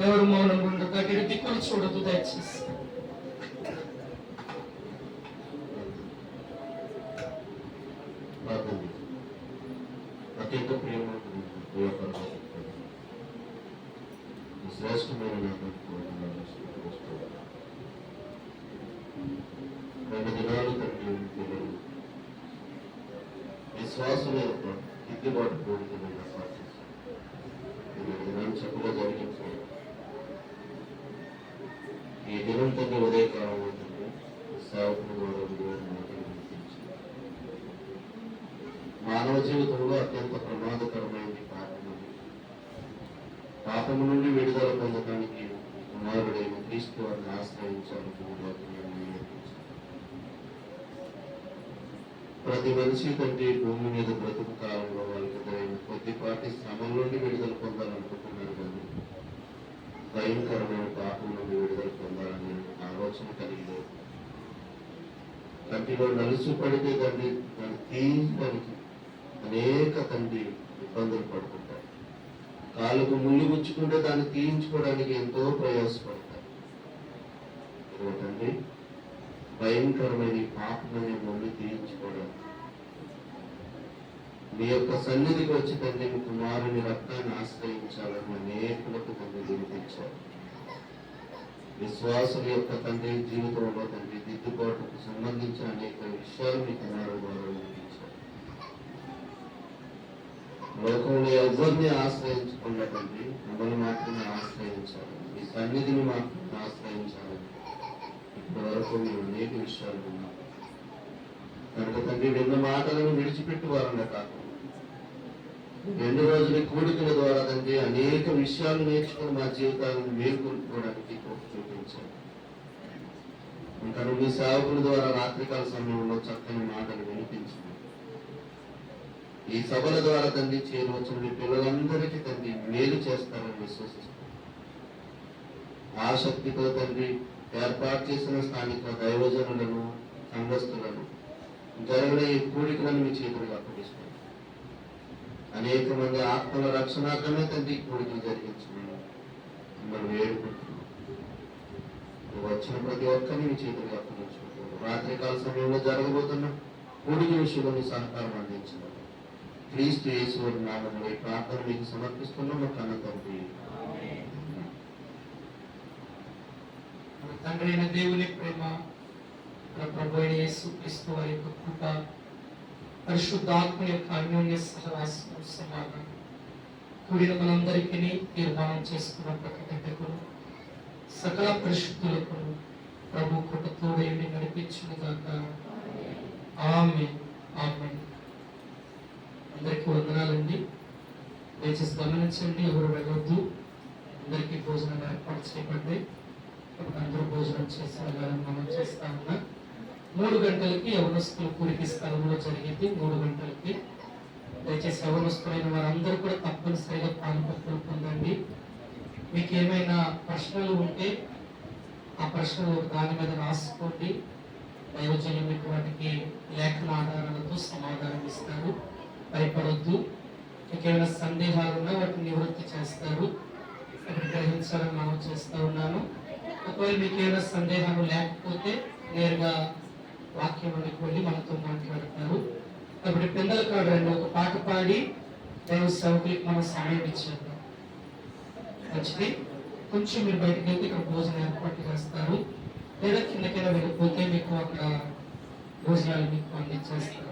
ఎవరు మౌనంగా ఉండదు, అటు దిక్కులు చూడదు దయచేసి. అత్యంత ప్రేమ శ్రేష్టమైన రెండు దినాలు తండ్రి పిల్లలు విశ్వాసం యొక్క దిద్దుబాటు కోరికమైన దినాన్ని చక్కగా జరిగించాలి. ఈ దినం తండ్రి ఉదయకాలంలో తండ్రి సేవకులు మానవ జీవితంలో అత్యంత ప్రమాదకరమైనది పాపము. పాపము నుండి విడుదల పొందడానికి కుమారుడైన క్రీస్తు వారిని ఆశ్రయించాలని ప్రతి మనిషి కంటే భూమి మీద బ్రతుకు కాలంలో వాళ్ళకి ఎదురైన కొద్దిపాటి శ్రమల నుండి విడుదల పొందాలనుకుంటున్నారు, కానీ భయంకరమైన పాపం నుండి విడుదల పొందాలని ఆలోచన కలిగి కంటిలో నలుసు పడితే దాన్ని తీయడానికి అనేక తండ్రి ఇబ్బందులు పడుతుంటారు. కాలుకు ముళ్ళు గుచ్చుకుంటే దాన్ని తీయించుకోవడానికి ఎంతో ప్రయాసపడతారు. తండ్రి భయంకరమైన పాపమనే ముళ్ళు తీయించుకోవడానికి మీ యొక్క సన్నిధికి వచ్చి తండ్రి మీ కుమారుని రక్తాన్ని ఆశ్రయించాలని అనేకులకు తండ్రి వినిపించారు. విశ్వాసుల యొక్క తండ్రి జీవితంలో తండ్రి దిద్దుబాటుకు సంబంధించిన అనేక విషయాలు మీ కుమారుడు ద్వారా వినిపించారు. లోకంలో ఎవరిని ఆశ్రయించకుండా తండ్రి మిమ్మల్ని మాత్రమే ఆశ్రయించాలి, మీ సన్నిధిని మాత్రమే ఆశ్రయించాలి. ఇప్పటి వరకు మేము అనేక విషయాలు విన్నాం కనుక తండ్రి విన్న మాటలను విడిచిపెట్టి వారంగా కాకుండా 2 రోజుల కూడికల ద్వారా తండ్రి అనేక విషయాలు నేర్చుకుని మా జీవితాలను మేల్కొల్పుకోవడానికి చూపించారు. ఇంకా మీ సేవకుల ద్వారా రాత్రికాల సమయంలో చక్కని మాటలు వినిపించింది. ఈ సభల ద్వారా తండ్రి చేరవచ్చిన మీ పిల్లలందరికీ తండ్రి మేలు చేస్తారని విశ్వసిస్తాం. ఆసక్తితో తండ్రి ఏర్పాటు చేసిన స్థానిక దైవజనులను, సంఘస్థులను జరిగిన ఈ కూడికలను మీ చేతులకు అప్పగిస్తాం. అనేక మంది ఆత్మల రక్షణార్థమే తండ్రి కూడికలు జరిగించమని మిమ్మల్ని వేడుకుంటున్నాం. వచ్చిన ప్రతి ఒక్కరిని మీ చేతులకు అప్పగించుకుంటున్నాం. రాత్రికాల సమయంలో జరగబోతున్న కూడిక విషయంలో సహకారం అందించమని క్రీస్తు యేసు నామములో ఈ ప్రార్థన మీకు సమర్పిస్తున్నాం. మా కన్న తండ్రి. తండ్రి అయిన దేవుని ప్రేమ, ప్రభు అయిన యేసు క్రీస్తు వారి యొక్క కృప, పరిశుద్ధాత్మ యొక్క అన్యోన్య సహవాసం, సమాధానం కూడిన మనందరికీ తీర్మానం చేసుకున్న ప్రతి బిడ్డకు సకల పరిశుద్ధులకు ప్రభు కృప తోడేయండి నడిపించుగాక. ఆమేన్. ఆమేన్. అందరికీ వందనాలండి. దయచేసి గమనించండి, ఎవరు వెళ్ళొద్దు. అందరికీ భోజనం ఏర్పాటు చేయబడ్డాయి. అందరూ భోజనం చేసి వెళ్ళాలని మనం చేస్తా ఉన్నా. 3 గంటలకి యవనస్తుల కూడిక స్థలంలో జరిగింది. 3 గంటలకి దయచేసి యవనస్తులైన వారందరూ కూడా తప్పనిసరిగా పాల్పత్రులు పొందండి. మీకు ఏమైనా ప్రశ్నలు ఉంటే ఆ ప్రశ్నలు దాని మీద రాసుకోండి. దైవజనులు మీకు వాటికి లేఖన ఆధారాలతో సమాధానం ఇస్తారు. భయపడొద్దు. మీకు ఏమైనా సందేహాలు ఉన్నా వాటిని నివృత్తి చేస్తారు. గ్రహించాలని మనం చేస్తూ ఉన్నాను. ఒకవేళ మీకు ఏమైనా సందేహాలు లేకపోతే నేరుగా వాక్యంలోకి వెళ్ళి మనతో మాట్లాడతారు. కాబట్టి పిల్లల కాడ రండి, ఒక పాట పాడి దైవ సేవకులకి మనం సమయం ఇచ్చేద్దాం. మంచిది. కొంచెం మీరు బయటకు వెళ్తే ఇక్కడ భోజనం ఏర్పాటు చేస్తారు, లేదా కిందకైనా వెళ్ళిపోతే మీకు అక్కడ భోజనాలు మీకు అందించేస్తారు.